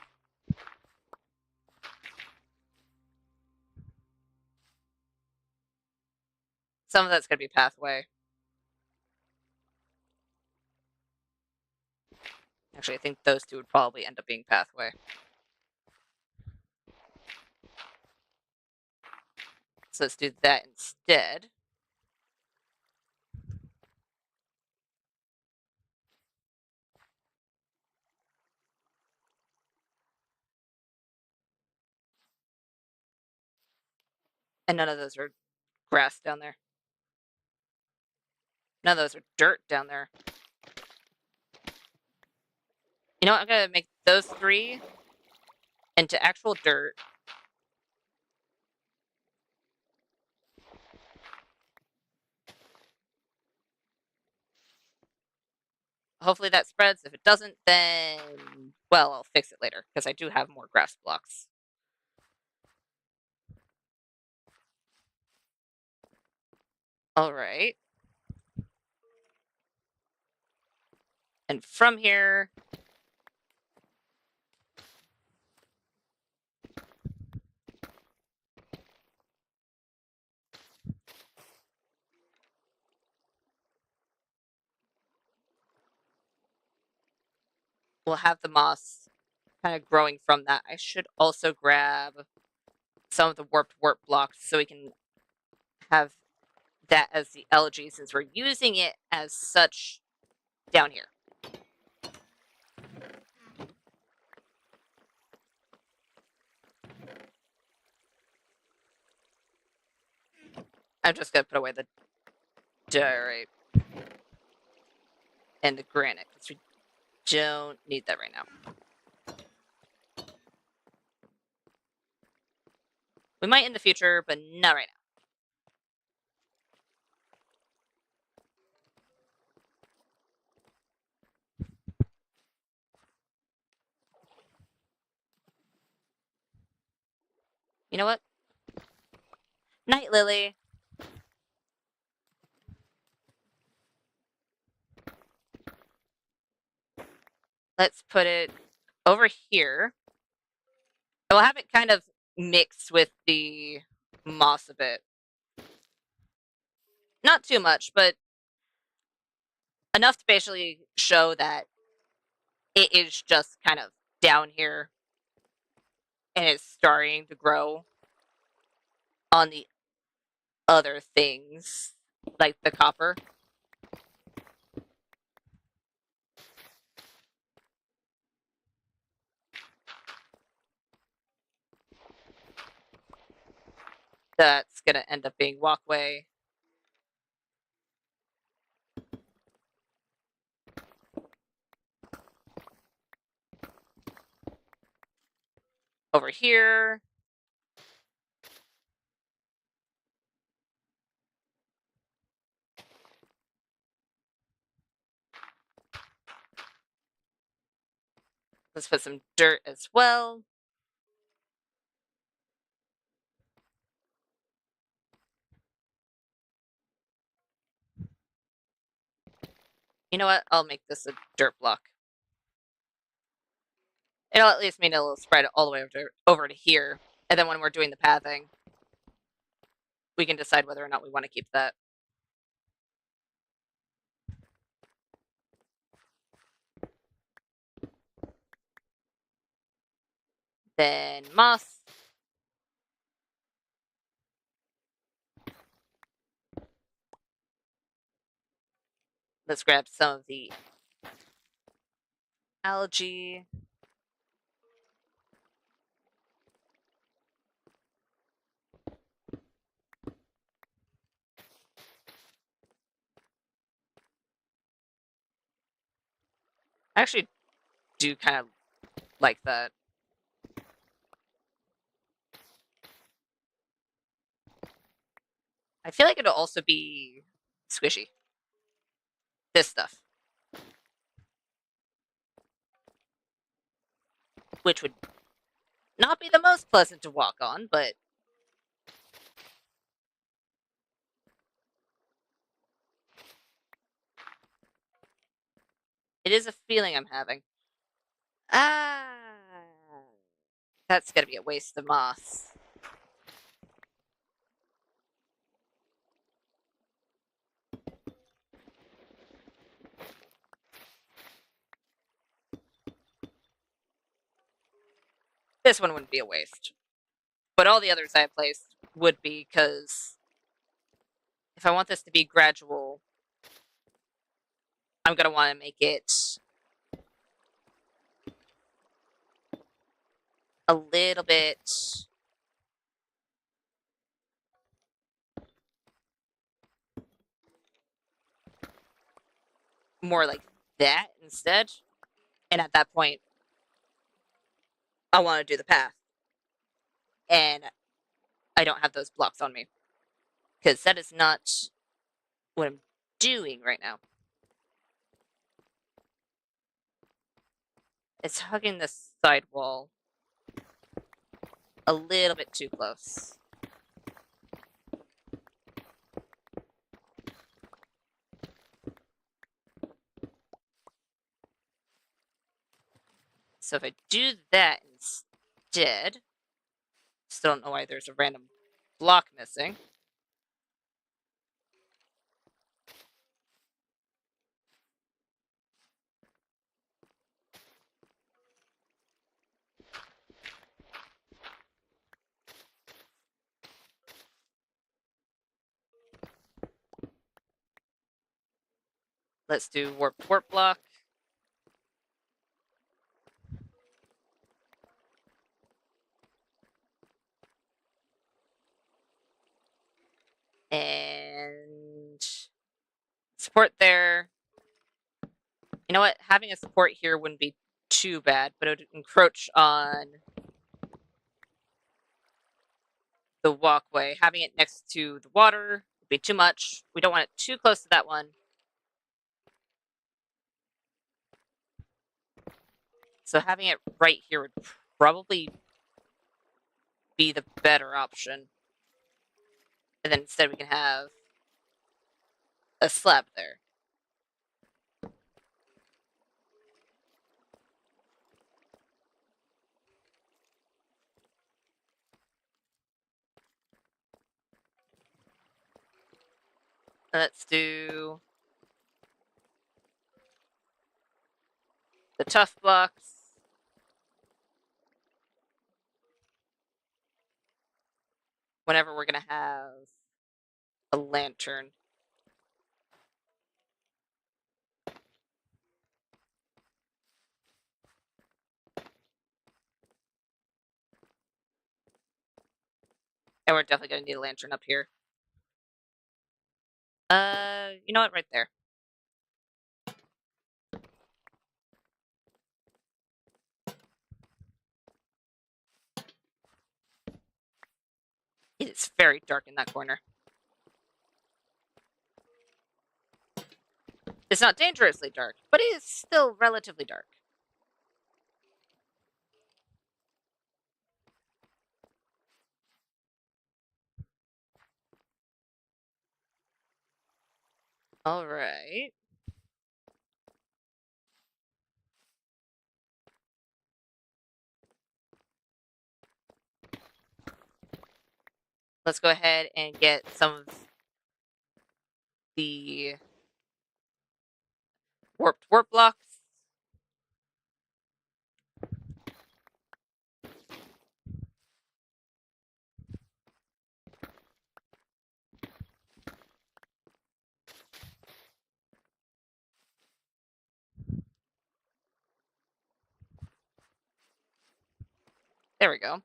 Some of that's going to be pathway. Actually, I think those two would probably end up being pathway. So let's do that instead. And none of those are grass down there. None of those are dirt down there. You know what? I'm going to make those three into actual dirt. Hopefully that spreads. If it doesn't, then, well, I'll fix it later because I do have more grass blocks. All right. And from here, we'll have the moss kind of growing from that. I should also grab some of the warped warp blocks so we can have that as the algae since we're using it as such down here. I'm just going to put away the diorite and the granite because we don't need that right now. We might in the future, but not right now. You know what? Night Lily. Let's put it over here. We'll have it kind of mixed with the moss a bit. Not too much, but enough to basically show that it is just kind of down here and it's starting to grow on the other things, like the copper. That's gonna end up being walkway. Over here. Let's put some dirt as well. You know what? I'll make this a dirt block. It'll at least mean it'll spread it all the way over to here. And then when we're doing the pathing, we can decide whether or not we want to keep that. Then moss. Let's grab some of the algae. I actually do kind of like that. I feel like it'll also be squishy. This stuff. Which would not be the most pleasant to walk on, but it is a feeling I'm having. Ah, that's gonna be a waste of moss. This one wouldn't be a waste. But all the others I placed would be, because if I want this to be gradual, I'm gonna want to make it a little bit more like that instead. And at that point, I want to do the path. And I don't have those blocks on me. Because that is not what I'm doing right now. It's hugging the side wall a little bit too close. So if I do that instead, still don't know why there's a random block missing. Let's do warp block. And support there. You know what? Having a support here wouldn't be too bad, but it would encroach on the walkway. Having it next to the water would be too much. We don't want it too close to that one. So having it right here would probably be the better option. And then instead we can have a slab there. Let's do the tough blocks. Whenever we're going to have a lantern. And we're definitely going to need a lantern up here. You know what? Right there. It is very dark in that corner. It's not dangerously dark, but it is still relatively dark. All right. Let's go ahead and get some of the warp blocks. There we go.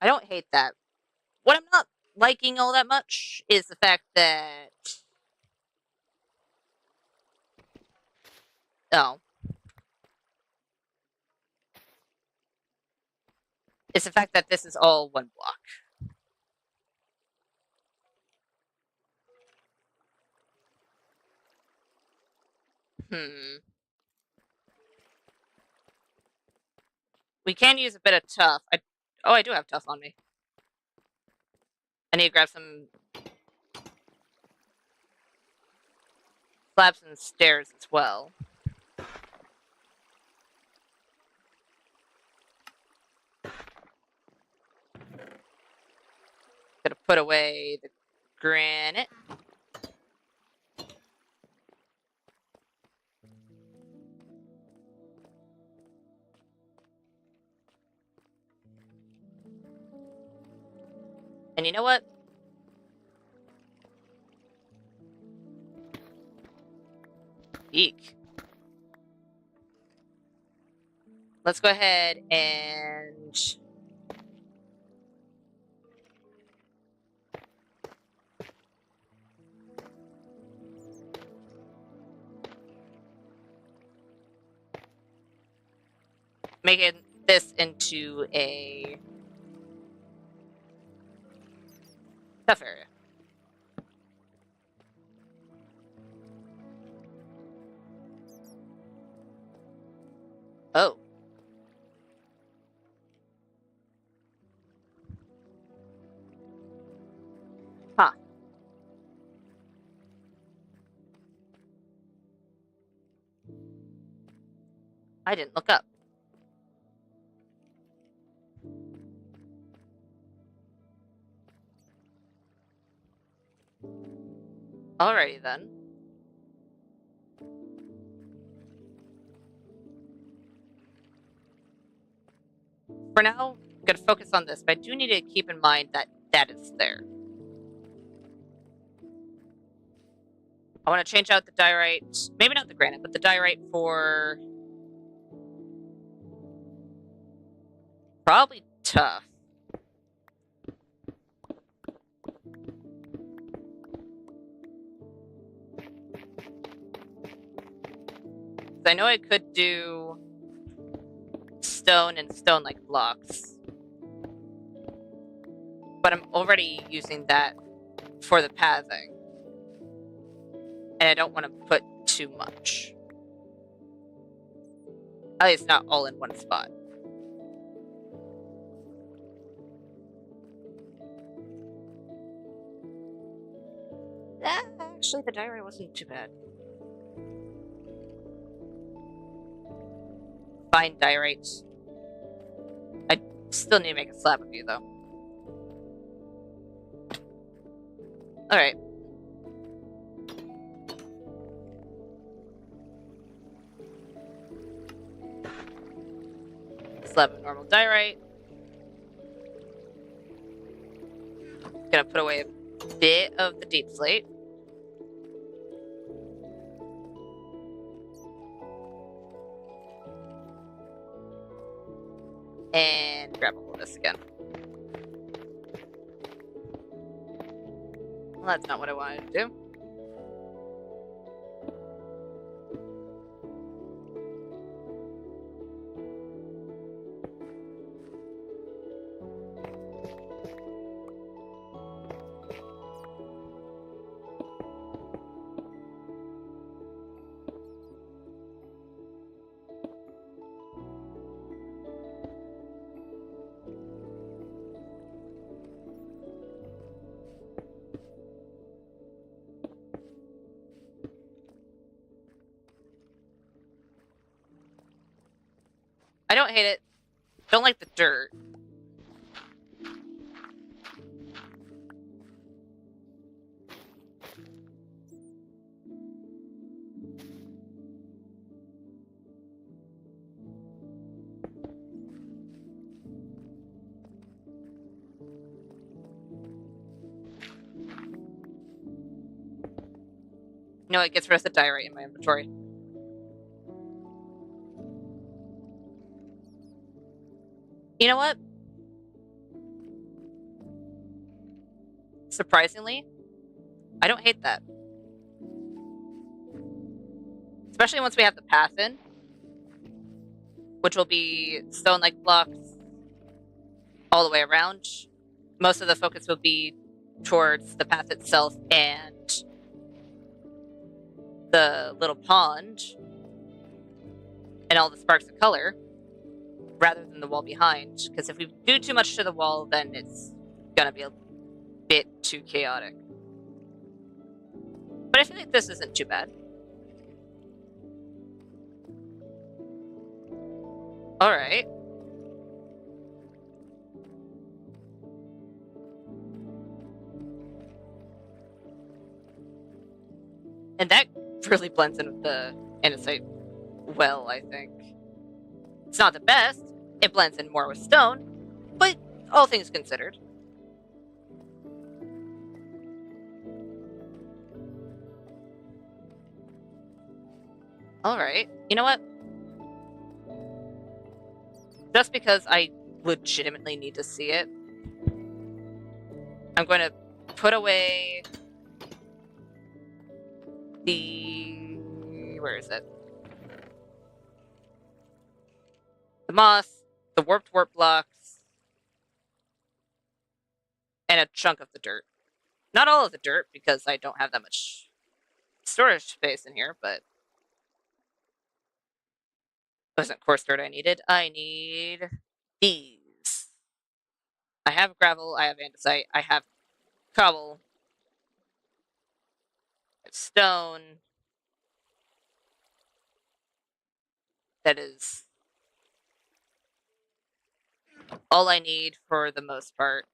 I don't hate that. What I'm not liking all that much is the fact that... Oh. It's the fact that this is all one block. We can use a bit of tough. Oh, I do have tough on me. I need to grab some slabs and stairs as well. Gonna put away the granite. And you know what? Eek. Let's go ahead and... make this into a tough area. Oh. Huh. I didn't look up. Alrighty then. For now, I'm gonna focus on this, but I do need to keep in mind that that is there. I want to change out the diorite, maybe not the granite, but the diorite for probably tough. I know I could do stone and stone-like blocks, but I'm already using that for the pathing, and I don't want to put too much. At least not all in one spot. Actually, the diary wasn't too bad. Fine diorites. I still need to make a slab of you, though. Alright. Slab of normal diorite. Gonna put away a bit of the deep slate. And grab all of this again. Well, that's not what I wanted to do. I don't hate it. Don't like the dirt. No, it gets rid of the diorite in my inventory. You know what? Surprisingly, I don't hate that. Especially once we have the path in, which will be stone-like blocks all the way around. Most of the focus will be towards the path itself and the little pond and all the sparks of color, rather than the wall behind. Because if we do too much to the wall, then it's gonna be a bit too chaotic. But I feel like this isn't too bad. Alright. And that really blends in with the andesite well, I think. It's not the best. It blends in more with stone, but all things considered. Alright. You know what? Just because I legitimately need to see it, I'm going to put away the... Where is it? The moss, the warped warp blocks, and a chunk of the dirt. Not all of the dirt, because I don't have that much storage space in here, but... Wasn't coarse dirt I needed. I need these. I have gravel, I have andesite, I have cobble, I have stone. That is all I need for the most part.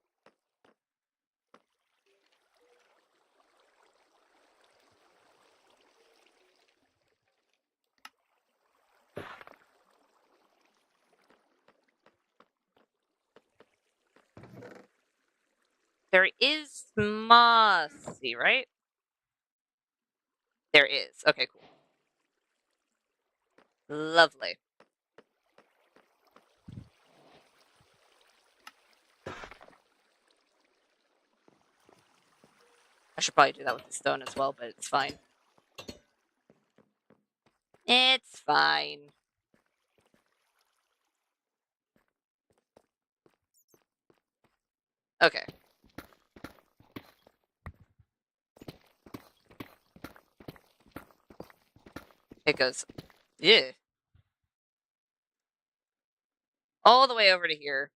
There is mossy, right? There is. Okay, cool. Lovely. I should probably do that with the stone as well, but it's fine. It's fine. Okay. It goes, yeah. all the way over to here.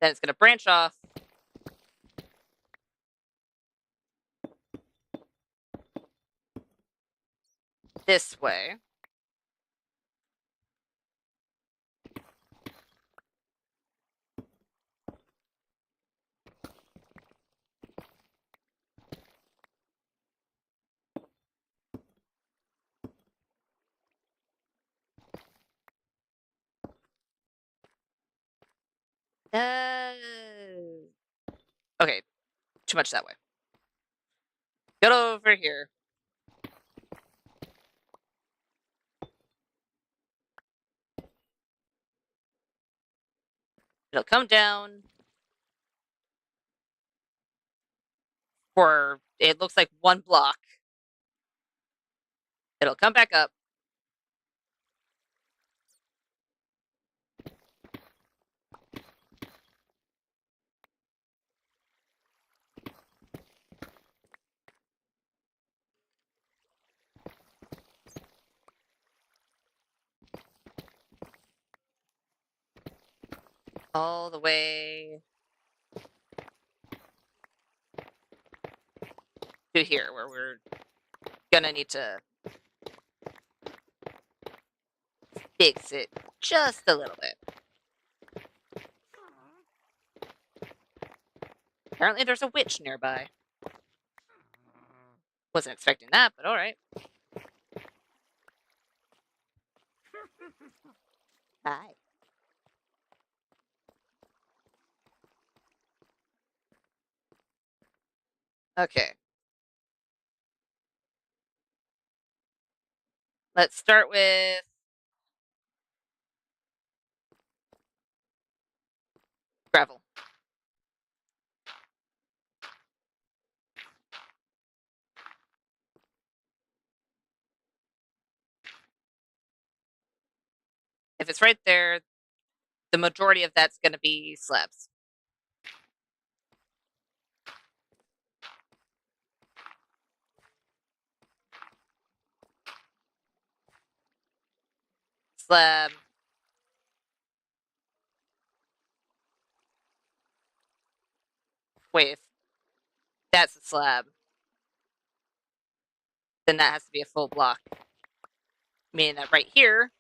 Then it's going to branch off this way. Okay, too much that way. Get over here. It'll come down for, it looks like 1 block. It'll come back up. All the way to here, where we're gonna need to fix it just a little bit. Apparently there's a witch nearby. Wasn't expecting that, but alright. Hi. Okay. Let's start with gravel. If it's right there, the majority of that's going to be slabs. Slab. Wait, if that's a slab, then that has to be a full block. Meaning that right here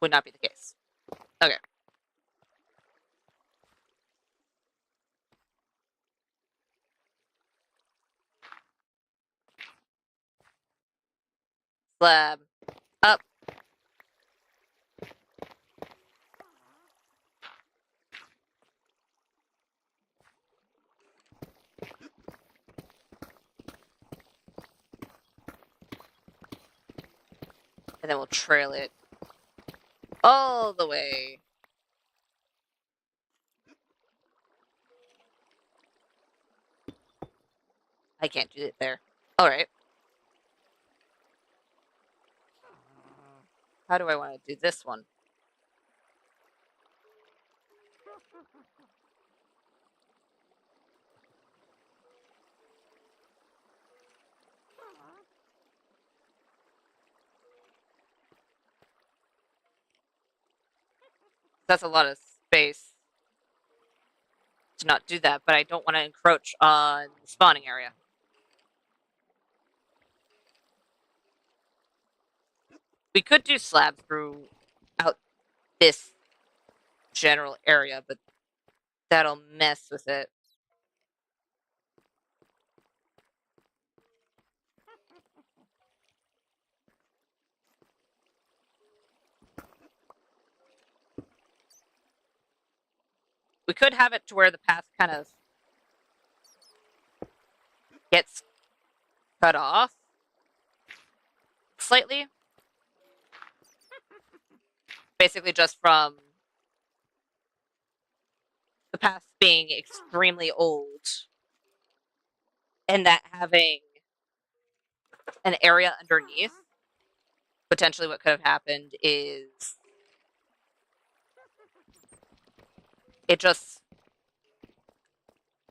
would not be the case. Okay. Slab. Up. And then we'll trail it all the way. I can't do it there. Alright. How do I want to do this one? That's a lot of space to not do that, but I don't want to encroach on the spawning area. We could do slabs throughout this general area, but that'll mess with it. We could have it to where the path kind of gets cut off slightly. Basically just from the path being extremely old and that having an area underneath. Potentially what could have happened is it just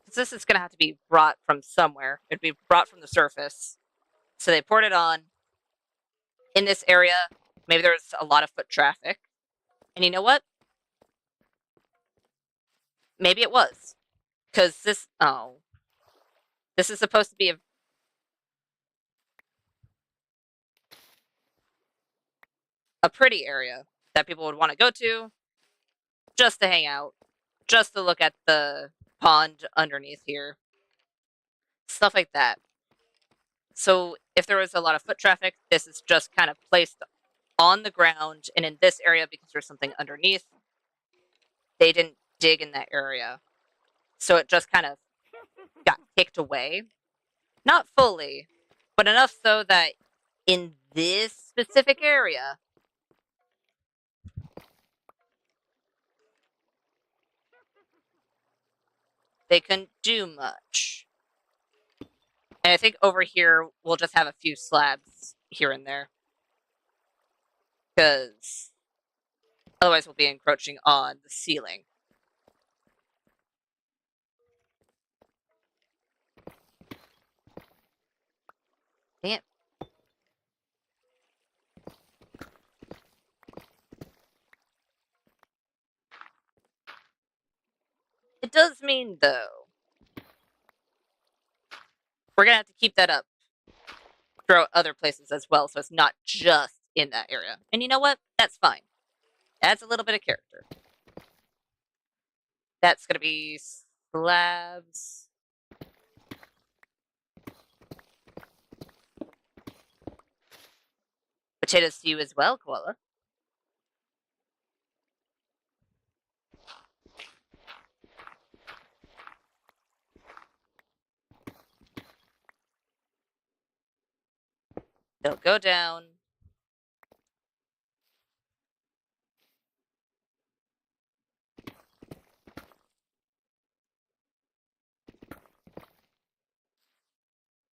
because this is going to have to be brought from somewhere. It'd be brought from the surface. So they poured it on. In this area, maybe there's a lot of foot traffic. And you know what? Maybe it was. Because this... Oh. This is supposed to be a pretty area that people would want to go to just to hang out, just to look at the pond underneath here. Stuff like that. So if there was a lot of foot traffic, this is just kind of placed on the ground, and in this area, because there's something underneath, they didn't dig in that area. So it just kind of got kicked away. Not fully, but enough so that in this specific area, they couldn't do much. And I think over here, we'll just have a few slabs here and there. Because otherwise we'll be encroaching on the ceiling. Damn. It does mean, though, we're going to have to keep that up throughout other places as well, so it's not just in that area. And you know what? That's fine. Adds a little bit of character. That's going to be slabs. Potatoes to you as well, Koala. They'll go down.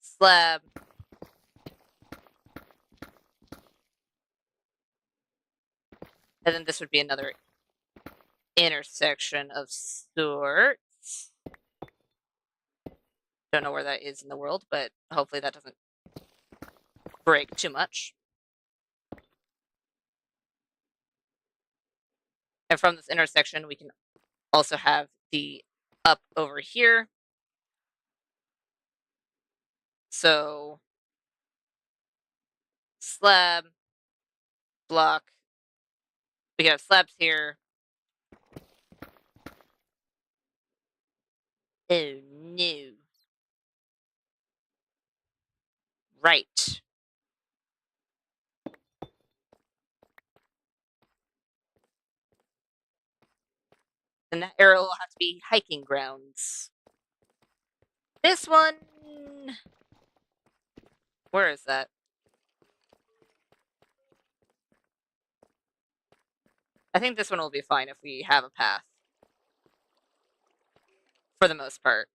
Slab. And then this would be another intersection of sorts. Don't know where that is in the world, but hopefully that doesn't break too much. And from this intersection, we can also have the up over here. So, slab, block. We have slabs here. Oh no. Right. And that area will have to be hiking grounds. This one... Where is that? I think this one will be fine if we have a path. For the most part.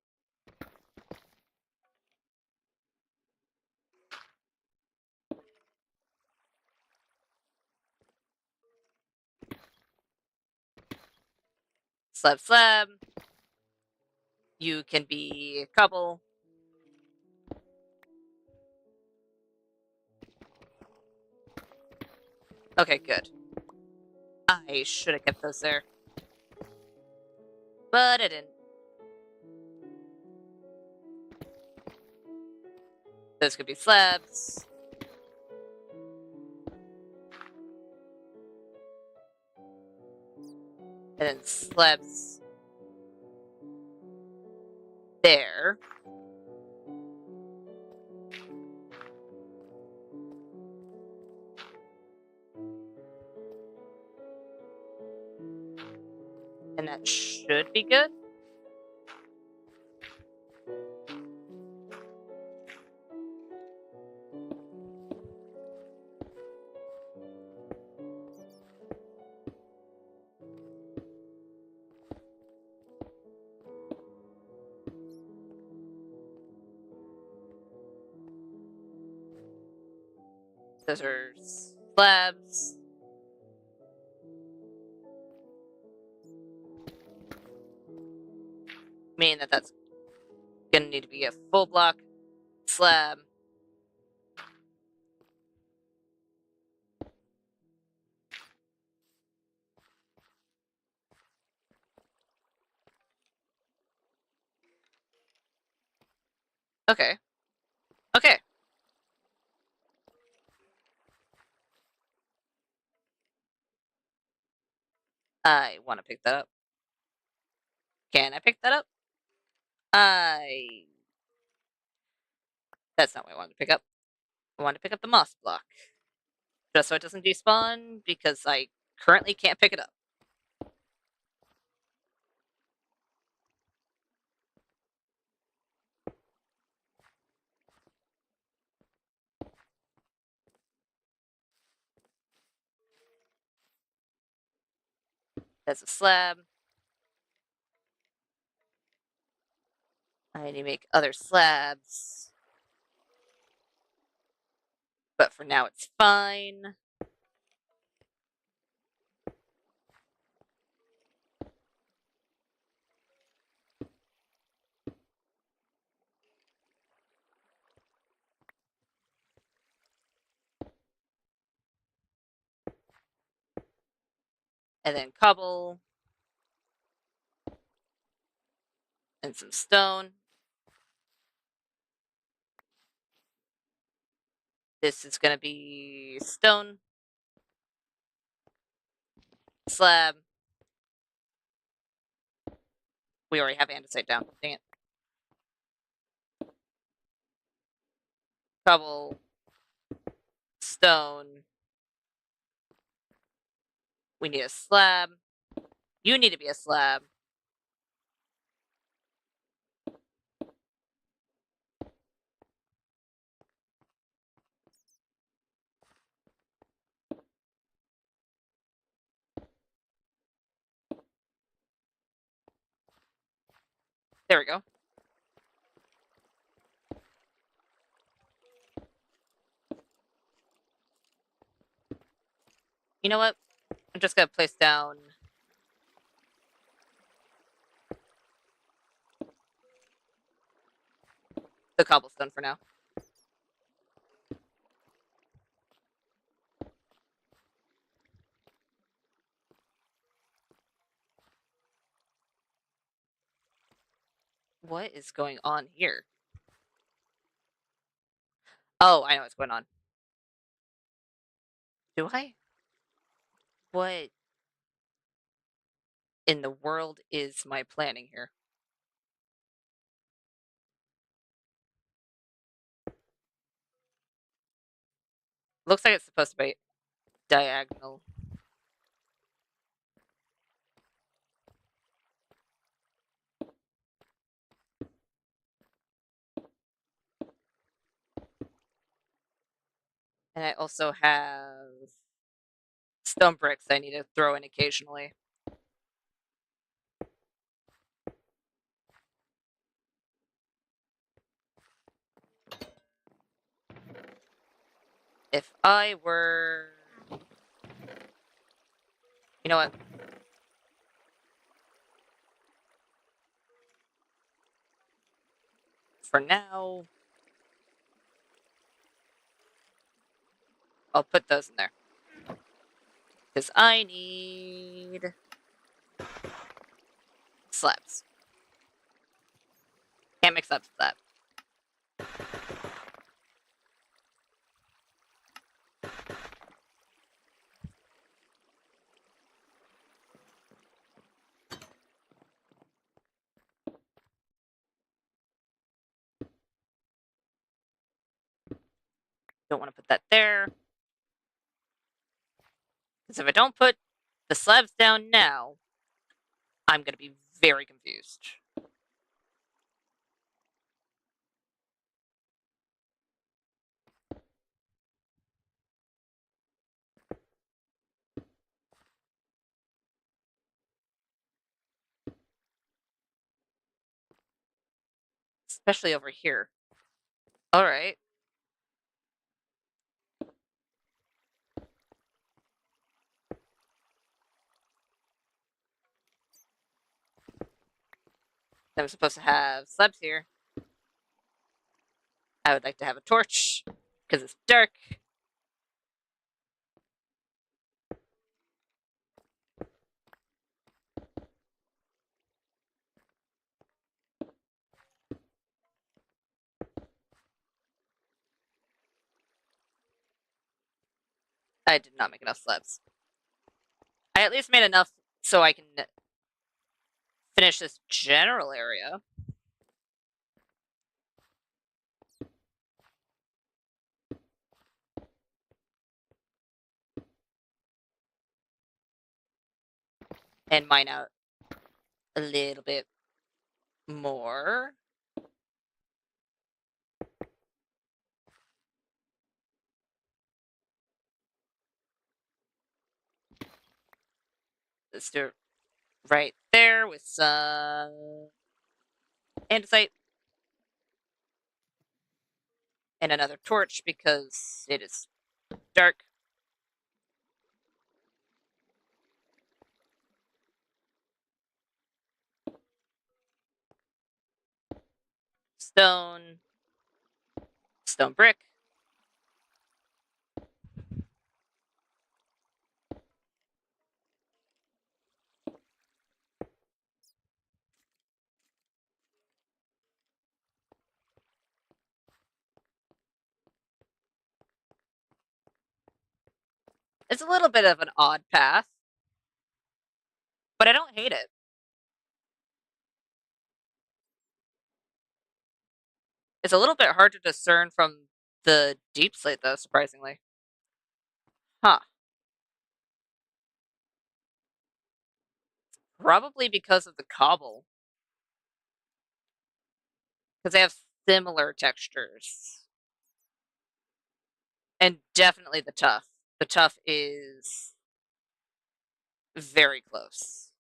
Slab, slab. You can be a couple. Okay, good. I should have kept those there. But I didn't. Those could be slabs. And then slabs there. And that should be good. Those are slabs. Meaning that that's gonna need to be a full block slab. Okay. Okay. I want to pick that up. Can I pick that up? That's not what I wanted to pick up. I wanted to pick up the moss block. Just so it doesn't despawn, because I currently can't pick it up. That's a slab. I need to make other slabs. But for now, it's fine. And then cobble. And some stone. This is going to be stone. Slab. We already have andesite down. Dang it. Cobble. Stone. We need a slab. You need to be a slab. There we go. You know what? I'm just going to place down the cobblestone for now. What is going on here? Oh, I know what's going on. Do I? What in the world is my planning here? Looks like it's supposed to be diagonal. And I also have stone bricks I need to throw in occasionally. If I were... You know what? For now, I'll put those in there. Because I need slabs. Can't mix up that. Don't want to put that there. Because if I don't put the slabs down now, I'm going to be very confused. Especially over here. Alright. I'm supposed to have slabs here. I would like to have a torch because it's dark. I did not make enough slabs. I at least made enough so I can finish this general area. And mine out a little bit more. Let's do it right there with some andesite. And another torch because it is dark. Stone. Stone brick. It's a little bit of an odd path, but I don't hate it. It's a little bit hard to discern from the deep slate, though, surprisingly. Huh. Probably because of the cobble. Because they have similar textures. And definitely the tuff. The tuff is very close.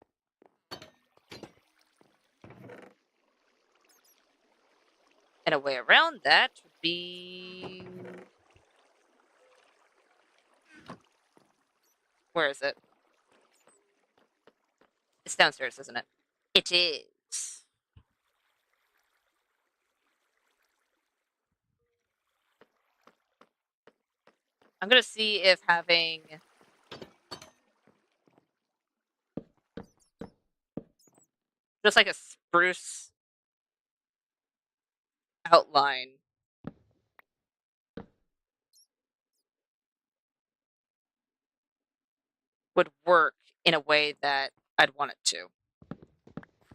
And a way around that would be... Where is it? It's downstairs, isn't it? It is. I'm gonna see if having just like a spruce outline would work in a way that I'd want it to.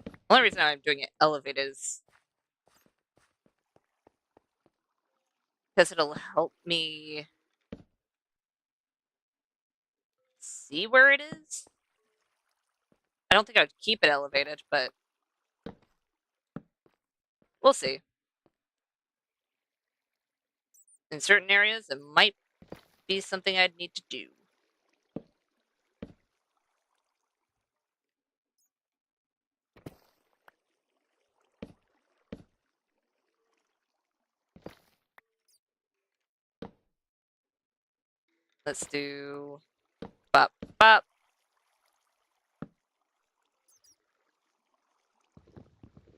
The only reason I'm doing it elevated is because it'll help me see where it is. I don't think I would keep it elevated, but we'll see. In certain areas, it might be something I'd need to do. Let's do bop bop.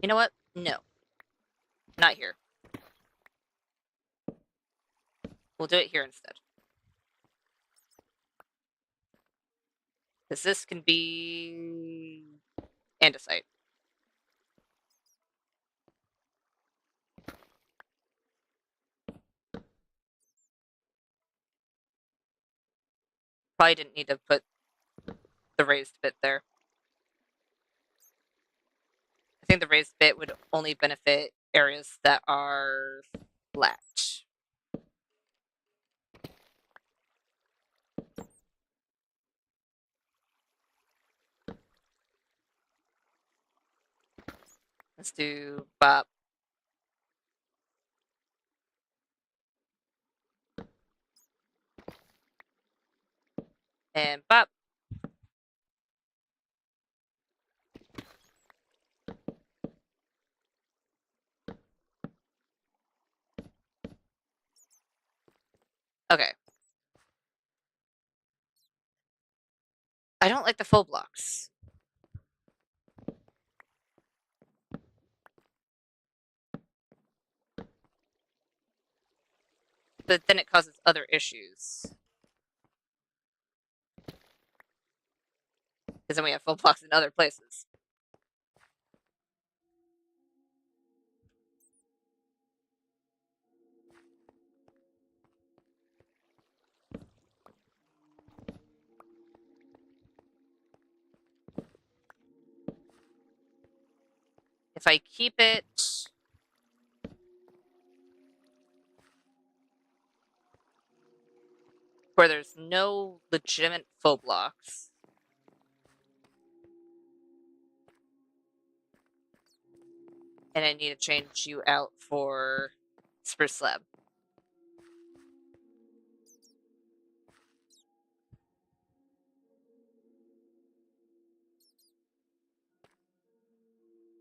You know what? No. Not here. We'll do it here instead. Because this can be andesite. Probably didn't need to put the raised bit there. I think the raised bit would only benefit areas that are flat. Let's do bop. And bop. Okay. I don't like the full blocks. but then it causes other issues. Because then we have full blocks in other places. If I keep it where there's no legitimate faux blocks, and I need to change you out for spruce slab.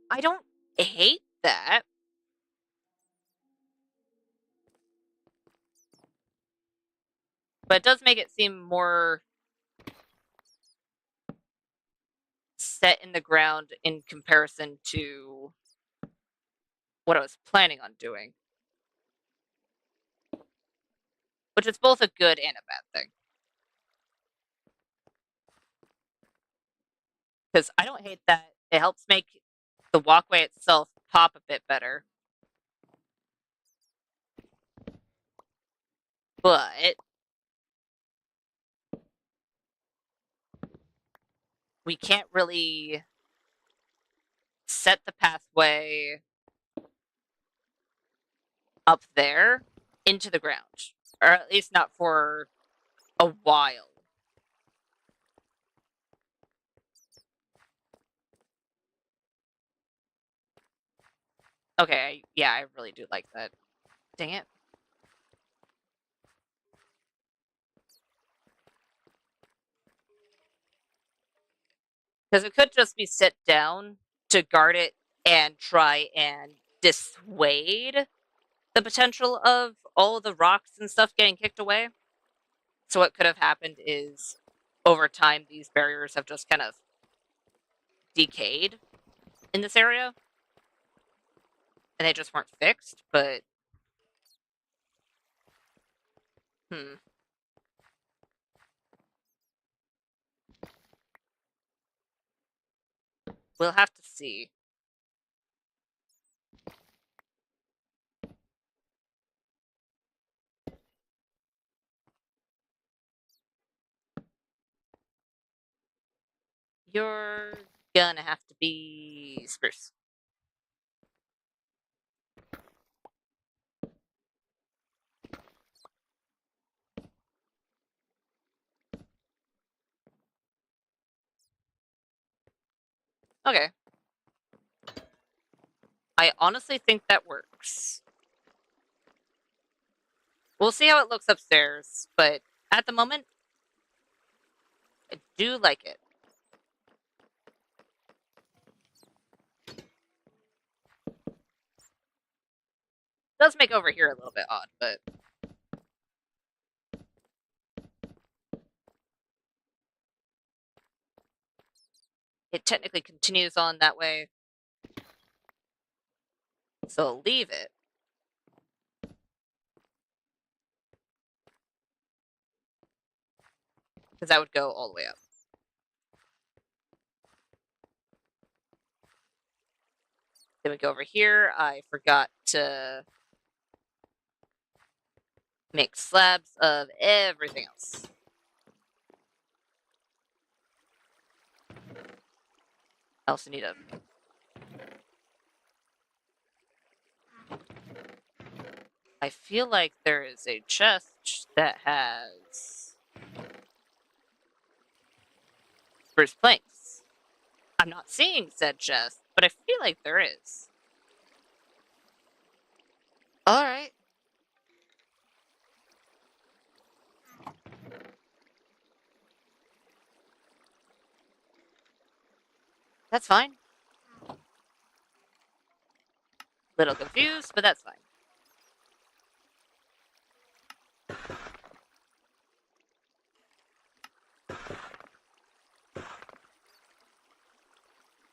I don't hate that. But it does make it seem more set in the ground in comparison to what I was planning on doing. Which is both a good and a bad thing. Because I don't hate that. It helps make the walkway itself pop a bit better. But we can't really set the pathway up there into the ground. Or at least not for a while. Okay, yeah, I really do like that. Dang it. Because it could just be sit down to guard it and try and dissuade the potential of all the rocks and stuff getting kicked away. So what could have happened is over time these barriers have just kind of decayed in this area. And they just weren't fixed, but we'll have to see. You're gonna have to be spruce. Okay. I honestly think that works. We'll see how it looks upstairs, but at the moment, I do like it. It does make over here a little bit odd, but it technically continues on that way. So I'll leave it. Because that would go all the way up. Then we go over here. I forgot to make slabs of everything else. I also need a... I feel like there is a chest that has spruce planks. I'm not seeing said chest, but I feel like there is. Alright. That's fine. Little confused, but that's fine.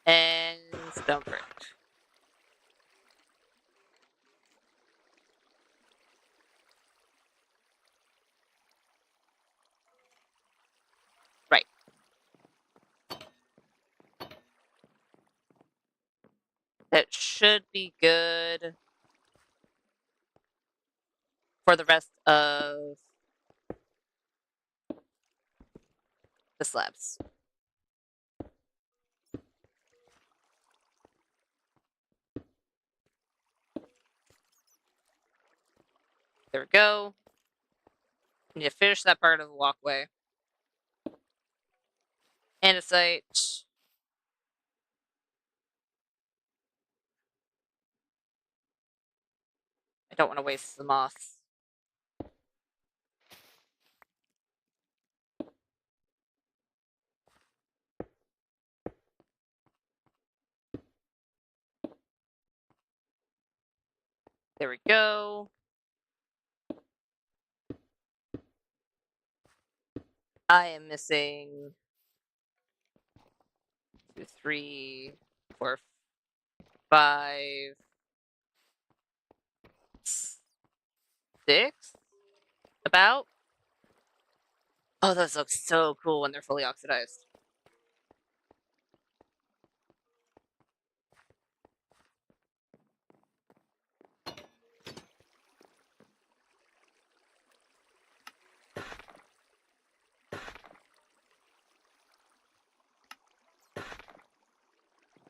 And stone brick. should be good for the rest of the slabs. There we go. Need to finish that part of the walkway. Andesite. I don't want to waste the moss. There we go. I am missing 2, 3, 4, 5, 6, about. Oh, those look so cool when they're fully oxidized.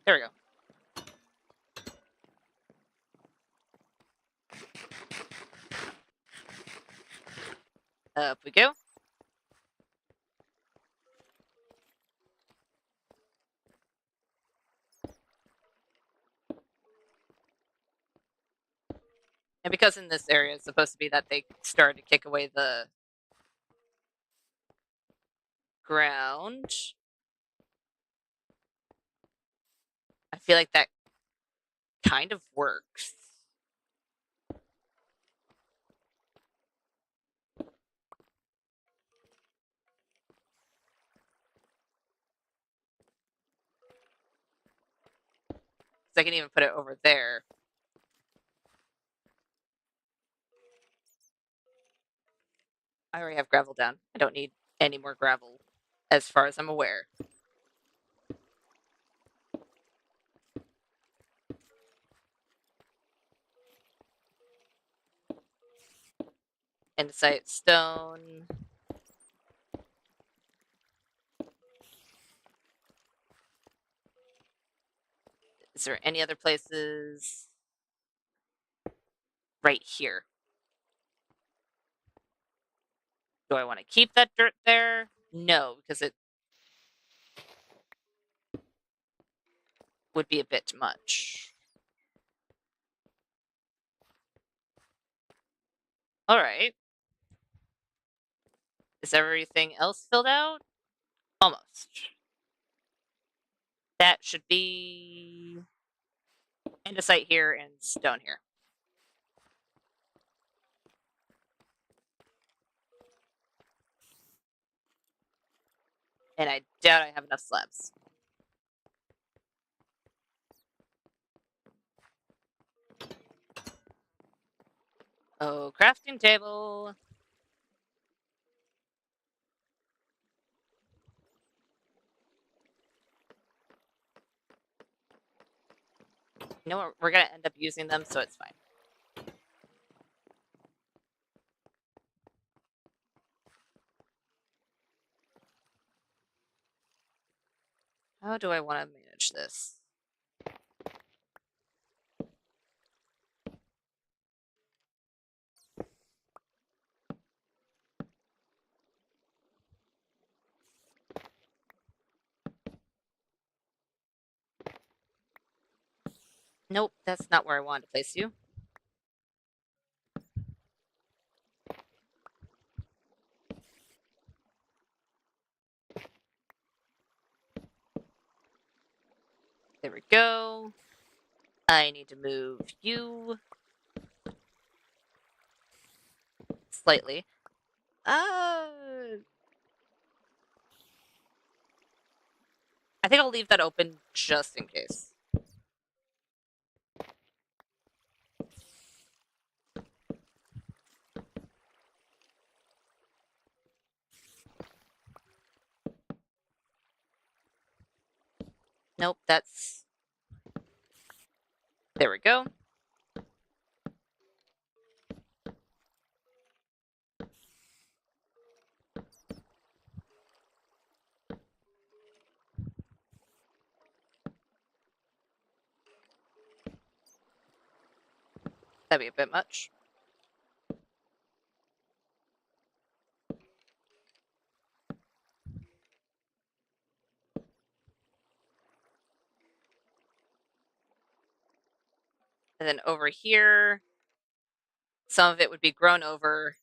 There we go. Up we go. And because in this area it's supposed to be that they started to kick away the ground, I feel like that kind of works. I can even put it over there. I already have gravel down. I don't need any more gravel, as far as I'm aware. Andesite stone. Is there any other places? Right here. Do I want to keep that dirt there? No, because it would be a bit much. All right. Is everything else filled out? Almost. That should be andesite here and stone here. And I doubt I have enough slabs. Oh, crafting table. You know what? We're going to end up using them, so it's fine. How do I want to manage this? Nope, that's not where I wanted to place you. There we go. I need to move you slightly. I think I'll leave that open just in case. Nope, that's... There we go. That'd be a bit much. And then over here, some of it would be grown over.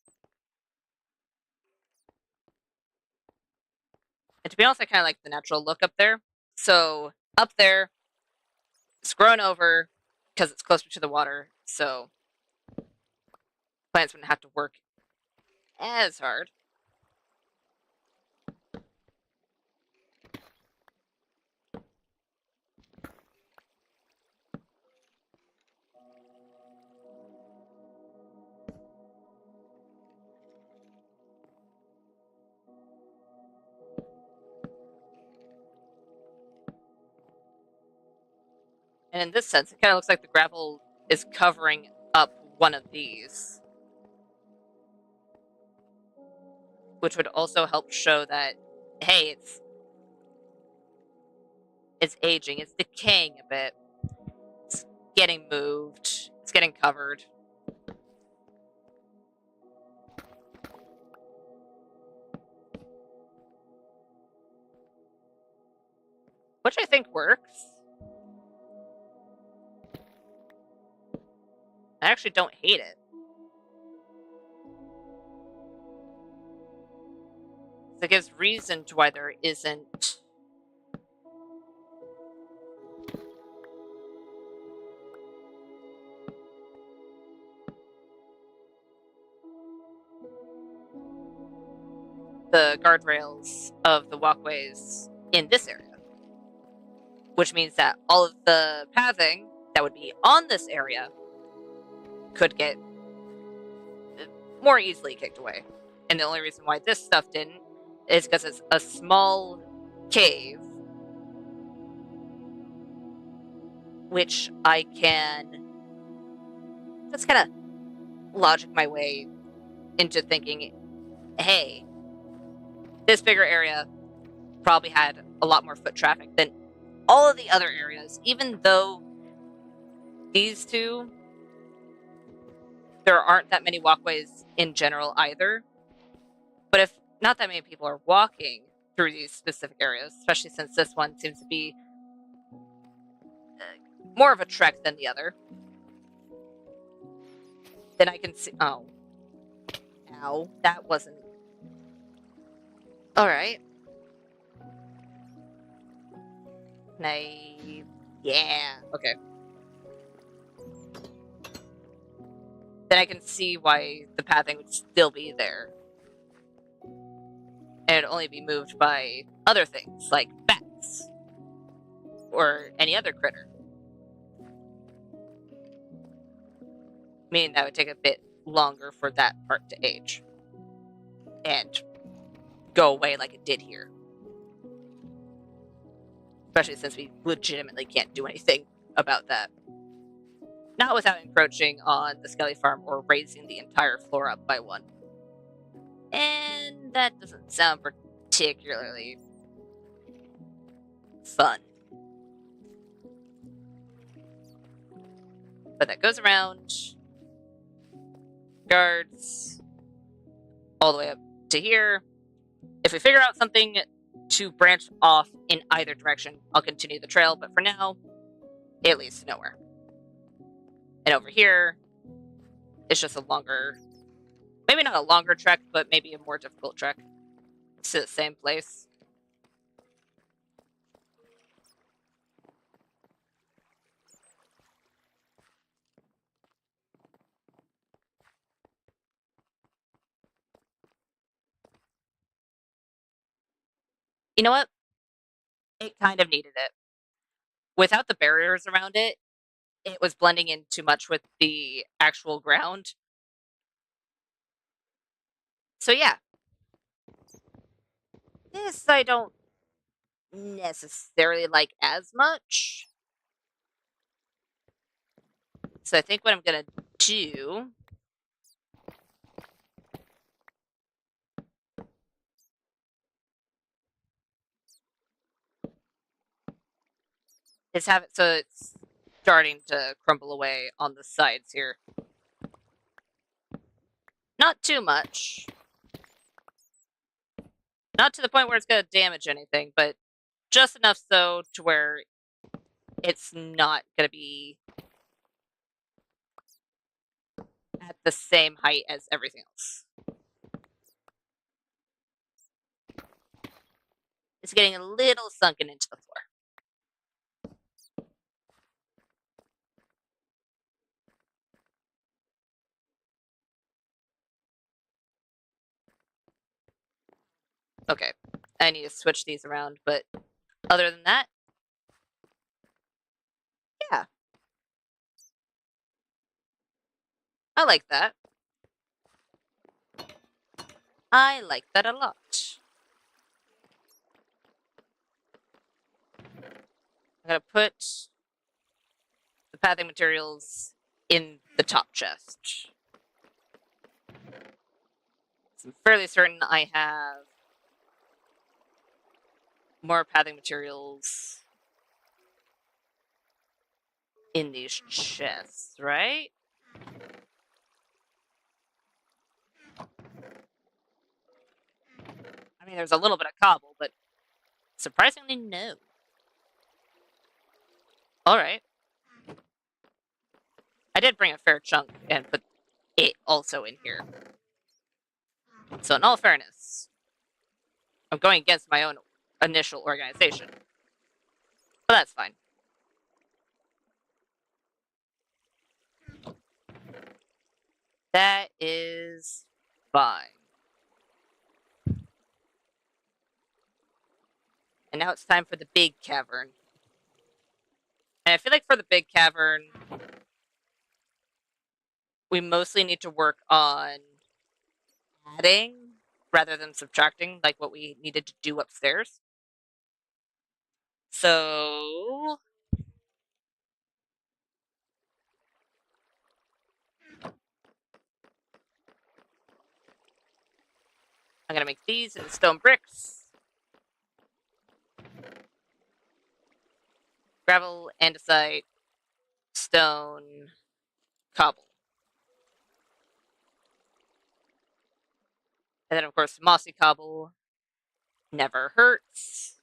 And to be honest, I kind of like the natural look up there. So up there, it's grown over because it's closer to the water. So plants wouldn't have to work as hard. And in this sense, it kind of looks like the gravel is covering up one of these, which would also help show that, hey, it's aging, it's decaying a bit, it's getting moved, it's getting covered. Which I think works. I actually don't hate it. It gives reason to why there isn't the guardrails of the walkways in this area. Which means that all of the pathing that would be on this area could get more easily kicked away. And the only reason why this stuff didn't is because it's a small cave, which I can just kind of logic my way into thinking, hey, this bigger area probably had a lot more foot traffic than all of the other areas, even though these two, there aren't that many walkways in general either. But if not that many people are walking through these specific areas, especially since this one seems to be more of a trek than the other, then I can see. Oh. Ow. That wasn't. Alright. Yeah. Okay. Then I can see why the pathing would still be there. And it'd only be moved by other things, like bats. Or any other critter. Meaning that would take a bit longer for that part to age. And go away like it did here. Especially since we legitimately can't do anything about that. Not without encroaching on the Skelly farm or raising the entire floor up by one. And that doesn't sound particularly fun. But that goes around, guards, all the way up to here. If we figure out something to branch off in either direction, I'll continue the trail, but for now, it leads to nowhere. And over here, it's just a longer, maybe not a longer trek, but maybe a more difficult trek to the same place. You know what? It kind of needed it. Without the barriers around it, it was blending in too much with the actual ground. So yeah. This I don't necessarily like as much. So I think what I'm gonna do is have it so it's starting to crumble away on the sides here. Not too much. Not to the point where it's gonna damage anything, but just enough so to where it's not gonna be at the same height as everything else. It's getting a little sunken into the floor. Okay, I need to switch these around, but other than that, yeah, I like that. I like that a lot. I'm gonna put the pathing materials in the top chest. So I'm fairly certain I have more pathing materials in these chests, right? I mean, there's a little bit of cobble, but surprisingly, no. Alright. I did bring a fair chunk and put it also in here. So in all fairness, I'm going against my own initial organization. But that's fine. That is fine. And now it's time for the big cavern. And I feel like for the big cavern, we mostly need to work on adding rather than subtracting, like what we needed to do upstairs. So I'm gonna make these into stone bricks, gravel, andesite, stone, cobble. And then, of course, mossy cobble never hurts.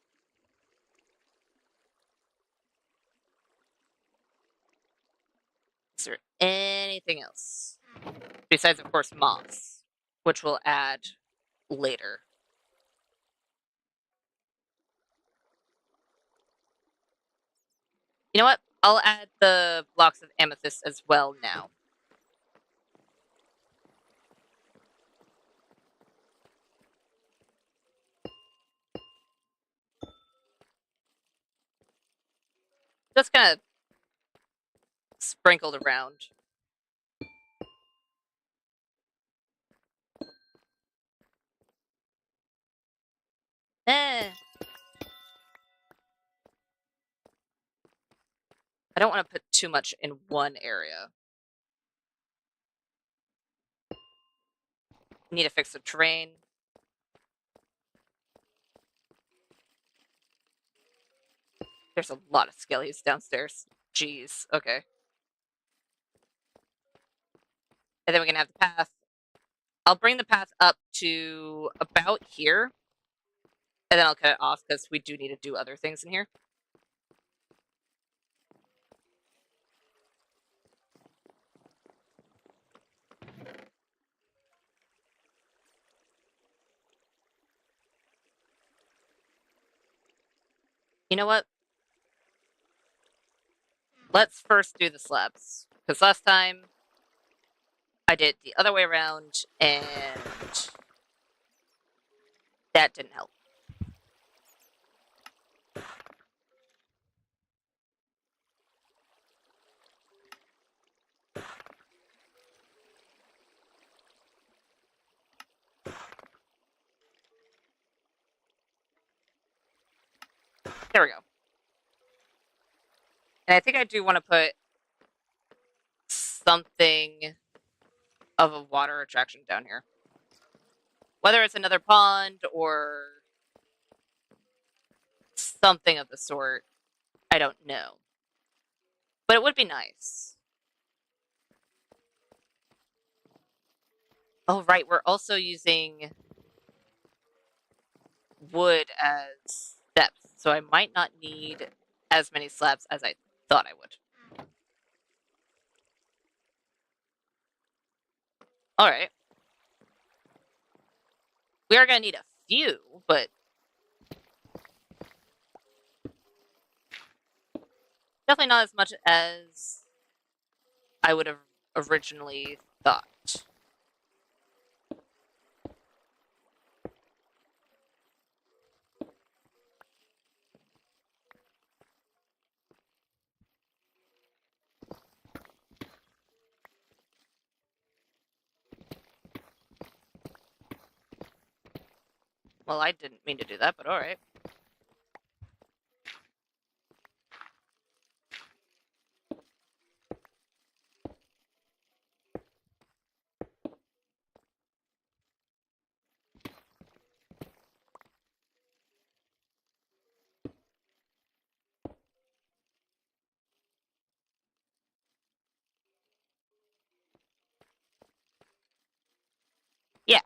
Is there anything else? Besides, of course, moss, which we'll add later. You know what? I'll add the blocks of amethyst as well now. Just kind of sprinkled around. Eh. I don't want to put too much in one area. Need to fix the terrain. There's a lot of skellies downstairs. Jeez. Okay. And then we're gonna have the path. I'll bring the path up to about here. And then I'll cut it off because we do need to do other things in here. You know what? Let's first do the slabs. Because last time I did the other way around and that didn't help. There we go. And I think I do want to put something of a water attraction down here. Whether it's another pond or something of the sort, I don't know. But it would be nice. Oh, right, we're also using wood as steps, so I might not need as many slabs as I thought I would. Alright. We are going to need a few, but definitely not as much as I would have originally thought. Well, I didn't mean to do that, but alright. Yeah.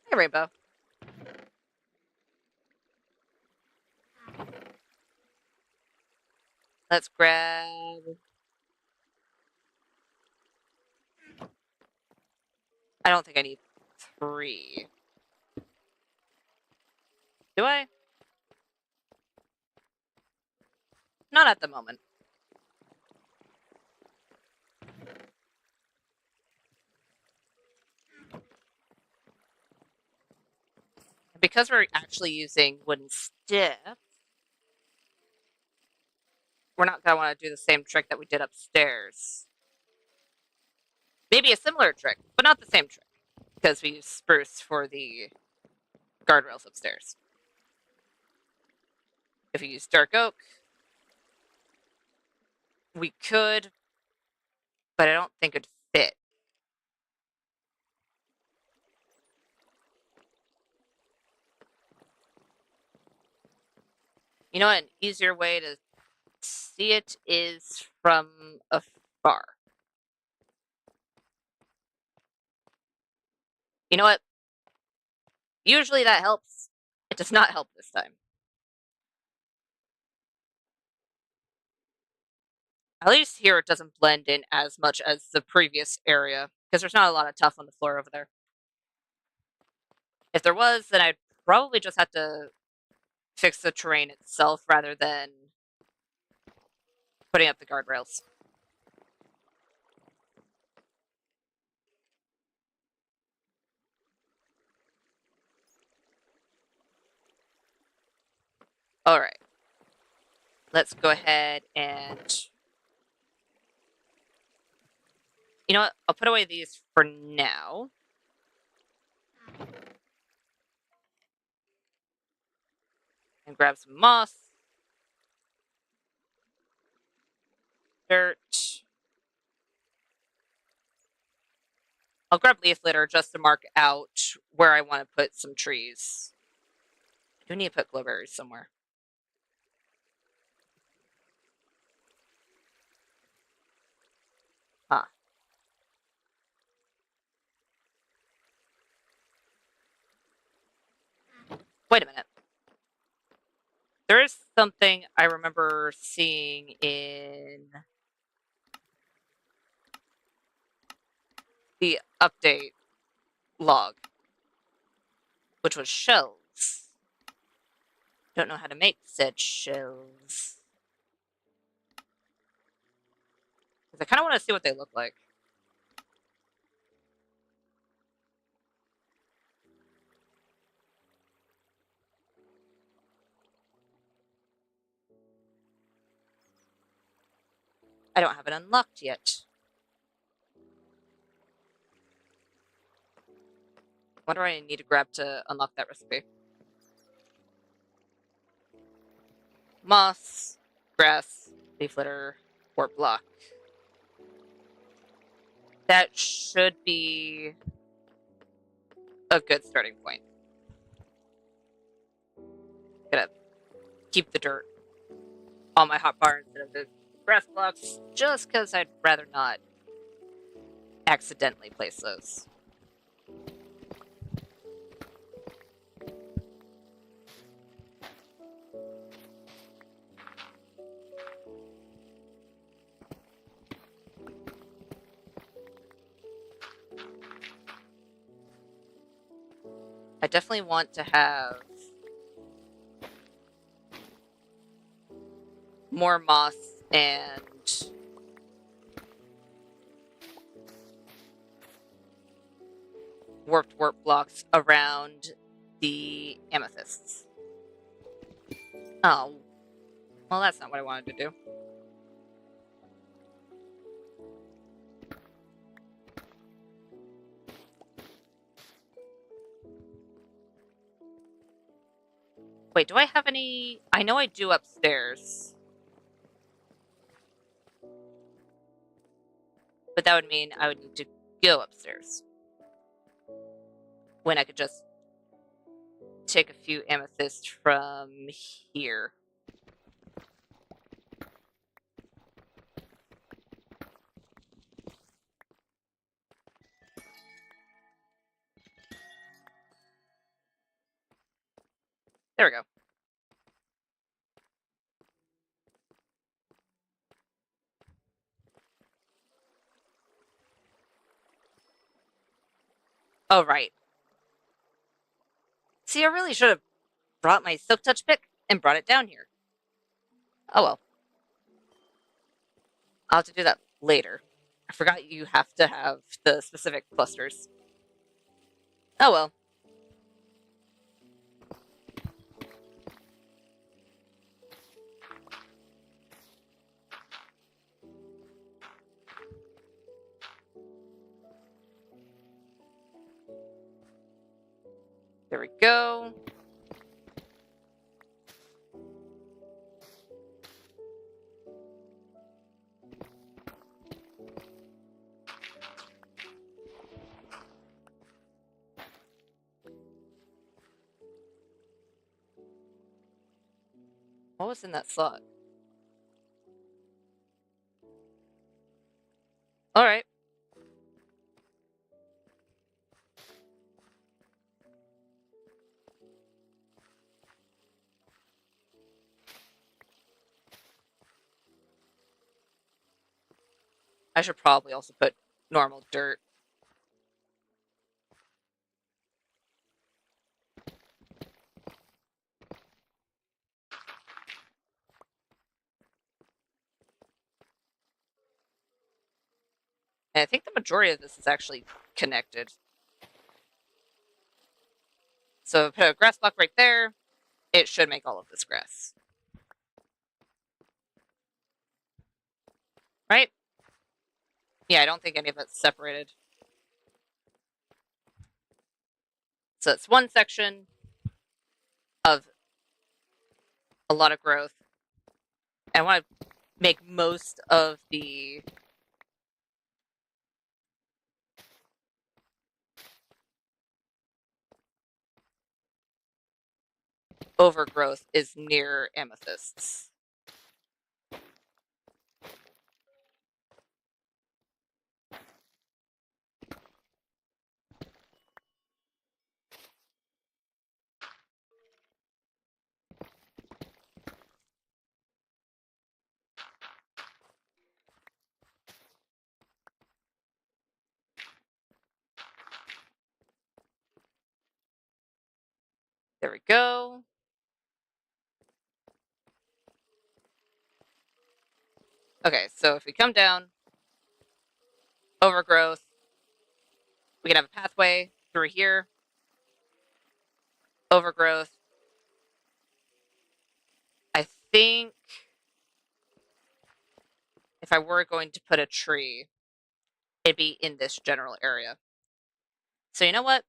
Hey, Rainbow. Let's grab... I don't think I need 3. Do I? Not at the moment. Because we're actually using wooden sticks, we're not going to want to do the same trick that we did upstairs. Maybe a similar trick, but not the same trick, because we use spruce for the guardrails upstairs. If we use dark oak, we could, but I don't think it'd fit. You know what? An easier way to see it is from afar. You know what? Usually that helps. It does not help this time. At least here it doesn't blend in as much as the previous area, because there's not a lot of tuff on the floor over there. If there was, then I'd probably just have to fix the terrain itself rather than putting up the guardrails. Alright. Let's go ahead and... You know what? I'll put away these for now. And grab some moss. Dirt. I'll grab leaf litter just to mark out where I want to put some trees. I do need to put glowberries somewhere. Huh. Wait a minute. There is something I remember seeing in the update log, which was shells. Don't know how to make said shells. I kind of want to see what they look like. I don't have it unlocked yet. What do I need to grab to unlock that recipe? moss, grass, leaf litter, or block. That should be a good starting point. Gonna keep the dirt on my hotbar instead of the grass blocks, just because I'd rather not accidentally place those. I definitely want to have more moss and warped warp blocks around the amethysts. Oh, well, that's not what I wanted to do. Wait, do I have any? I know I do upstairs. But that would mean I would need to go upstairs. When I could just take a few amethysts from here. There we go. Oh, right. See, I really should have brought my silk touch pick and brought it down here. Oh well. I'll have to do that later. I forgot you have to have the specific clusters. Oh well. There we go. What was in that slot? Alright. I should probably also put normal dirt. And I think the majority of this is actually connected. So put a grass block right there. It should make all of this grass. Right? Yeah, I don't think any of it's separated. So it's one section of a lot of growth. I want to make most of the overgrowth is near amethysts. There we go. Okay, so if we come down, overgrowth, we can have a pathway through here. Overgrowth. I think if I were going to put a tree, it'd be in this general area. So you know what?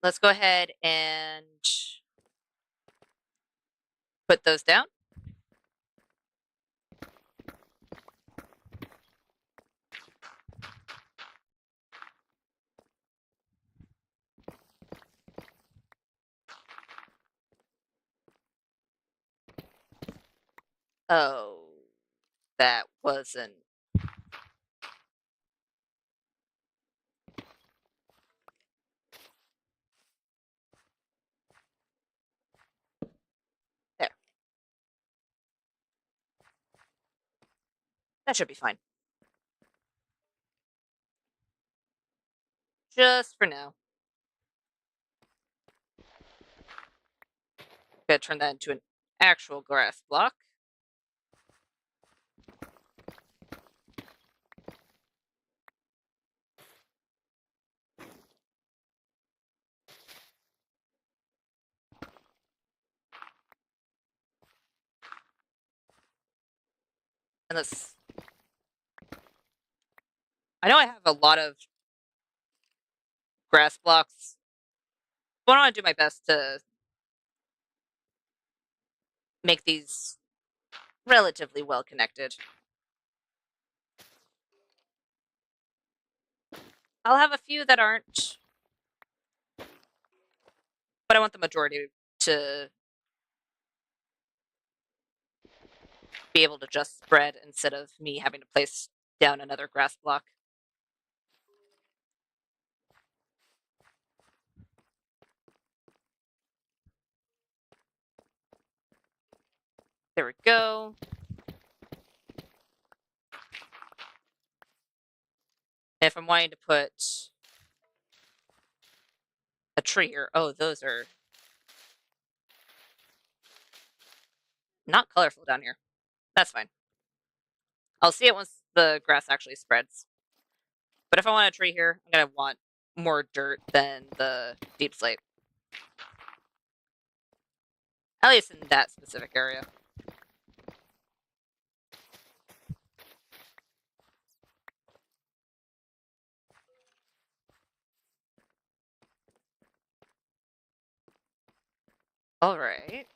let's go ahead and put those down. Oh, that wasn't. There. That should be fine. Just for now. Gonna turn that into an actual grass block. And this. I know I have a lot of grass blocks, but I want to do my best to make these relatively well connected. I'll have a few that aren't, but I want the majority to be able to just spread instead of me having to place down another grass block. There we go. If I'm wanting to put a tree here, oh, those are not colorful down here. That's fine. I'll see it once the grass actually spreads. But if I want a tree here, I'm going to want more dirt than the deep slate. At least in that specific area. All right.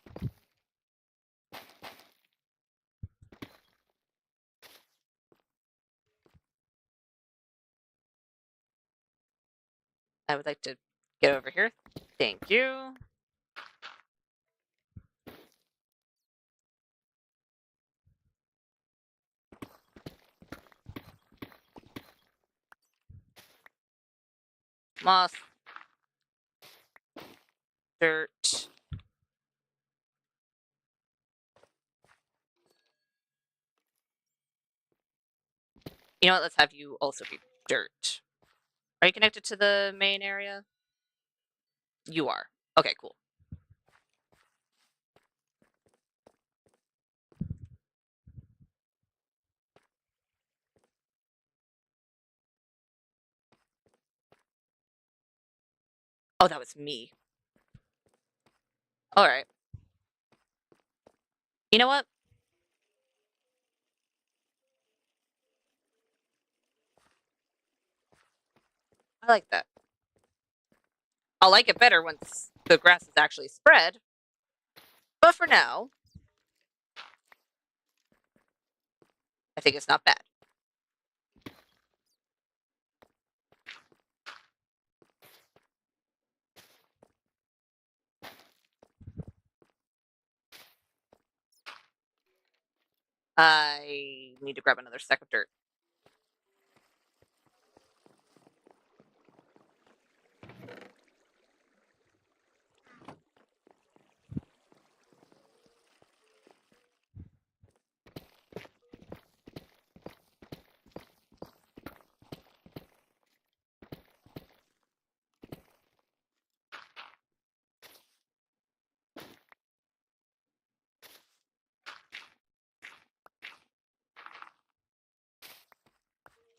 I would like to get over here. Thank you. Moss. Dirt. You know what? Let's have you also be dirt. Are you connected to the main area? You are. Okay, cool. Oh, that was me. All right. You know what? I like that. I'll like it better once the grass is actually spread. But for now, I think it's not bad. I need to grab another stack of dirt.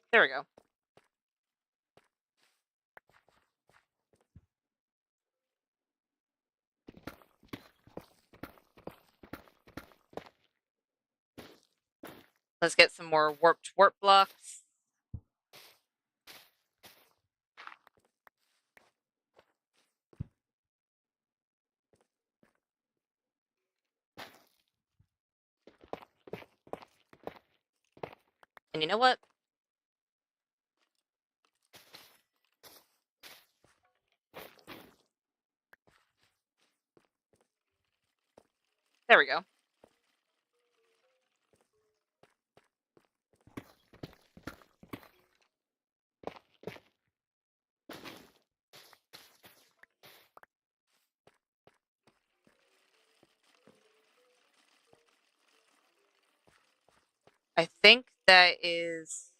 There we go. Let's get some more warped warp blocks. And you know what? There we go. I think that is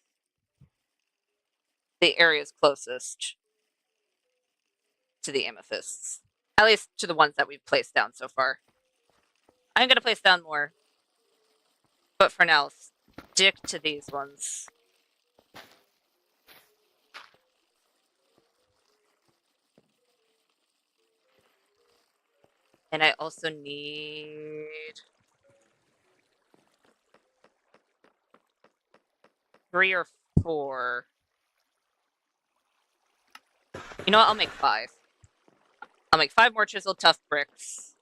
the areas closest to the amethysts. At least to the ones that we've placed down so far. I'm going to place down more. But for now, stick to these ones. And I also need 3 or 4. You know what? I'll make 5. I'll make 5 more chiseled tough bricks.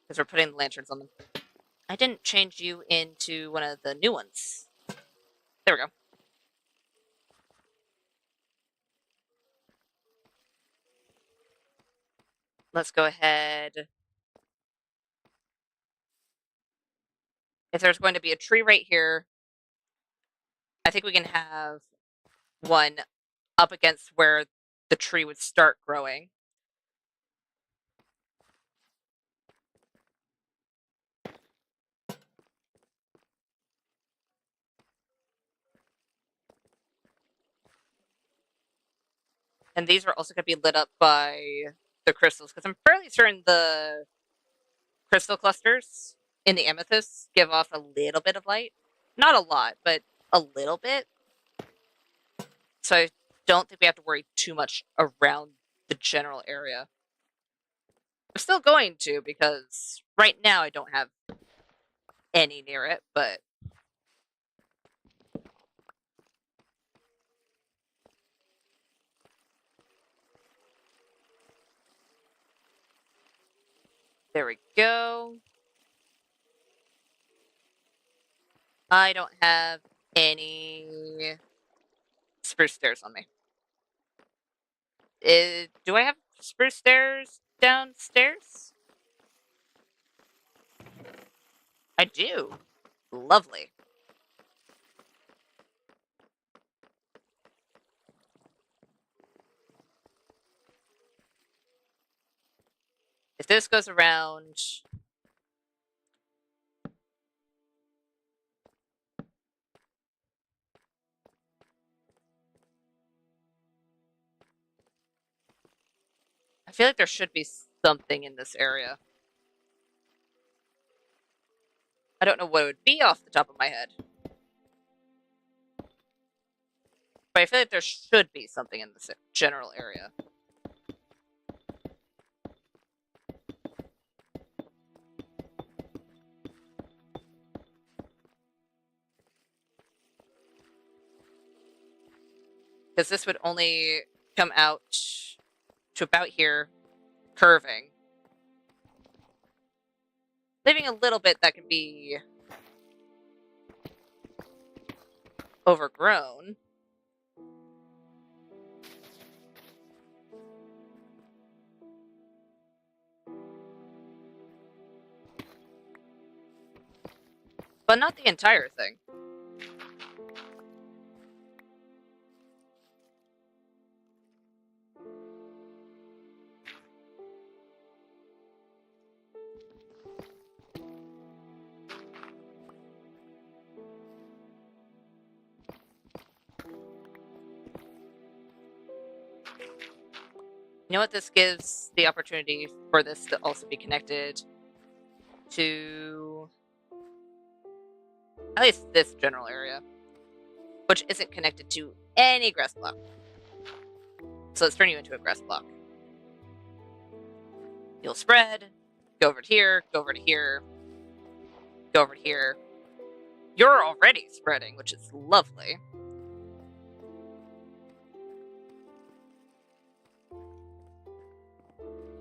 Because we're putting lanterns on them. I didn't change you into one of the new ones. There we go. Let's go ahead. If there's going to be a tree right here, I think we can have one up against where the tree would start growing. And these are also going to be lit up by the crystals, because I'm fairly certain the crystal clusters in the amethysts give off a little bit of light. Not a lot, but a little bit. So I don't think we have to worry too much around the general area. I'm still going to, because right now I don't have any near it, but there we go. I don't have any spruce stairs on me. Do I have spruce stairs downstairs? I do. Lovely. If this goes around... I feel like there should be something in this area. I don't know what it would be off the top of my head. But I feel like there should be something in this general area. Because this would only come out to about here, curving. Leaving a little bit that can be overgrown. But not the entire thing. You know what? This gives the opportunity for this to also be connected to at least this general area, which isn't connected to any grass block. So let's turn you into a grass block. You'll spread, go over to here, go over to here, go over to here. You're already spreading, which is lovely.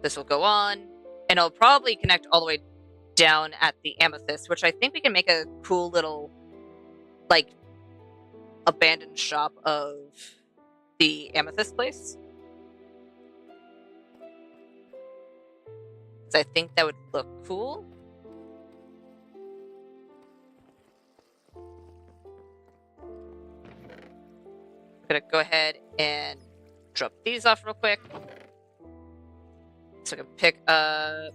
This will go on. And it'll probably connect all the way down at the amethyst, which I think we can make a cool little, like, abandoned shop of the amethyst place. So I think that would look cool. I'm gonna go ahead and drop these off real quick. So I can pick up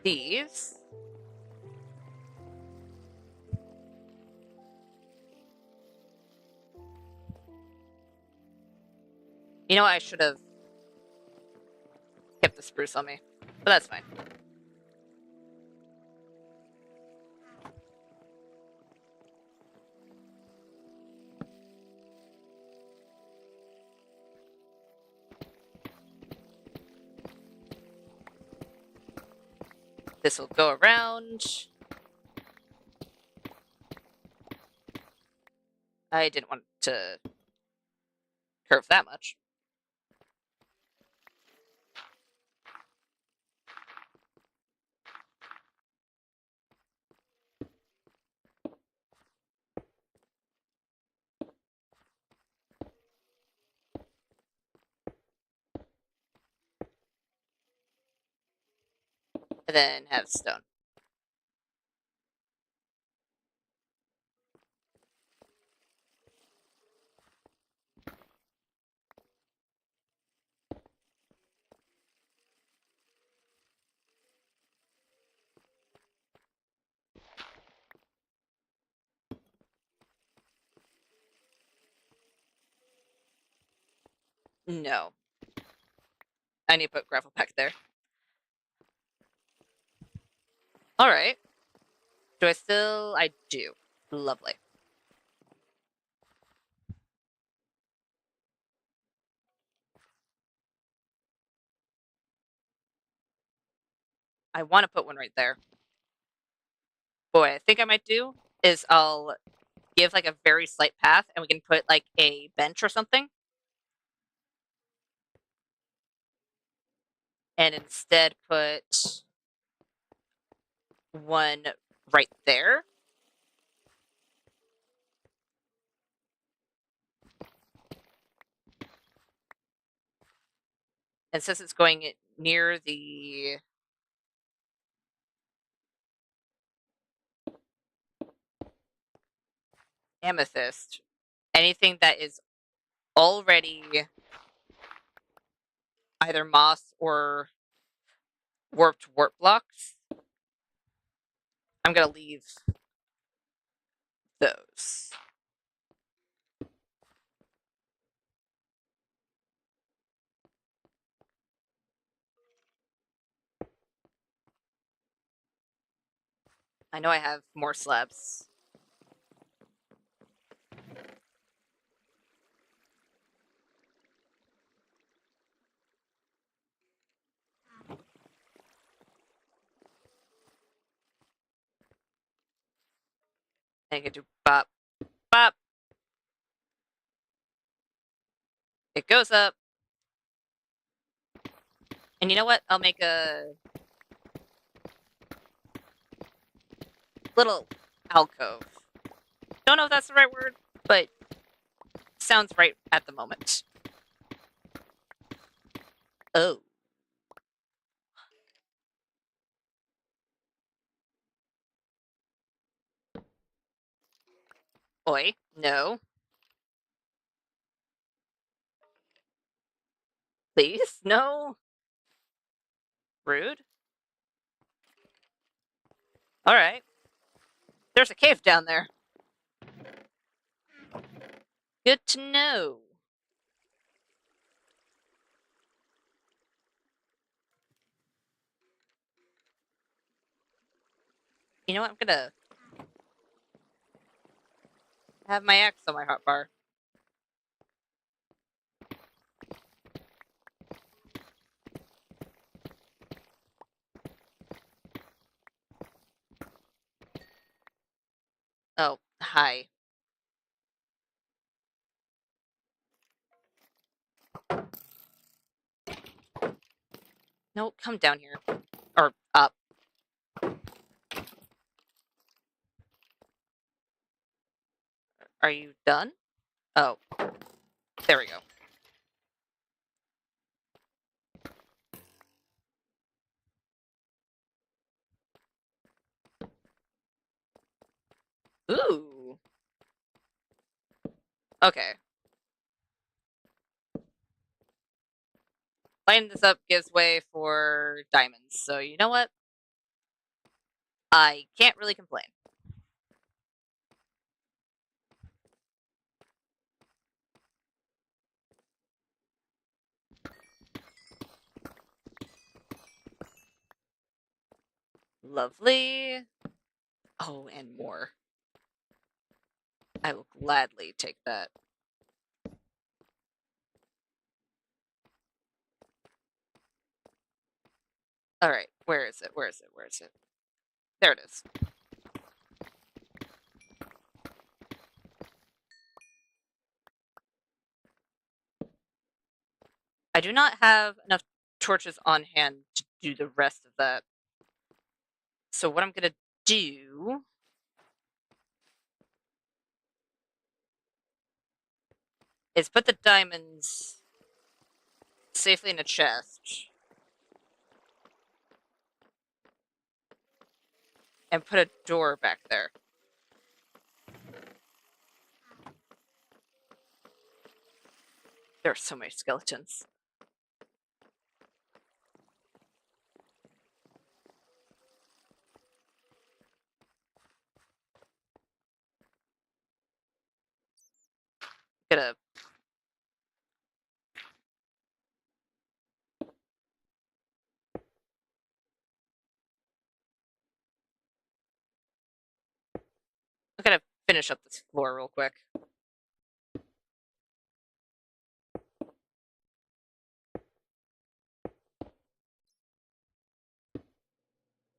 these. You know what? I should have kept the spruce on me, but that's fine. This will go around. I didn't want to curve that much. And then have stone. No. I need to put gravel back there. Alright. Do I still? I do. Lovely. I want to put one right there. Boy, I think I might do is I'll give like a very slight path and we can put like a bench or something. And instead put one right there. And since it's going near the amethyst, anything that is already either moss or warped warp blocks, I'm going to leave those. I know I have more slabs. I can do bop, bop. It goes up. And you know what? I'll make a little alcove. Don't know if that's the right word, but sounds right at the moment. Oh. Oi. No. Please? No. Rude. Alright. There's a cave down there. Good to know. You know what? I'm gonna have my axe on my hotbar. Oh, hi. No, come down here. Or up. Are you done? Oh. There we go. Ooh. Okay. Lighting this up gives way for diamonds, so you know what? I can't really complain. Lovely. Oh, and more. I will gladly take that. Alright, where is it? Where is it? Where is it? There it is. I do not have enough torches on hand to do the rest of that. So what I'm gonna do is put the diamonds safely in a chest and put a door back there. There are so many skeletons. Gonna I'm gonna finish up this floor real quick.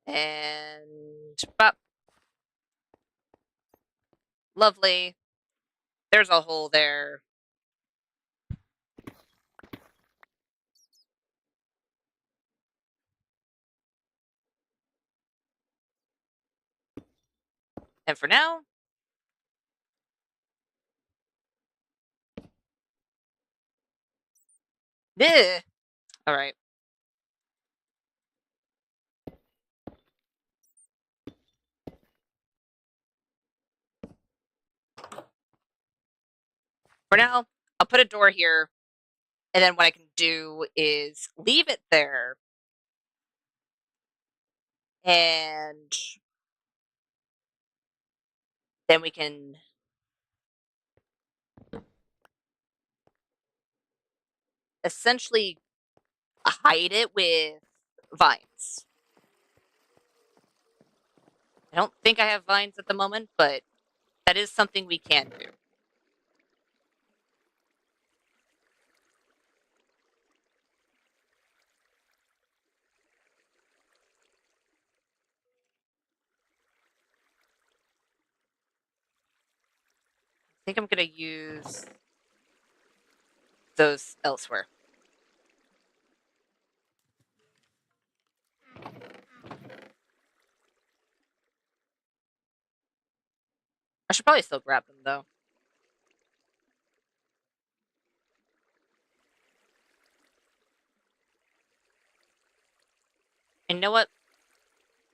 And pop. Lovely. There's a hole there. And for now, all right. For now, I'll put a door here, and then what I can do is leave it there, and then we can essentially hide it with vines. I don't think I have vines at the moment, but that is something we can do. I think I'm going to use those elsewhere. I should probably still grab them, though. And you know what?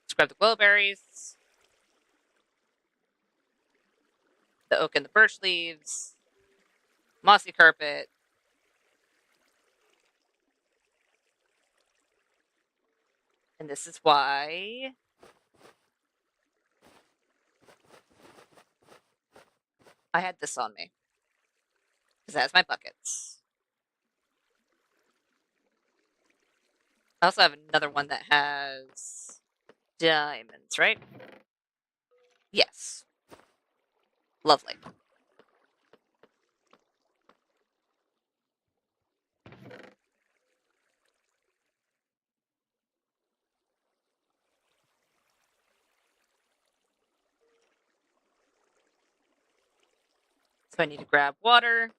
Let's grab the glowberries, the oak and the birch leaves, mossy carpet, and this is why I had this on me. Because it has my buckets. I also have another one that has diamonds, right? Yes. Lovely. So I need to grab water.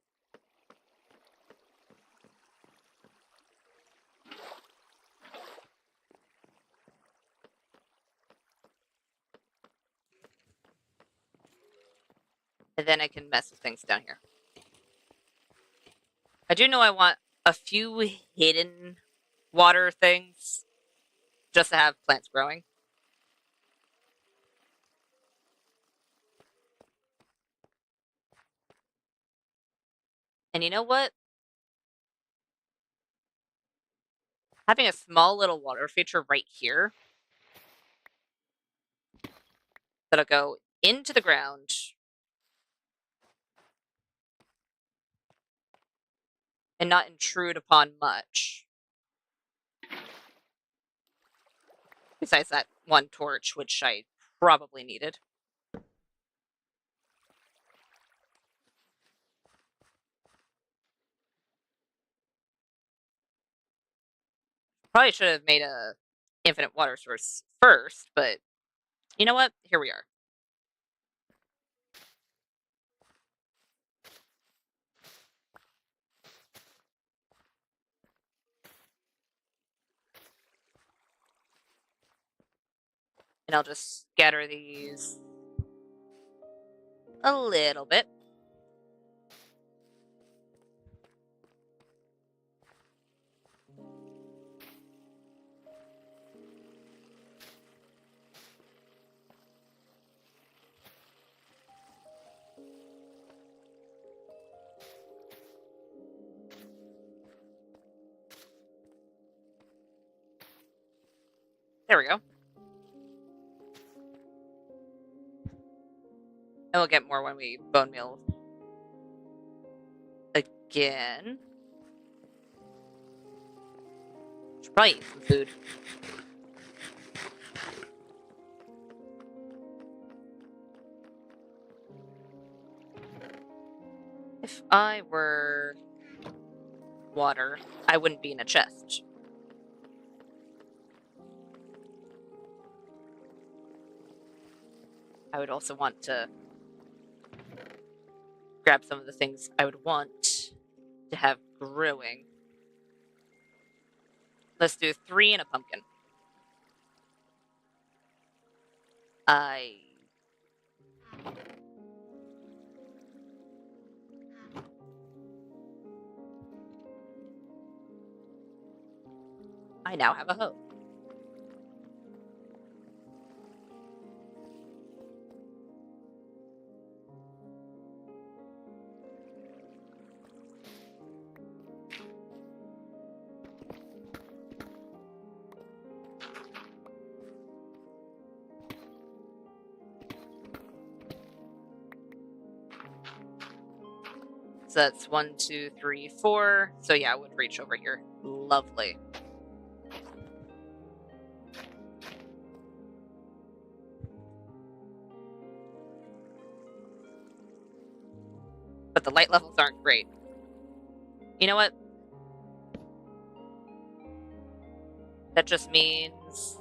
And then I can mess with things down here. I do know I want a few hidden water things just to have plants growing. And you know what? Having a small little water feature right here that'll go into the ground and not intrude upon much. Besides that one torch, which I probably needed. Probably should have made a infinite water source first, but you know what? Here we are. And I'll just scatter these a little bit. There we go. And we'll get more when we bone meal again. Should probably eat some food. If I were water, I wouldn't be in a chest. I would also want to grab some of the things I would want to have growing. Let's do 3 and a pumpkin. I now have a hoe. So that's 1, 2, 3, 4. So yeah, I would reach over here. Lovely. But the light levels aren't great. You know what? That just means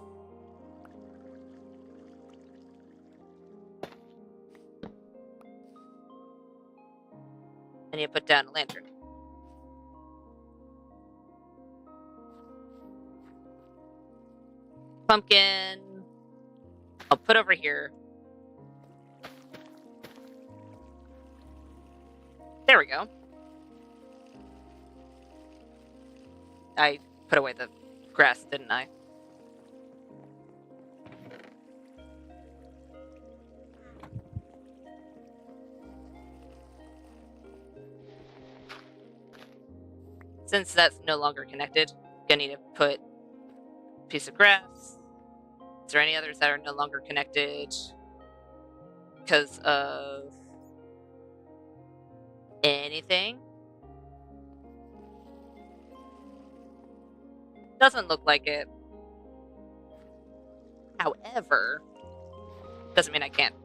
I need to put down a lantern. Pumpkin. I'll put over here. There we go. I put away the grass, didn't I? Since that's no longer connected, gonna need to put a piece of grass. Is there any others that are no longer connected because of anything? Doesn't look like it. However, doesn't mean I can't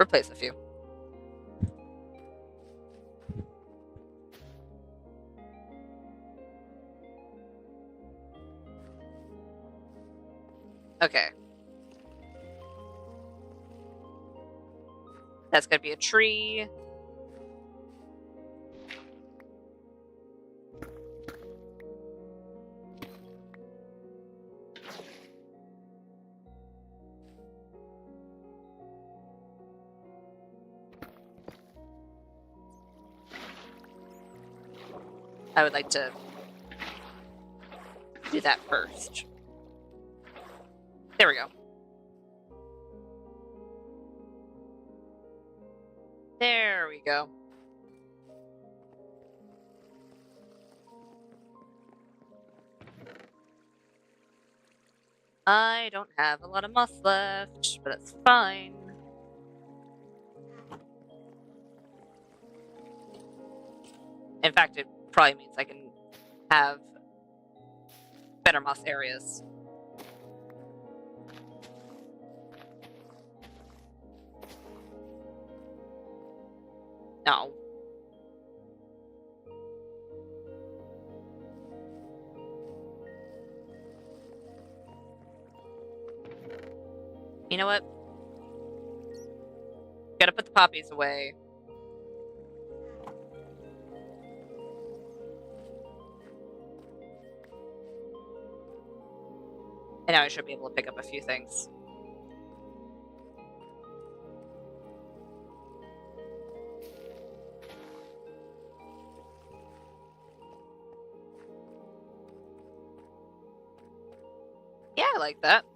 replace a few. Okay. That's gonna be a tree. I would like to do that first. There we go. There we go. I don't have a lot of moss left, but that's fine. In fact, it probably means I can have better moss areas. No. You know what? Gotta put the poppies away. And now I should be able to pick up a few things. Yeah, I like that.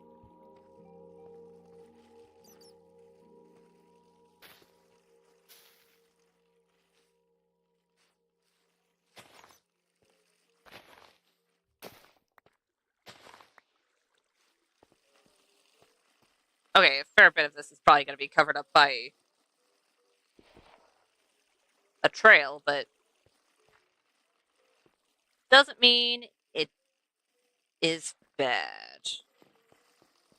Okay, a fair bit of this is probably going to be covered up by a trail, but doesn't mean it is bad.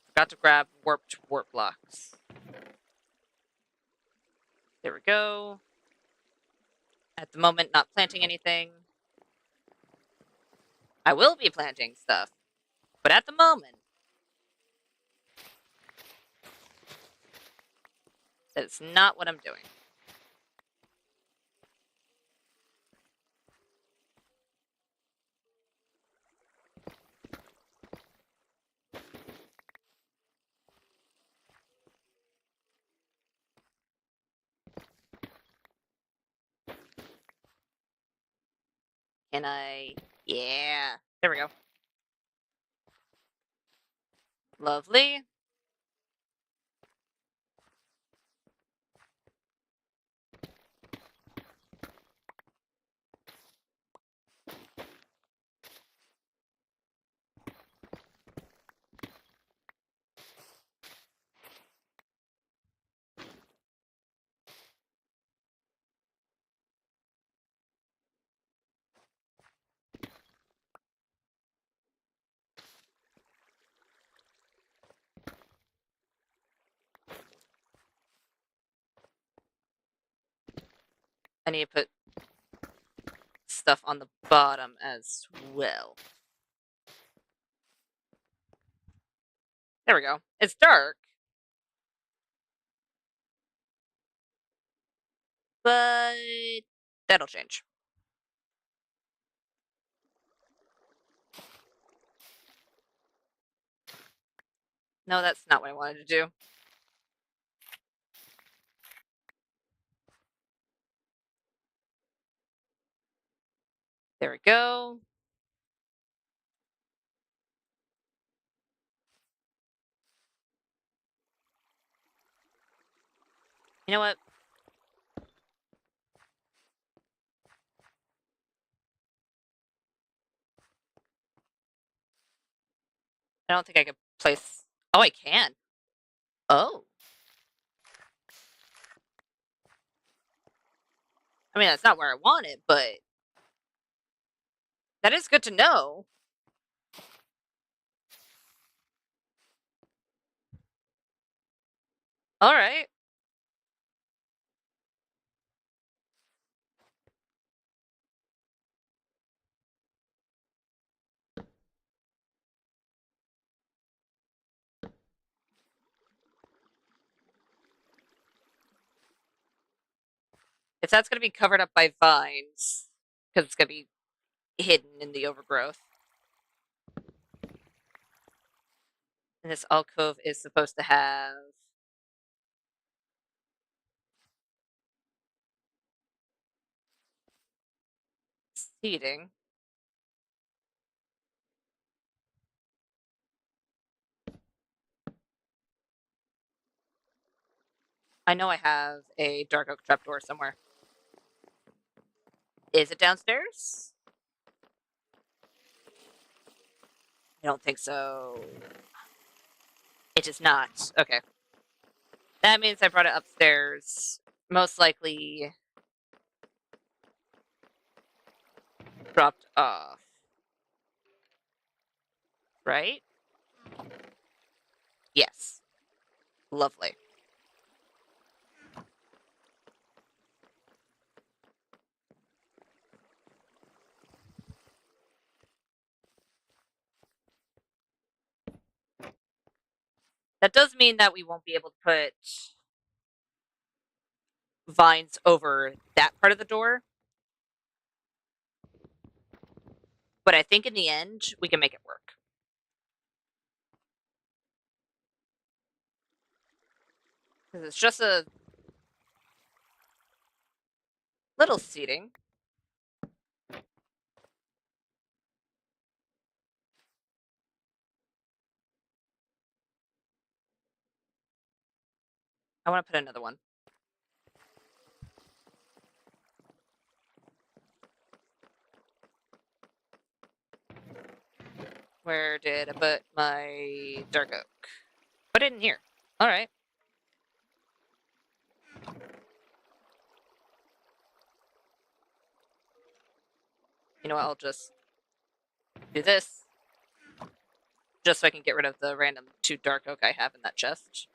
Forgot to grab warped warp blocks. There we go. At the moment, not planting anything. I will be planting stuff, but at the moment, that's not what I'm doing. Can I? Yeah. There we go. Lovely. I need to put stuff on the bottom as well. There we go. It's dark, but that'll change. No, that's not what I wanted to do. There we go. You know what? I don't think I could place... Oh, I can. Oh. I mean, that's not where I want it, but that is good to know. All right. If that's going to be covered up by vines, because it's going to be hidden in the overgrowth. And this alcove is supposed to have... Seating. I know I have a dark oak trapdoor somewhere. Is it downstairs? I don't think so. It is not. Okay. That means I brought it upstairs. Most likely dropped off. Right? Yes. Lovely. That does mean that we won't be able to put vines over that part of the door. But I think in the end, we can make it work. Because it's just a little seating. I want to put another one. Where did I put my dark oak? Put it in here. All right. You know what? I'll just do this. Just so I can get rid of the random 2 dark oak I have in that chest.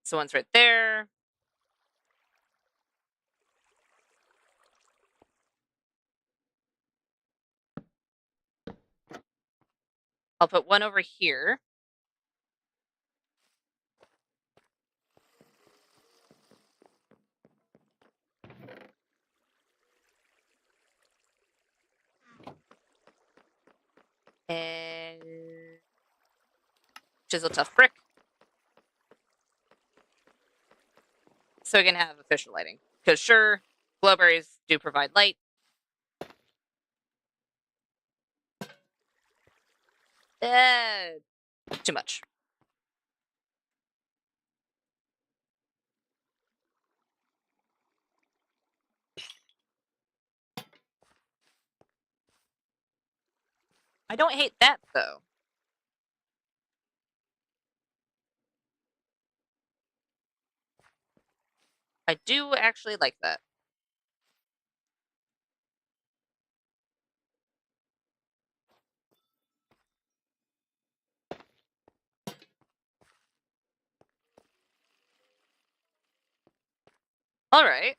So one's right there. I'll put one over here. And chisel tough brick. So we can have official lighting. Because sure, glowberries do provide light. Too much. I don't hate that, though. I do actually like that. All right.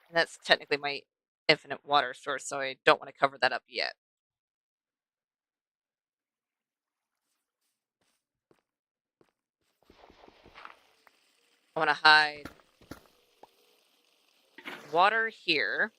And that's technically my infinite water source, so I don't want to cover that up yet. I want to hide water here.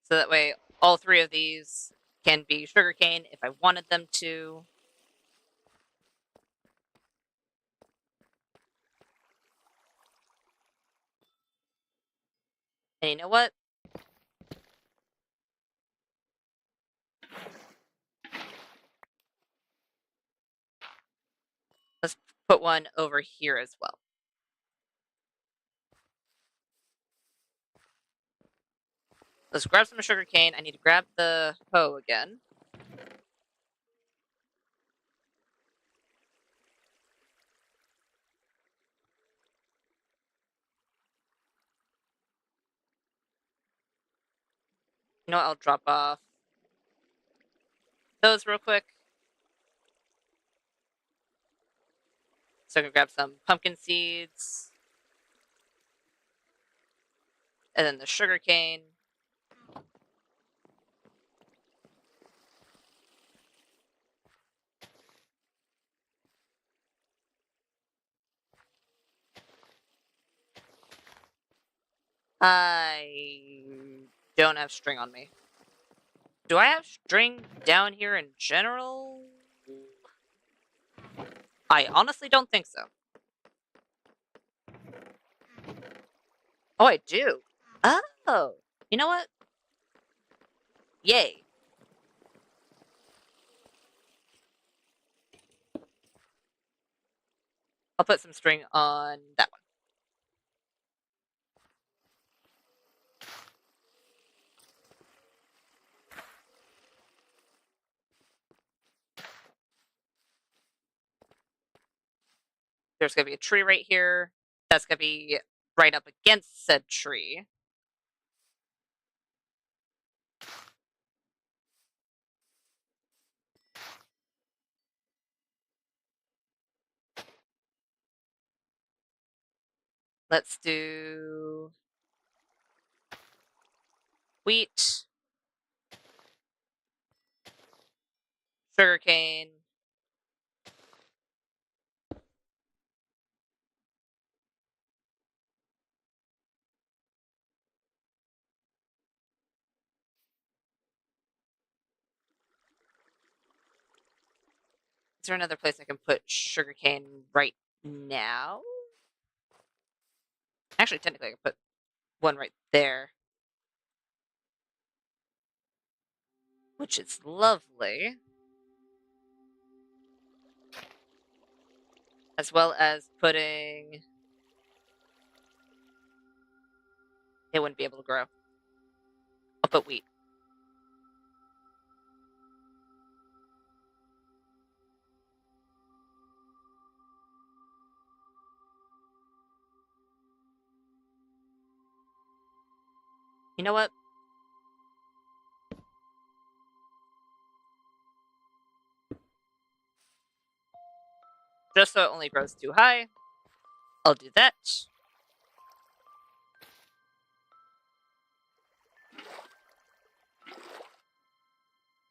So that way all 3 of these can be sugarcane if I wanted them to. And you know what? Let's put one over here as well. Let's grab some sugarcane. I need to grab the hoe again. You know what? I'll drop off those real quick. So I can grab some pumpkin seeds. And then the sugarcane. I don't have string on me. Do I have string down here in general? I honestly don't think so. Oh, I do. Oh, you know what? Yay. I'll put some string on that one. There's going to be a tree right here. That's going to be right up against said tree. Let's do wheat, sugarcane, is there another place I can put sugarcane right now? Actually, technically, I can put one right there, which is lovely. As well as putting... It wouldn't be able to grow. I'll put wheat. You know what? Just so it only grows too high, I'll do that.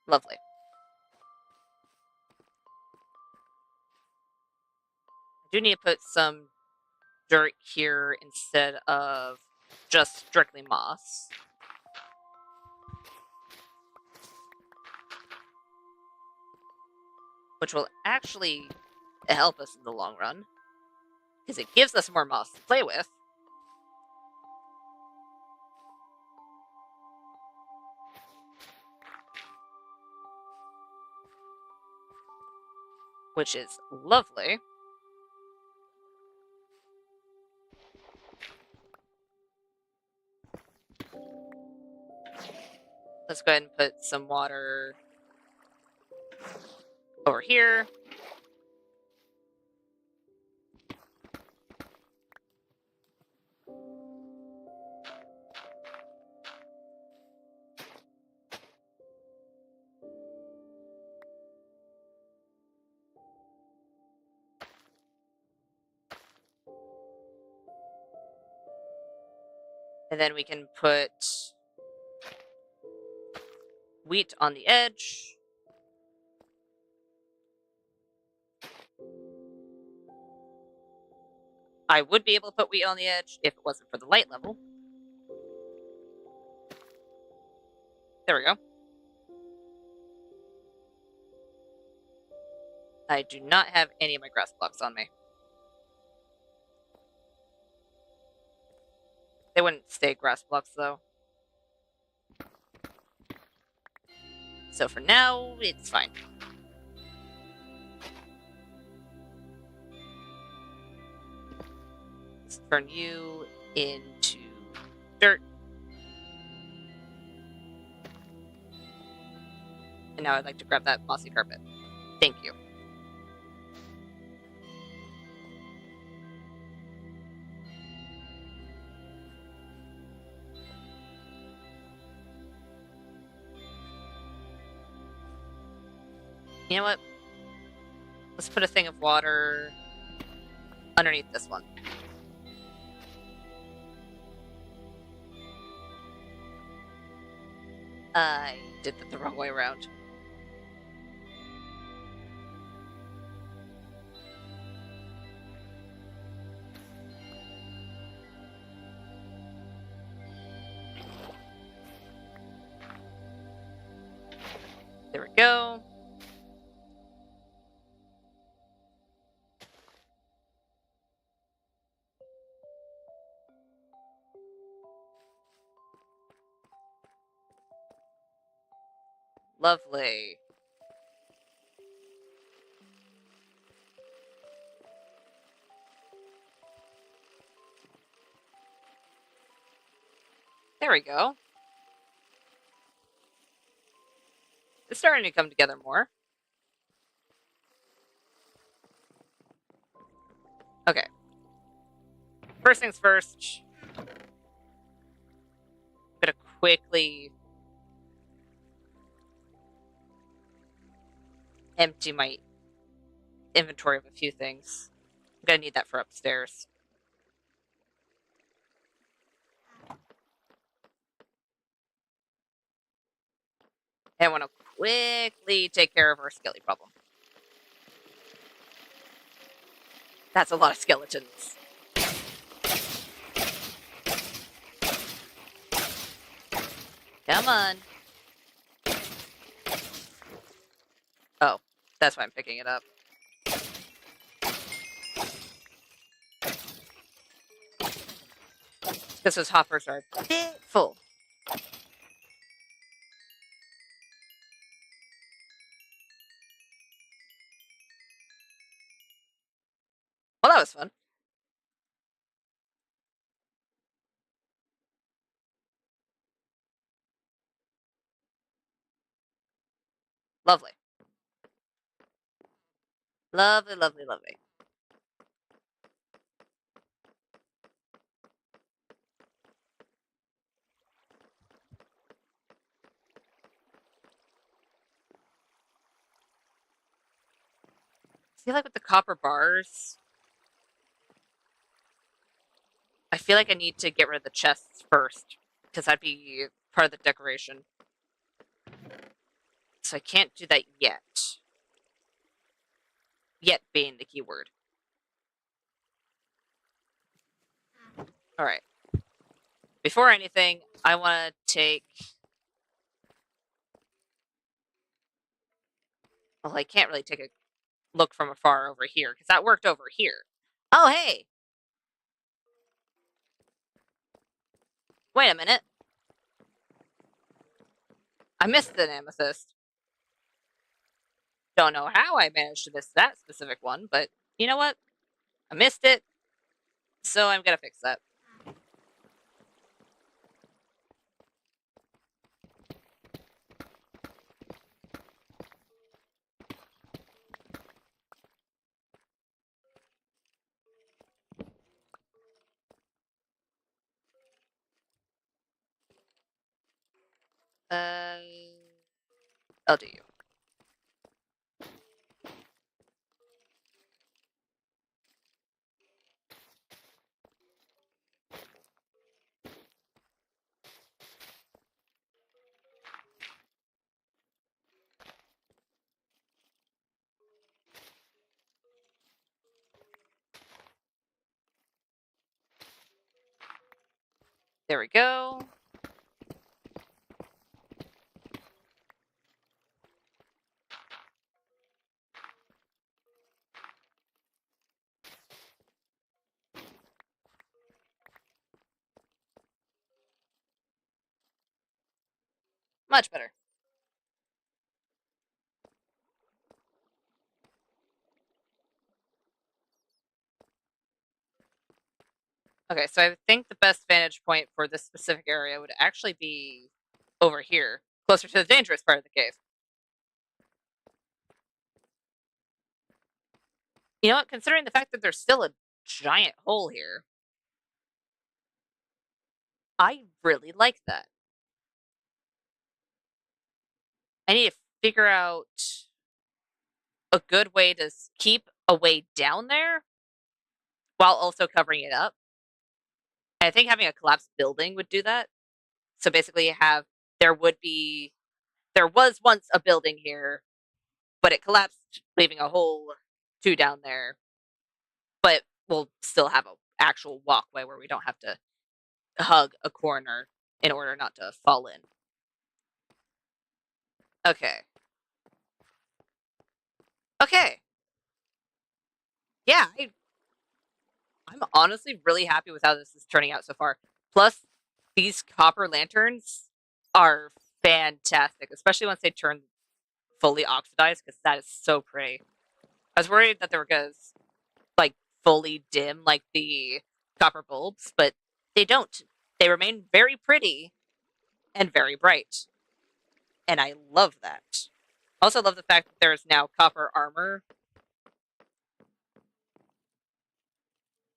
Lovely. I do need to put some dirt here instead of just strictly moss. Which will actually help us in the long run. Because it gives us more moss to play with. Which is lovely. Let's go ahead and put some water over here. And then we can put wheat on the edge. I would be able to put wheat on the edge if it wasn't for the light level. There we go. I do not have any of my grass blocks on me. They wouldn't stay grass blocks though. So for now, it's fine. Let's turn you into dirt. And now I'd like to grab that mossy carpet. Thank you. You know what? Let's put a thing of water underneath this one. I did that the wrong way around. There we go. Lovely. There we go. It's starting to come together more. Okay. First things first. Gonna quickly empty my inventory of a few things. I'm gonna need that for upstairs. And I want to quickly take care of our skelly problem. That's a lot of skeletons. Come on. Oh, that's why I'm picking it up. Because those hoppers are a bit full. Well, that was fun. Lovely. Lovely, lovely, lovely. I feel like with the copper bars, I feel like I need to get rid of the chests first. Because that'd be part of the decoration. So I can't do that yet. Yet being the key word. Alright. Before anything, I want to take... Well, I can't really take a look from afar over here, because that worked over here. Oh, hey! Wait a minute. I missed an amethyst. Don't know how I managed to miss that specific one, but you know what? I missed it, so I'm gonna fix that. Uh, I'll do you. There we go. Much better. Okay, so I think the best vantage point for this specific area would actually be over here, closer to the dangerous part of the cave. You know what? Considering the fact that there's still a giant hole here, I really like that. I need to figure out a good way to keep a way down there while also covering it up. And I think having a collapsed building would do that. So basically there was once a building here, but it collapsed, leaving a hole 2 down there. But we'll still have an actual walkway where we don't have to hug a corner in order not to fall in. Okay. Okay. Yeah, I'm honestly really happy with how this is turning out so far. Plus, these copper lanterns are fantastic, especially once they turn fully oxidized, because that is so pretty. I was worried that they were going to like fully dim like the copper bulbs, but they don't. They remain very pretty and very bright, and I love that. Also, love the fact that there is now copper armor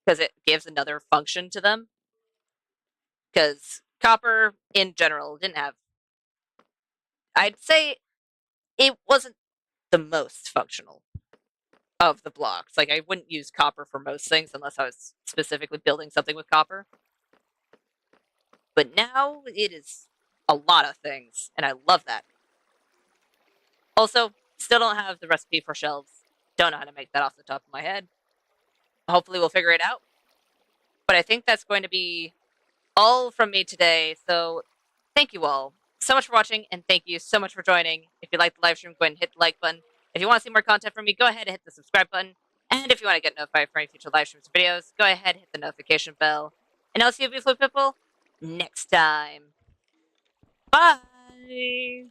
because it gives another function to them. Because copper in general didn't have, I'd say it wasn't the most functional of the blocks. Like, I wouldn't use copper for most things unless I was specifically building something with copper. But now it is a lot of things, and I love that. Also, still don't have the recipe for shelves. Don't know how to make that off the top of my head. Hopefully, we'll figure it out. But I think that's going to be all from me today. So, thank you all so much for watching, and thank you so much for joining. If you liked the live stream, go ahead and hit the like button. If you want to see more content from me, go ahead and hit the subscribe button. And if you want to get notified for any future live streams or videos, go ahead and hit the notification bell. And I'll see you beautiful people next time. Bye!